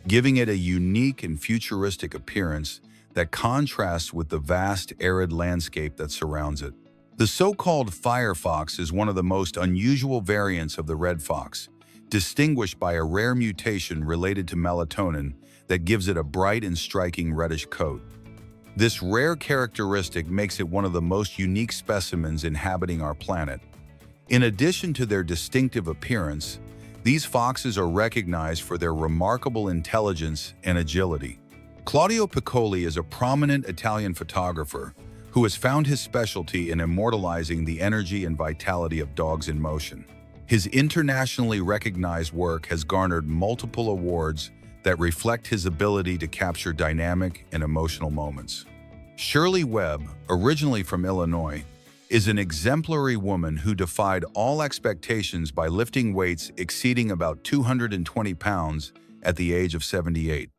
giving it a unique and futuristic appearance that contrasts with the vast arid landscape that surrounds it. The so-called firefox is one of the most unusual variants of the red fox, distinguished by a rare mutation related to melatonin that gives it a bright and striking reddish coat. This rare characteristic makes it one of the most unique specimens inhabiting our planet. In addition to their distinctive appearance, these foxes are recognized for their remarkable intelligence and agility. Claudio Piccoli is a prominent Italian photographer who has found his specialty in immortalizing the energy and vitality of dogs in motion. His internationally recognized work has garnered multiple awards that reflect his ability to capture dynamic and emotional moments. Shirley Webb, originally from Illinois, is an exemplary woman who defied all expectations by lifting weights exceeding about 220 pounds at the age of 78.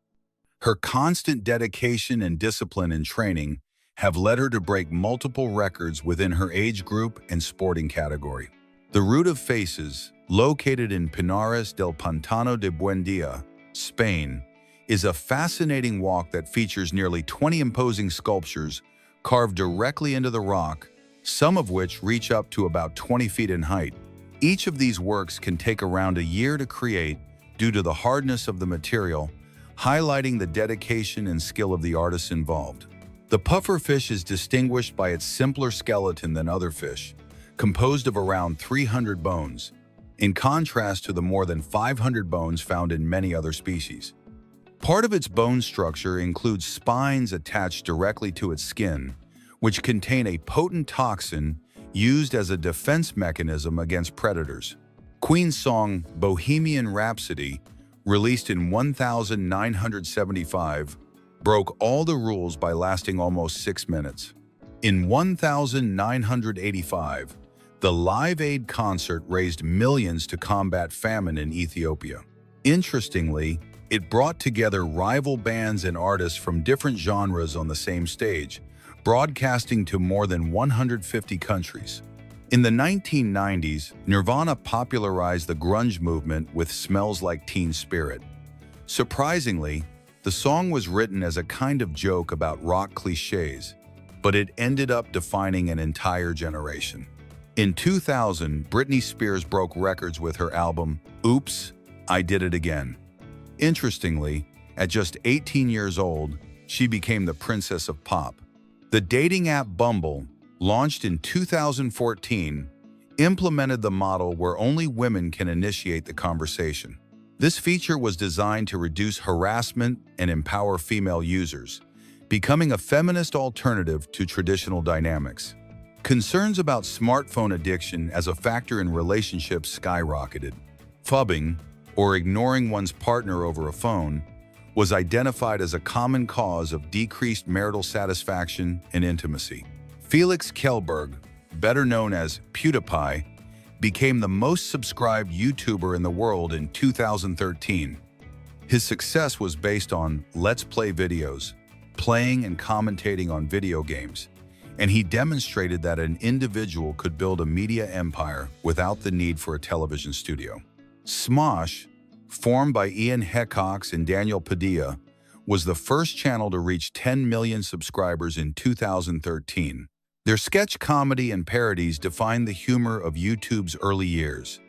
Her constant dedication and discipline in training have led her to break multiple records within her age group and sporting category. The Root of Faces, located in Pinares del Pantano de Buendia, Spain, is a fascinating walk that features nearly 20 imposing sculptures carved directly into the rock, some of which reach up to about 20 feet in height. Each of these works can take around a year to create due to the hardness of the material, highlighting the dedication and skill of the artists involved. The pufferfish is distinguished by its simpler skeleton than other fish, composed of around 300 bones, in contrast to the more than 500 bones found in many other species. Part of its bone structure includes spines attached directly to its skin, which contain a potent toxin used as a defense mechanism against predators. Queen's song Bohemian Rhapsody, released in 1975, broke all the rules by lasting almost 6 minutes. In 1985, the Live Aid concert raised millions to combat famine in Ethiopia. Interestingly, it brought together rival bands and artists from different genres on the same stage, broadcasting to more than 150 countries. In the 1990s, Nirvana popularized the grunge movement with Smells Like Teen Spirit. Surprisingly, the song was written as a kind of joke about rock cliches, but it ended up defining an entire generation. In 2000, Britney Spears broke records with her album, Oops, I Did It Again. Interestingly, at just 18 years old, she became the princess of pop. The dating app Bumble, launched in 2014, implemented the model where only women can initiate the conversation. This feature was designed to reduce harassment and empower female users, becoming a feminist alternative to traditional dynamics. Concerns about smartphone addiction as a factor in relationships skyrocketed. Phubbing, or ignoring one's partner over a phone, was identified as a common cause of decreased marital satisfaction and intimacy. Felix Kjellberg, better known as PewDiePie, became the most subscribed YouTuber in the world in 2013. His success was based on Let's Play videos, playing and commentating on video games, and he demonstrated that an individual could build a media empire without the need for a television studio. Smosh, formed by Ian Hecox and Daniel Padilla, was the first channel to reach 10 million subscribers in 2013. Their sketch comedy and parodies defined the humor of YouTube's early years,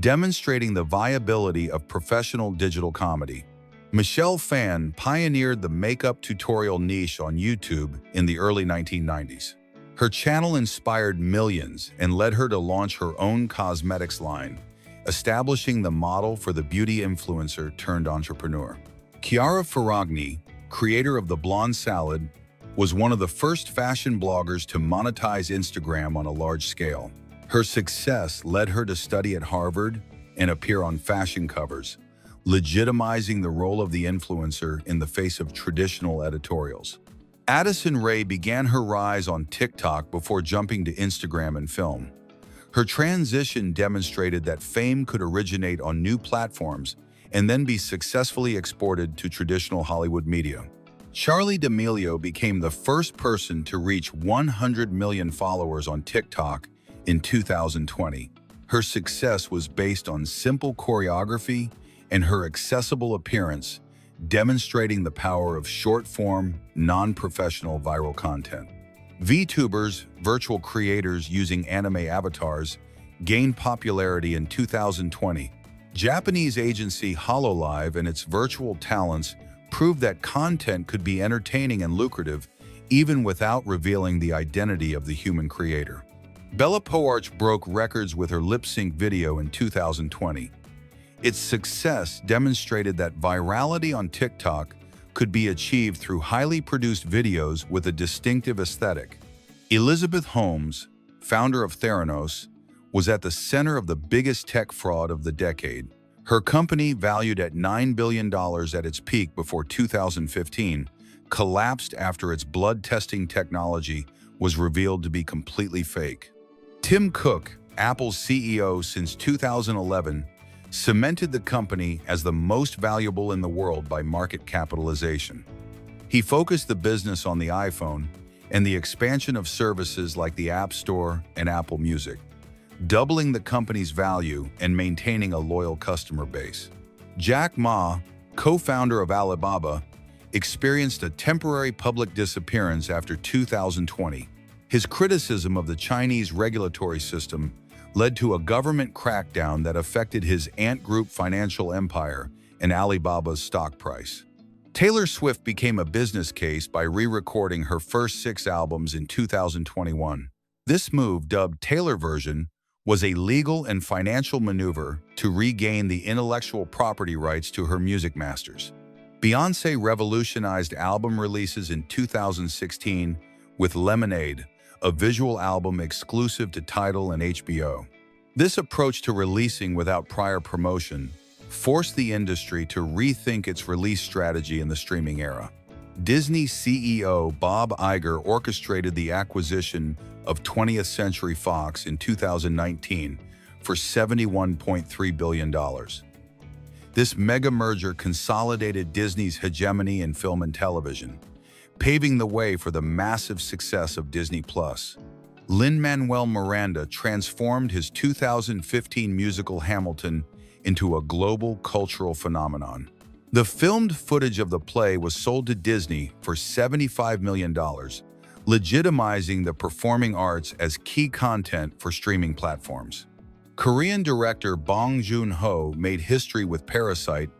demonstrating the viability of professional digital comedy. Michelle Phan pioneered the makeup tutorial niche on YouTube in the early 1990s. Her channel inspired millions and led her to launch her own cosmetics line, establishing the model for the beauty influencer turned entrepreneur. Chiara Ferragni, creator of the Blonde Salad, was one of the first fashion bloggers to monetize Instagram on a large scale. Her success led her to study at Harvard and appear on fashion covers, legitimizing the role of the influencer in the face of traditional editorials. Addison Rae began her rise on TikTok before jumping to Instagram and film. Her transition demonstrated that fame could originate on new platforms and then be successfully exported to traditional Hollywood media. Charli D'Amelio became the first person to reach 100 million followers on TikTok in 2020. Her success was based on simple choreography and her accessible appearance, demonstrating the power of short-form, non-professional viral content. VTubers, virtual creators using anime avatars, gained popularity in 2020. Japanese agency HoloLive and its virtual talents proved that content could be entertaining and lucrative even without revealing the identity of the human creator. Bella Poarch broke records with her lip-sync video in 2020. Its success demonstrated that virality on TikTok could be achieved through highly produced videos with a distinctive aesthetic. Elizabeth Holmes, founder of Theranos, was at the center of the biggest tech fraud of the decade. Her company, valued at $9 billion at its peak before 2015, collapsed after its blood testing technology was revealed to be completely fake. Tim Cook, Apple's CEO since 2011, cemented the company as the most valuable in the world by market capitalization. He focused the business on the iPhone and the expansion of services like the App Store and Apple Music, doubling the company's value and maintaining a loyal customer base. Jack Ma, co-founder of Alibaba, experienced a temporary public disappearance after 2020. His criticism of the Chinese regulatory system led to a government crackdown that affected his Ant Group financial empire and Alibaba's stock price. Taylor Swift became a business case by re-recording her first 6 albums in 2021. This move, dubbed Taylor version, was a legal and financial maneuver to regain the intellectual property rights to her music masters. Beyoncé revolutionized album releases in 2016 with Lemonade, a visual album exclusive to Tidal and HBO. This approach to releasing without prior promotion forced the industry to rethink its release strategy in the streaming era. Disney CEO Bob Iger orchestrated the acquisition of 20th Century Fox in 2019 for $71.3 billion. This mega merger consolidated Disney's hegemony in film and television, paving the way for the massive success of Disney+. Lin-Manuel Miranda transformed his 2015 musical Hamilton into a global cultural phenomenon. The filmed footage of the play was sold to Disney for $75 million, legitimizing the performing arts as key content for streaming platforms. Korean director Bong Joon-ho made history with Parasite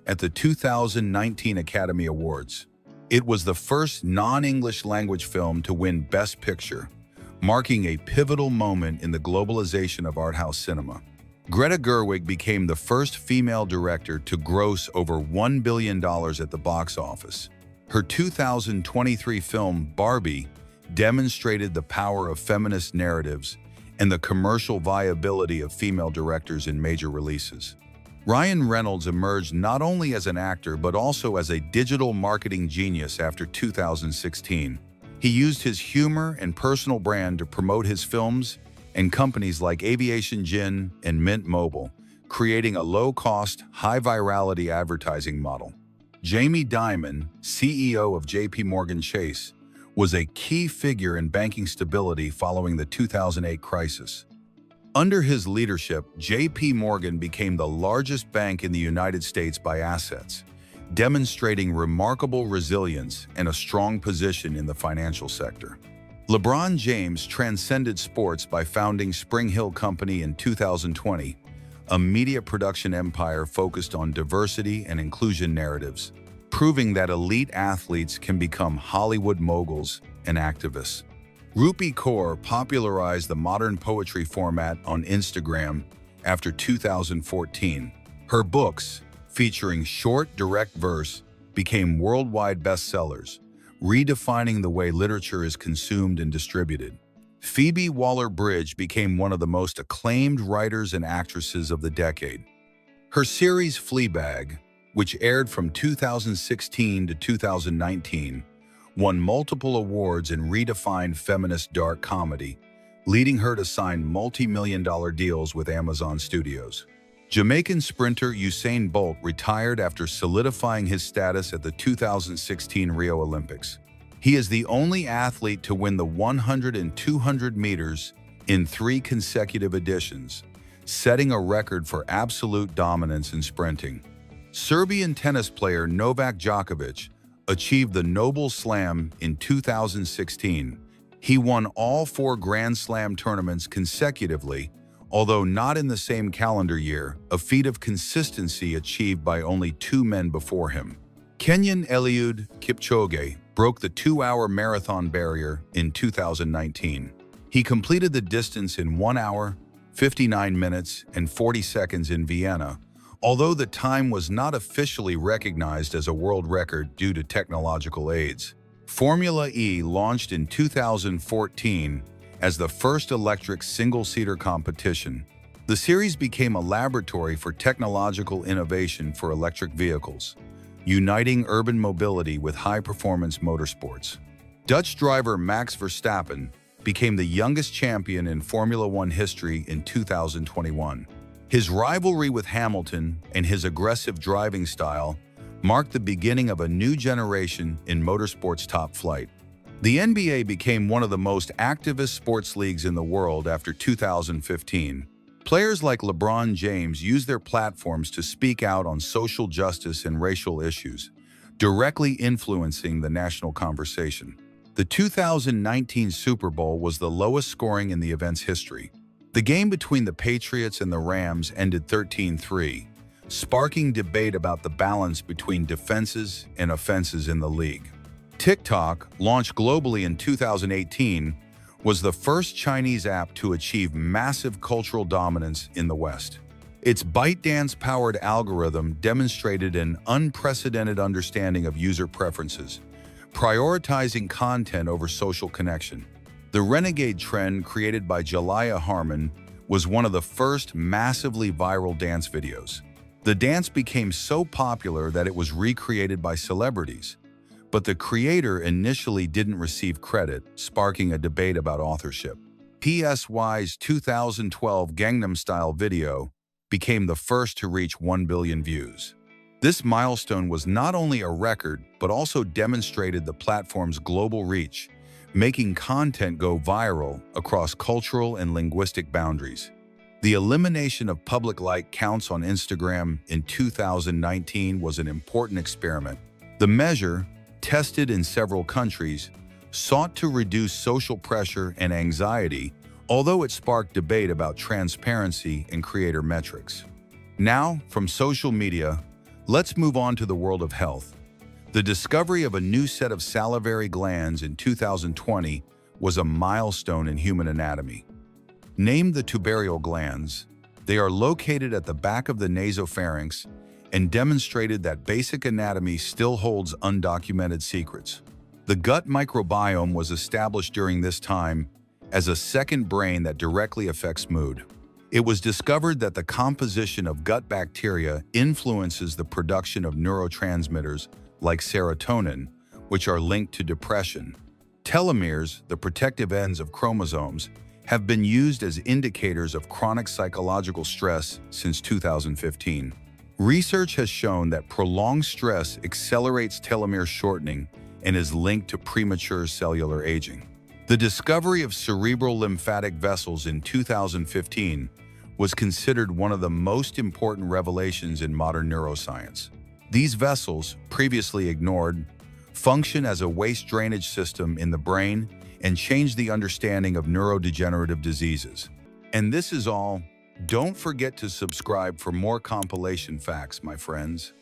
at the 2019 Academy Awards. It was the first non-English language film to win Best Picture, marking a pivotal moment in the globalization of art house cinema. Greta Gerwig became the first female director to gross over $1 billion at the box office. Her 2023 film, Barbie, demonstrated the power of feminist narratives and the commercial viability of female directors in major releases. Ryan Reynolds emerged not only as an actor but also as a digital marketing genius after 2016. He used his humor and personal brand to promote his films and companies like Aviation Gin and Mint Mobile, creating a low-cost, high-virality advertising model. Jamie Dimon, CEO of JP Morgan Chase, was a key figure in banking stability following the 2008 crisis. Under his leadership, JP Morgan became the largest bank in the United States by assets, demonstrating remarkable resilience and a strong position in the financial sector. LeBron James transcended sports by founding Spring Hill Company in 2020, a media production empire focused on diversity and inclusion narratives, proving that elite athletes can become Hollywood moguls and activists. Rupi Kaur popularized the modern poetry format on Instagram after 2014. Her books, featuring short, direct verse, became worldwide bestsellers, redefining the way literature is consumed and distributed. Phoebe Waller-Bridge became one of the most acclaimed writers and actresses of the decade. Her series Fleabag, which aired from 2016 to 2019, won multiple awards and redefined feminist dark comedy, leading her to sign multi-million-dollar deals with Amazon Studios. Jamaican sprinter Usain Bolt retired after solidifying his status at the 2016 Rio Olympics. He is the only athlete to win the 100 and 200 meters in 3 consecutive editions, setting a record for absolute dominance in sprinting. Serbian tennis player Novak Djokovic achieved the Nobel Slam in 2016. He won all 4 Grand Slam tournaments consecutively, although not in the same calendar year, a feat of consistency achieved by only 2 men before him. Kenyan Eliud Kipchoge broke the 2-hour marathon barrier in 2019. He completed the distance in 1 hour, 59 minutes, and 40 seconds in Vienna, although the time was not officially recognized as a world record due to technological aids. Formula E launched in 2014 as the first electric single-seater competition. The series became a laboratory for technological innovation for electric vehicles, uniting urban mobility with high-performance motorsports. Dutch driver Max Verstappen became the youngest champion in Formula One history in 2021. His rivalry with Hamilton and his aggressive driving style marked the beginning of a new generation in motorsports top flight. The NBA became one of the most activist sports leagues in the world after 2015. Players like LeBron James use their platforms to speak out on social justice and racial issues, directly influencing the national conversation. The 2019 Super Bowl was the lowest scoring in the event's history. The game between the Patriots and the Rams ended 13-3, sparking debate about the balance between defenses and offenses in the league. TikTok, launched globally in 2018, was the first Chinese app to achieve massive cultural dominance in the West. Its ByteDance-powered algorithm demonstrated an unprecedented understanding of user preferences, prioritizing content over social connection. The Renegade trend created by Jalaiah Harmon was one of the first massively viral dance videos. The dance became so popular that it was recreated by celebrities, but the creator initially didn't receive credit, sparking a debate about authorship. PSY's 2012 Gangnam Style video became the first to reach 1 billion views. This milestone was not only a record, but also demonstrated the platform's global reach, making content go viral across cultural and linguistic boundaries. The elimination of public like counts on Instagram in 2019 was an important experiment. The measure, tested in several countries, sought to reduce social pressure and anxiety, although it sparked debate about transparency and creator metrics. Now, from social media, let's move on to the world of health. The discovery of a new set of salivary glands in 2020 was a milestone in human anatomy. Named the tubarial glands, they are located at the back of the nasopharynx and demonstrated that basic anatomy still holds undocumented secrets. The gut microbiome was established during this time as a second brain that directly affects mood. It was discovered that the composition of gut bacteria influences the production of neurotransmitters like serotonin, which are linked to depression. Telomeres, the protective ends of chromosomes, have been used as indicators of chronic psychological stress since 2015. Research has shown that prolonged stress accelerates telomere shortening and is linked to premature cellular aging. The discovery of cerebral lymphatic vessels in 2015 was considered one of the most important revelations in modern neuroscience. These vessels, previously ignored, function as a waste drainage system in the brain and change the understanding of neurodegenerative diseases. And this is all. Don't forget to subscribe for more compilation facts, my friends.